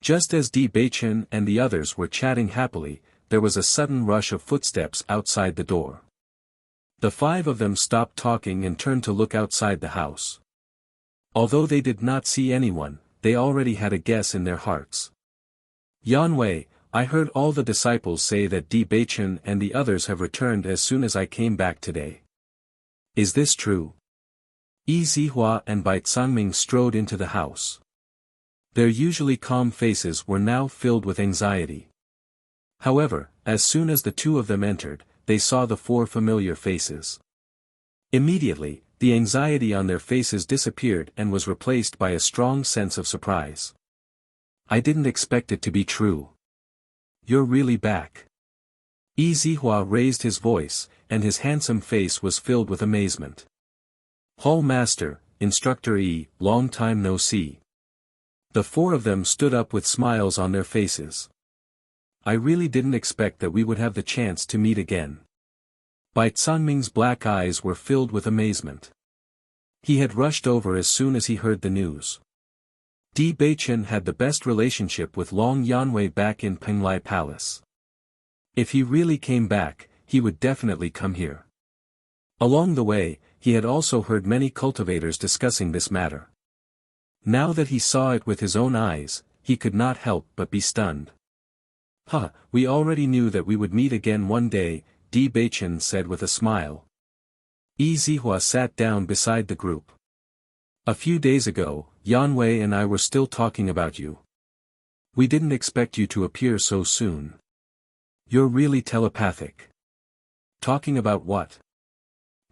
Just as Di Beichen and the others were chatting happily, there was a sudden rush of footsteps outside the door. The five of them stopped talking and turned to look outside the house. Although they did not see anyone, they already had a guess in their hearts. Yanwei, I heard all the disciples say that Di Beichen and the others have returned as soon as I came back today. Is this true? Yi Zihua and Bai Tsangming strode into the house. Their usually calm faces were now filled with anxiety. However, as soon as the two of them entered, they saw the four familiar faces. Immediately, the anxiety on their faces disappeared and was replaced by a strong sense of surprise. I didn't expect it to be true. You're really back. Yi Zihua raised his voice, and his handsome face was filled with amazement. Hall Master, Instructor Yi, long time no see. The four of them stood up with smiles on their faces. I really didn't expect that we would have the chance to meet again. Bai Cangming's black eyes were filled with amazement. He had rushed over as soon as he heard the news. Di Beichen had the best relationship with Long Yanwei back in Penglai Palace. If he really came back, he would definitely come here. Along the way, he had also heard many cultivators discussing this matter. Now that he saw it with his own eyes, he could not help but be stunned. We already knew that we would meet again one day, Di Beichen said with a smile. Yi Zihua sat down beside the group. A few days ago, Yanwei and I were still talking about you. We didn't expect you to appear so soon. You're really telepathic. Talking about what?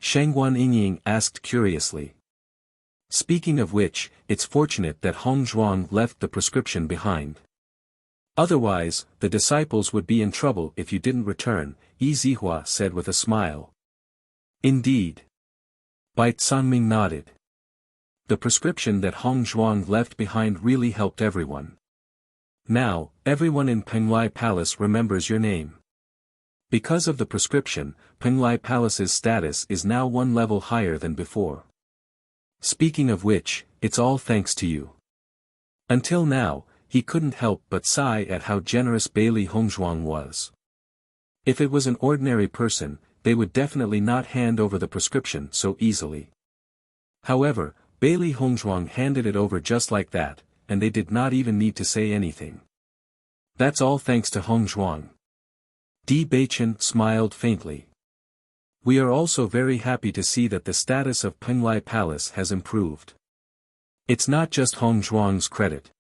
Shangguan Yingying asked curiously. Speaking of which, it's fortunate that Hong Zhuang left the prescription behind. Otherwise, the disciples would be in trouble if you didn't return, Yi Zihua said with a smile. Indeed. Bai Cangming nodded. The prescription that Hong Zhuang left behind really helped everyone. Now, everyone in Penglai Palace remembers your name. Because of the prescription, Penglai Palace's status is now one level higher than before. Speaking of which, it's all thanks to you. Until now, he couldn't help but sigh at how generous Bailey Hongzhuang was. If it was an ordinary person, they would definitely not hand over the prescription so easily. However, Bailey Hongzhuang handed it over just like that, and they did not even need to say anything. That's all thanks to Hongzhuang. Di Beichen smiled faintly. We are also very happy to see that the status of Penglai Palace has improved. It's not just Hongzhuang's credit.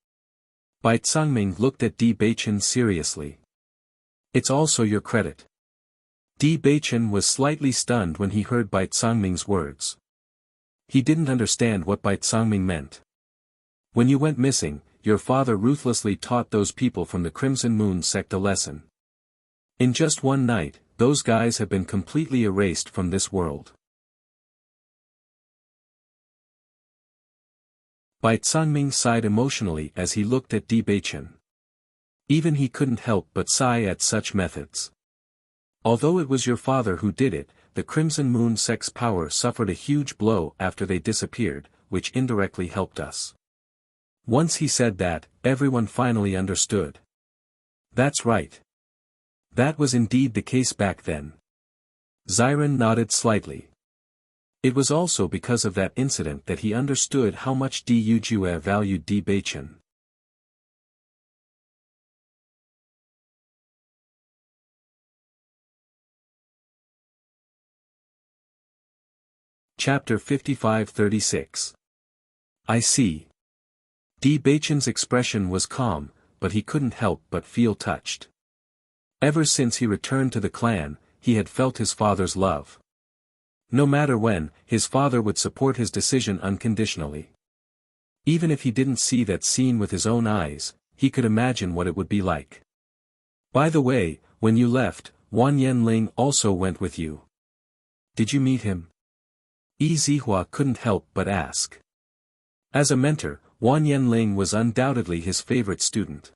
Bai Cangming looked at Di Beichen seriously. It's also your credit. Di Beichen was slightly stunned when he heard Bai Cangming's words. He didn't understand what Bai Cangming meant. When you went missing, your father ruthlessly taught those people from the Crimson Moon sect a lesson. In just one night, those guys have been completely erased from this world. Bai Cangming sighed emotionally as he looked at Di Beichen. Even he couldn't help but sigh at such methods. Although it was your father who did it, the Crimson Moon sect's power suffered a huge blow after they disappeared, which indirectly helped us. Once he said that, everyone finally understood. That's right. That was indeed the case back then. Xiren nodded slightly. It was also because of that incident that he understood how much Di Yujue valued Di Beichen. Chapter 55-36. I see. Di Beichen's expression was calm, but he couldn't help but feel touched. Ever since he returned to the clan, he had felt his father's love. No matter when, his father would support his decision unconditionally. Even if he didn't see that scene with his own eyes, he could imagine what it would be like. By the way, when you left, Wan Yanling also went with you. Did you meet him? Yi Zihua couldn't help but ask. As a mentor, Wan Yanling was undoubtedly his favorite student.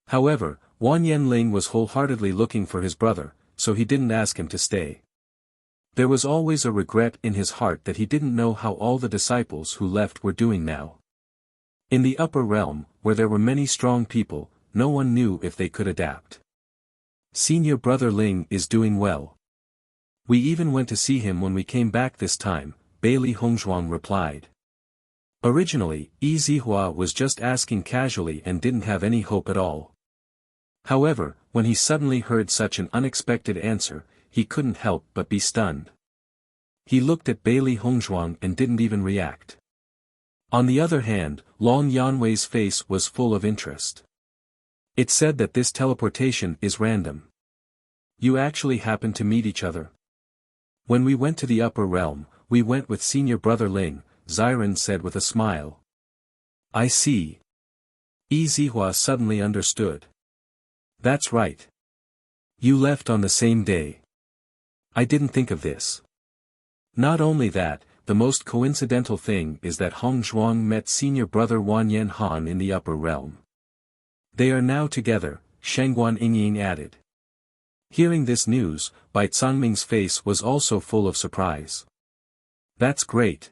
However, Wan Yanling was wholeheartedly looking for his brother, so he didn't ask him to stay. There was always a regret in his heart that he didn't know how all the disciples who left were doing now. In the upper realm, where there were many strong people, no one knew if they could adapt. Senior brother Ling is doing well. We even went to see him when we came back this time, Bailey Hongzhuang replied. Originally, Yi Zihua was just asking casually and didn't have any hope at all. However, when he suddenly heard such an unexpected answer, he couldn't help but be stunned. He looked at Bailey Hongzhuang and didn't even react. On the other hand, Long Yanwei's face was full of interest. It said that this teleportation is random. You actually happened to meet each other. When we went to the upper realm, we went with senior brother Ling, Xiren said with a smile. I see. Yi Zihua suddenly understood. That's right. You left on the same day. I didn't think of this. Not only that, the most coincidental thing is that Hong Zhuang met senior brother Wan Yanhan in the upper realm. They are now together, Shangguan Yingying added. Hearing this news, Bai Cangming's face was also full of surprise. That's great.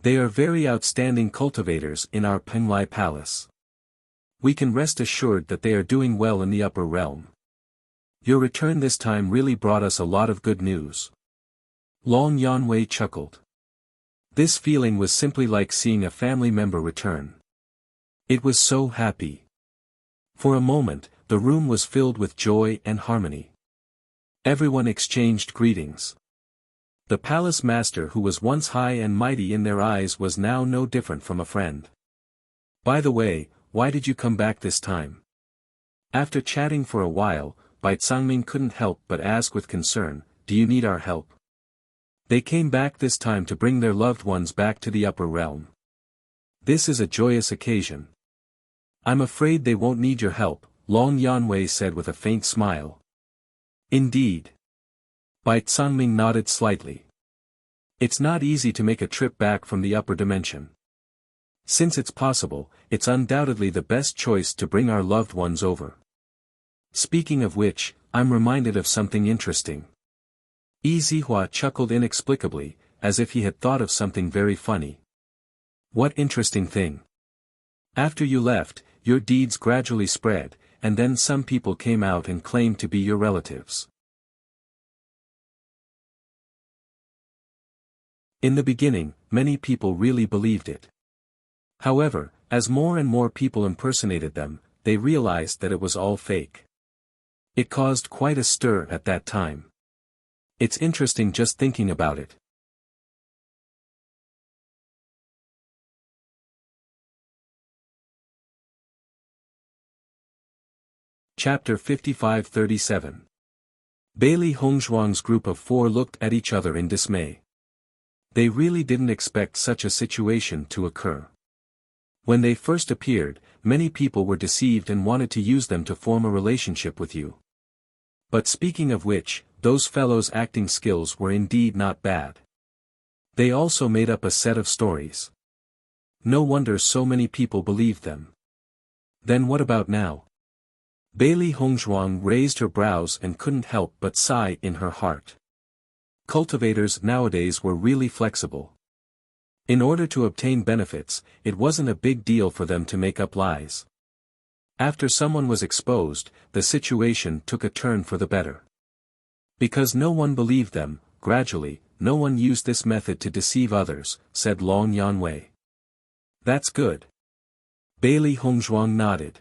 They are very outstanding cultivators in our Penglai Palace. We can rest assured that they are doing well in the upper realm. Your return this time really brought us a lot of good news. Long Yanwei chuckled. This feeling was simply like seeing a family member return. It was so happy. For a moment, the room was filled with joy and harmony. Everyone exchanged greetings. The palace master who was once high and mighty in their eyes was now no different from a friend. By the way, why did you come back this time? After chatting for a while, Bai Cangming couldn't help but ask with concern, do you need our help? They came back this time to bring their loved ones back to the upper realm. This is a joyous occasion. I'm afraid they won't need your help, Long Yanwei said with a faint smile. Indeed. Bai Cangming nodded slightly. It's not easy to make a trip back from the upper dimension. Since it's possible, it's undoubtedly the best choice to bring our loved ones over. Speaking of which, I'm reminded of something interesting. Yi Zihua chuckled inexplicably, as if he had thought of something very funny. What interesting thing? After you left, your deeds gradually spread, and then some people came out and claimed to be your relatives. In the beginning, many people really believed it. However, as more and more people impersonated them, they realized that it was all fake. It caused quite a stir at that time. It's interesting just thinking about it. Chapter 55-37. Bailey Hongzhuang's group of 4 looked at each other in dismay. They really didn't expect such a situation to occur. When they first appeared, many people were deceived and wanted to use them to form a relationship with you. But speaking of which, those fellows' acting skills were indeed not bad. They also made up a set of stories. No wonder so many people believed them. Then what about now? Bailey Hongzhuang raised her brows and couldn't help but sigh in her heart. Cultivators nowadays were really flexible. In order to obtain benefits, it wasn't a big deal for them to make up lies. After someone was exposed, the situation took a turn for the better. Because no one believed them, gradually, no one used this method to deceive others, said Long Yanwei. That's good. Bailey Hongzhuang nodded.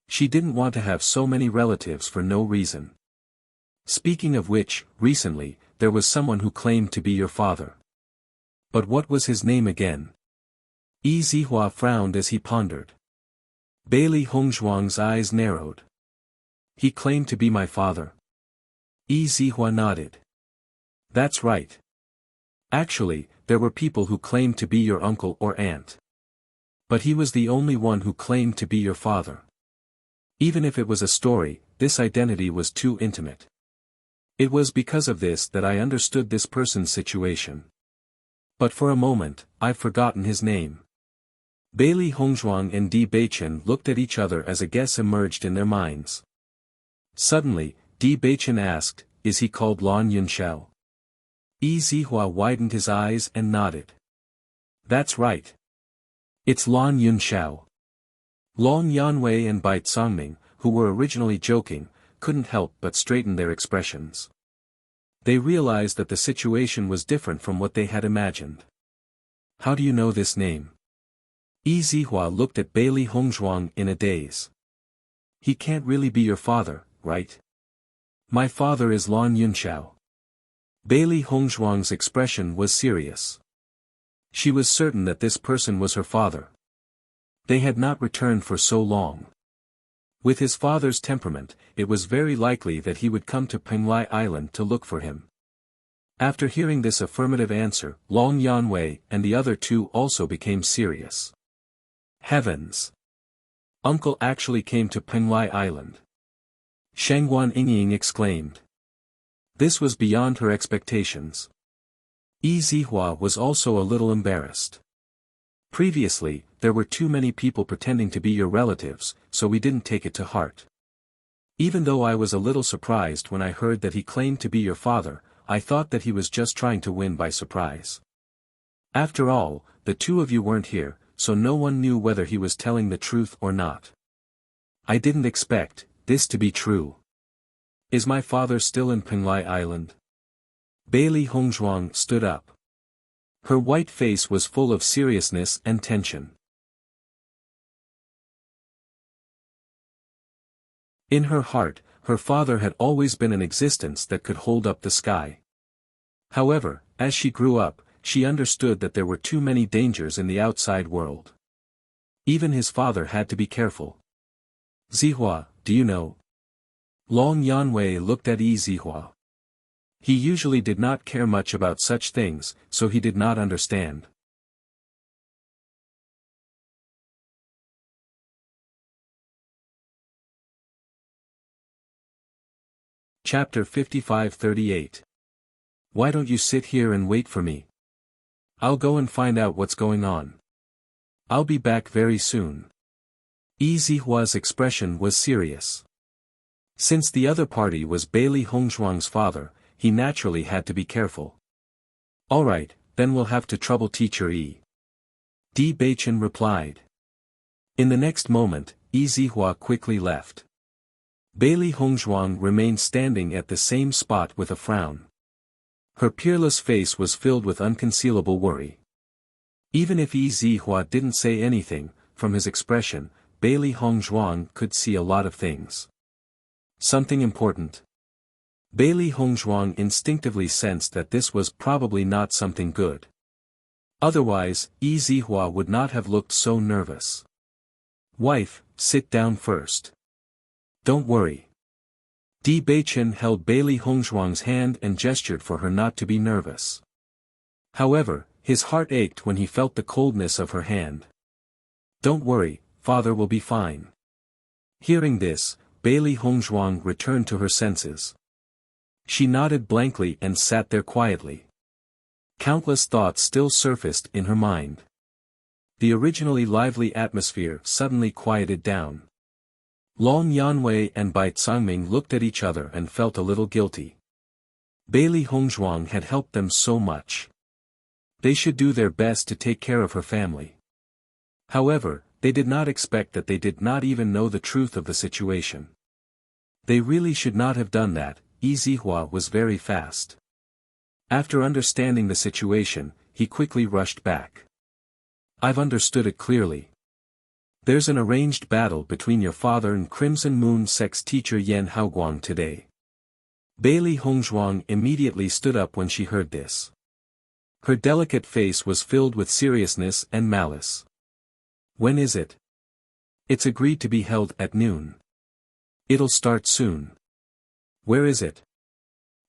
She didn't want to have so many relatives for no reason. Speaking of which, recently, there was someone who claimed to be your father. But what was his name again? Yi Zihua frowned as he pondered. Bailey Hongzhuang's eyes narrowed. He claimed to be my father. Yi Zihua nodded. That's right. Actually, there were people who claimed to be your uncle or aunt. But he was the only one who claimed to be your father. Even if it was a story, this identity was too intimate. It was because of this that I understood this person's situation. But for a moment, I've forgotten his name. Bailey Hongzhuang and Di Beichen looked at each other as a guess emerged in their minds. Suddenly, Di Beichen asked, is he called Lan Yunxiao? Yi Zihua widened his eyes and nodded. That's right. It's Lan Yunxiao. Long Yanwei and Bai Cangming, who were originally joking, couldn't help but straighten their expressions. They realized that the situation was different from what they had imagined. How do you know this name? Yi Zihua looked at Bailey Hongzhuang in a daze. He can't really be your father, right? My father is Lan Yunxiao. Bailey Hongzhuang's expression was serious. She was certain that this person was her father. They had not returned for so long. With his father's temperament, it was very likely that he would come to Penglai Island to look for him. After hearing this affirmative answer, Long Yanwei and the other two also became serious. Heavens! Uncle actually came to Penglai Island. Shangguan Yingying exclaimed. This was beyond her expectations. Yi Zihua was also a little embarrassed. Previously, there were too many people pretending to be your relatives, so we didn't take it to heart. Even though I was a little surprised when I heard that he claimed to be your father, I thought that he was just trying to win by surprise. After all, the two of you weren't here, so no one knew whether he was telling the truth or not. I didn't expect this to be true. Is my father still in Penglai Island? Bailey Hongzhuang stood up. Her white face was full of seriousness and tension. In her heart, her father had always been an existence that could hold up the sky. However, as she grew up, she understood that there were too many dangers in the outside world. Even his father had to be careful. Zihua, do you know? Long Yanwei looked at Yi Zihua. He usually did not care much about such things, so he did not understand. Chapter 55-38. Why don't you sit here and wait for me? I'll go and find out what's going on. I'll be back very soon. Yi Zihua's expression was serious. Since the other party was Bailey Hongzhuang's father, he naturally had to be careful. Alright, then we'll have to trouble teacher Yi. Di Beichen replied. In the next moment, Yi Zihua quickly left. Bailey Hongzhuang remained standing at the same spot with a frown. Her peerless face was filled with unconcealable worry. Even if Yi Zihua didn't say anything, from his expression, Bailey Hongzhuang could see a lot of things. Something important. Bailey Hongzhuang instinctively sensed that this was probably not something good. Otherwise, Yi Zihua would not have looked so nervous. Wife, sit down first. Don't worry. Di Beichen held Bailey Hongzhuang's hand and gestured for her not to be nervous. However, his heart ached when he felt the coldness of her hand. Don't worry, father will be fine. Hearing this, Bailey Hongzhuang returned to her senses. She nodded blankly and sat there quietly. Countless thoughts still surfaced in her mind. The originally lively atmosphere suddenly quieted down. Long Yanwei and Bai Tsangming looked at each other and felt a little guilty. Bailey Hongzhuang had helped them so much. They should do their best to take care of her family. However, they did not expect that they did not even know the truth of the situation. They really should not have done that. Yi Zihua was very fast. After understanding the situation, he quickly rushed back. I've understood it clearly. There's an arranged battle between your father and Crimson Moon Sect's teacher Yan Haoguang today. Bailey Hongzhuang immediately stood up when she heard this. Her delicate face was filled with seriousness and malice. When is it? It's agreed to be held at noon. It'll start soon. Where is it?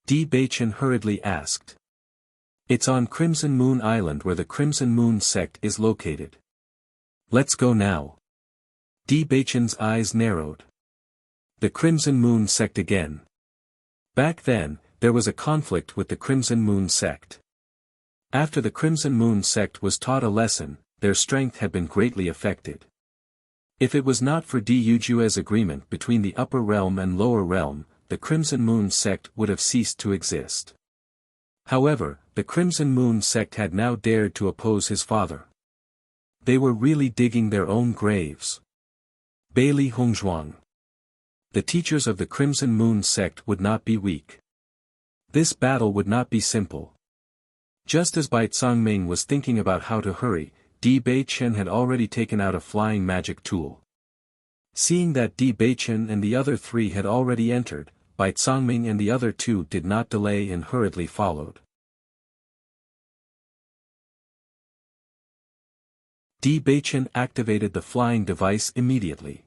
Di Beichen hurriedly asked. It's on Crimson Moon Island where the Crimson Moon Sect is located. Let's go now. Di Beichen's eyes narrowed. The Crimson Moon Sect again. Back then, there was a conflict with the Crimson Moon Sect. After the Crimson Moon Sect was taught a lesson, their strength had been greatly affected. If it was not for Di Yujue's agreement between the upper realm and lower realm, the Crimson Moon Sect would have ceased to exist. However, the Crimson Moon Sect had now dared to oppose his father. They were really digging their own graves. Bailey Hongzhuang. The teachers of the Crimson Moon Sect would not be weak. This battle would not be simple. Just as Bai Tsangming was thinking about how to hurry, Di Beichen had already taken out a flying magic tool. Seeing that Di Beichen and the other three had already entered, Bai Tsangming and the other two did not delay and hurriedly followed. Di Beichen activated the flying device immediately.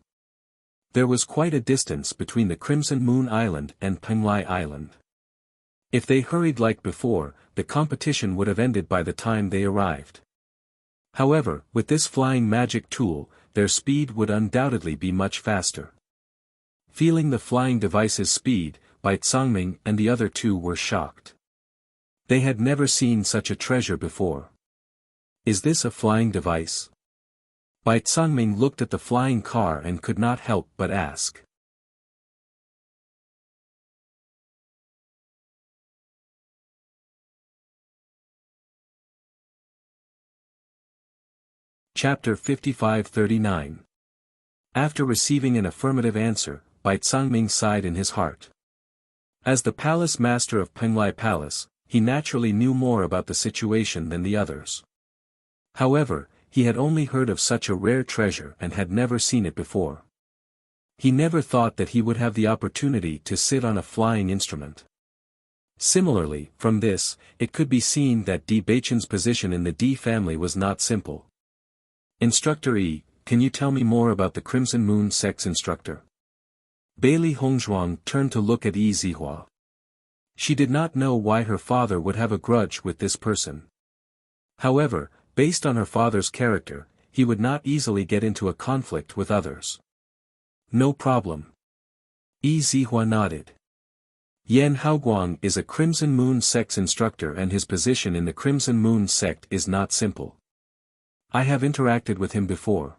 There was quite a distance between the Crimson Moon Island and Penglai Island. If they hurried like before, the competition would have ended by the time they arrived. However, with this flying magic tool, their speed would undoubtedly be much faster. Feeling the flying device's speed, Bai Cangming and the other two were shocked. They had never seen such a treasure before. Is this a flying device? Bai Cangming looked at the flying car and could not help but ask. Chapter 55-39. After receiving an affirmative answer, Bai Cangming sighed in his heart. As the palace master of Penglai Palace, he naturally knew more about the situation than the others. However, he had only heard of such a rare treasure and had never seen it before. He never thought that he would have the opportunity to sit on a flying instrument. Similarly, from this, it could be seen that Di Baichen's position in the Di family was not simple. Instructor E, can you tell me more about the Crimson Moon Sect's instructor? Bailey Hongzhuang turned to look at Yi Zihua. She did not know why her father would have a grudge with this person. However, based on her father's character, he would not easily get into a conflict with others. No problem. Yi Zihua nodded. Yan Haoguang is a Crimson Moon Sect's instructor and his position in the Crimson Moon Sect is not simple. I have interacted with him before.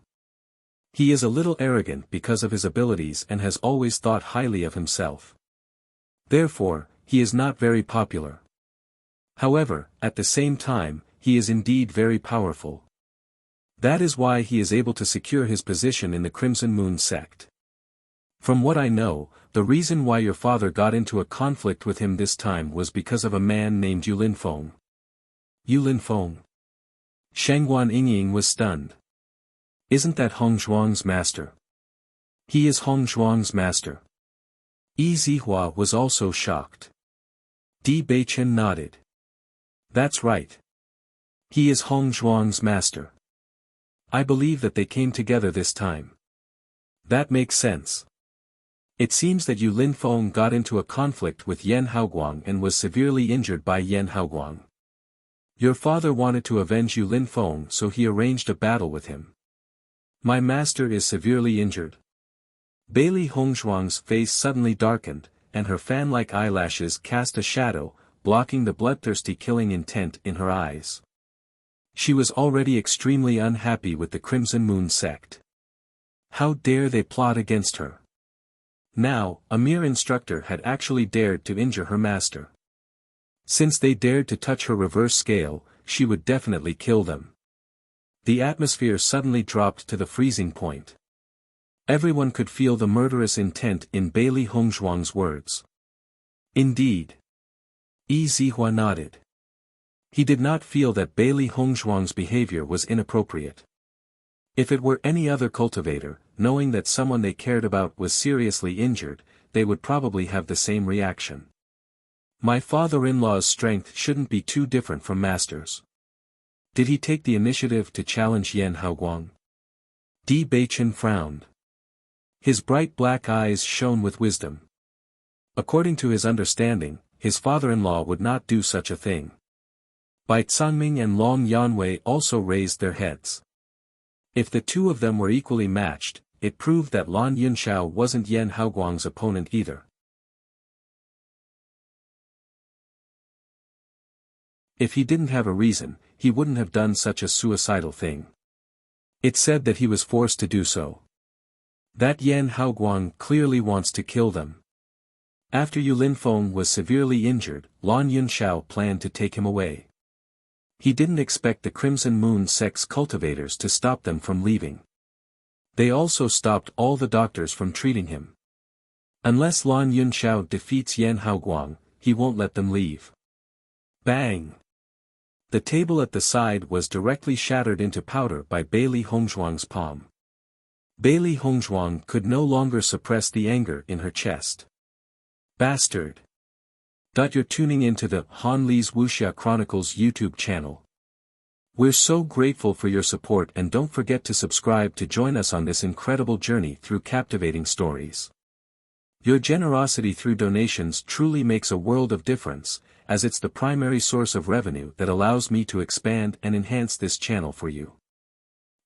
He is a little arrogant because of his abilities and has always thought highly of himself. Therefore, he is not very popular. However, at the same time, he is indeed very powerful. That is why he is able to secure his position in the Crimson Moon Sect. From what I know, the reason why your father got into a conflict with him this time was because of a man named Yulin Feng. Yulin Feng. Shangguan Yingying was stunned. Isn't that Hong Zhuang's master? He is Hong Zhuang's master. Yi Zihua was also shocked. Di Baichen nodded. That's right. He is Hong Zhuang's master. I believe that they came together this time. That makes sense. It seems that Yulin Feng got into a conflict with Yan Haoguang and was severely injured by Yan Haoguang. Your father wanted to avenge Yulin Feng, so he arranged a battle with him. My master is severely injured. Bailey Hongzhuang's face suddenly darkened, and her fan-like eyelashes cast a shadow, blocking the bloodthirsty killing intent in her eyes. She was already extremely unhappy with the Crimson Moon Sect. How dare they plot against her? Now, a mere instructor had actually dared to injure her master. Since they dared to touch her reverse scale, she would definitely kill them. The atmosphere suddenly dropped to the freezing point. Everyone could feel the murderous intent in Bailey Hongzhuang's words. Indeed. Yi Zihua nodded. He did not feel that Bailey Hongzhuang's behavior was inappropriate. If it were any other cultivator, knowing that someone they cared about was seriously injured, they would probably have the same reaction. My father-in-law's strength shouldn't be too different from master's. Did he take the initiative to challenge Yan Haoguang? Di Baichen frowned. His bright black eyes shone with wisdom. According to his understanding, his father-in-law would not do such a thing. Bai Cangming and Long Yanwei also raised their heads. If the two of them were equally matched, it proved that Lan Yunxiao wasn't Yan Haoguang's opponent either. If he didn't have a reason, he wouldn't have done such a suicidal thing. It said that he was forced to do so. That Yan Haoguang clearly wants to kill them. After Yulin Feng was severely injured, Lan Yunxiao planned to take him away. He didn't expect the Crimson Moon Sect's cultivators to stop them from leaving. They also stopped all the doctors from treating him. Unless Lan Yunxiao defeats Yan Haoguang, he won't let them leave. Bang! The table at the side was directly shattered into powder by Bailey Hongzhuang's palm. Bailey Hongzhuang could no longer suppress the anger in her chest. Bastard! You're tuning into the Han Li's Wuxia Chronicles YouTube channel. We're so grateful for your support and don't forget to subscribe to join us on this incredible journey through captivating stories. Your generosity through donations truly makes a world of difference, as it's the primary source of revenue that allows me to expand and enhance this channel for you.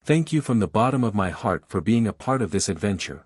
Thank you from the bottom of my heart for being a part of this adventure.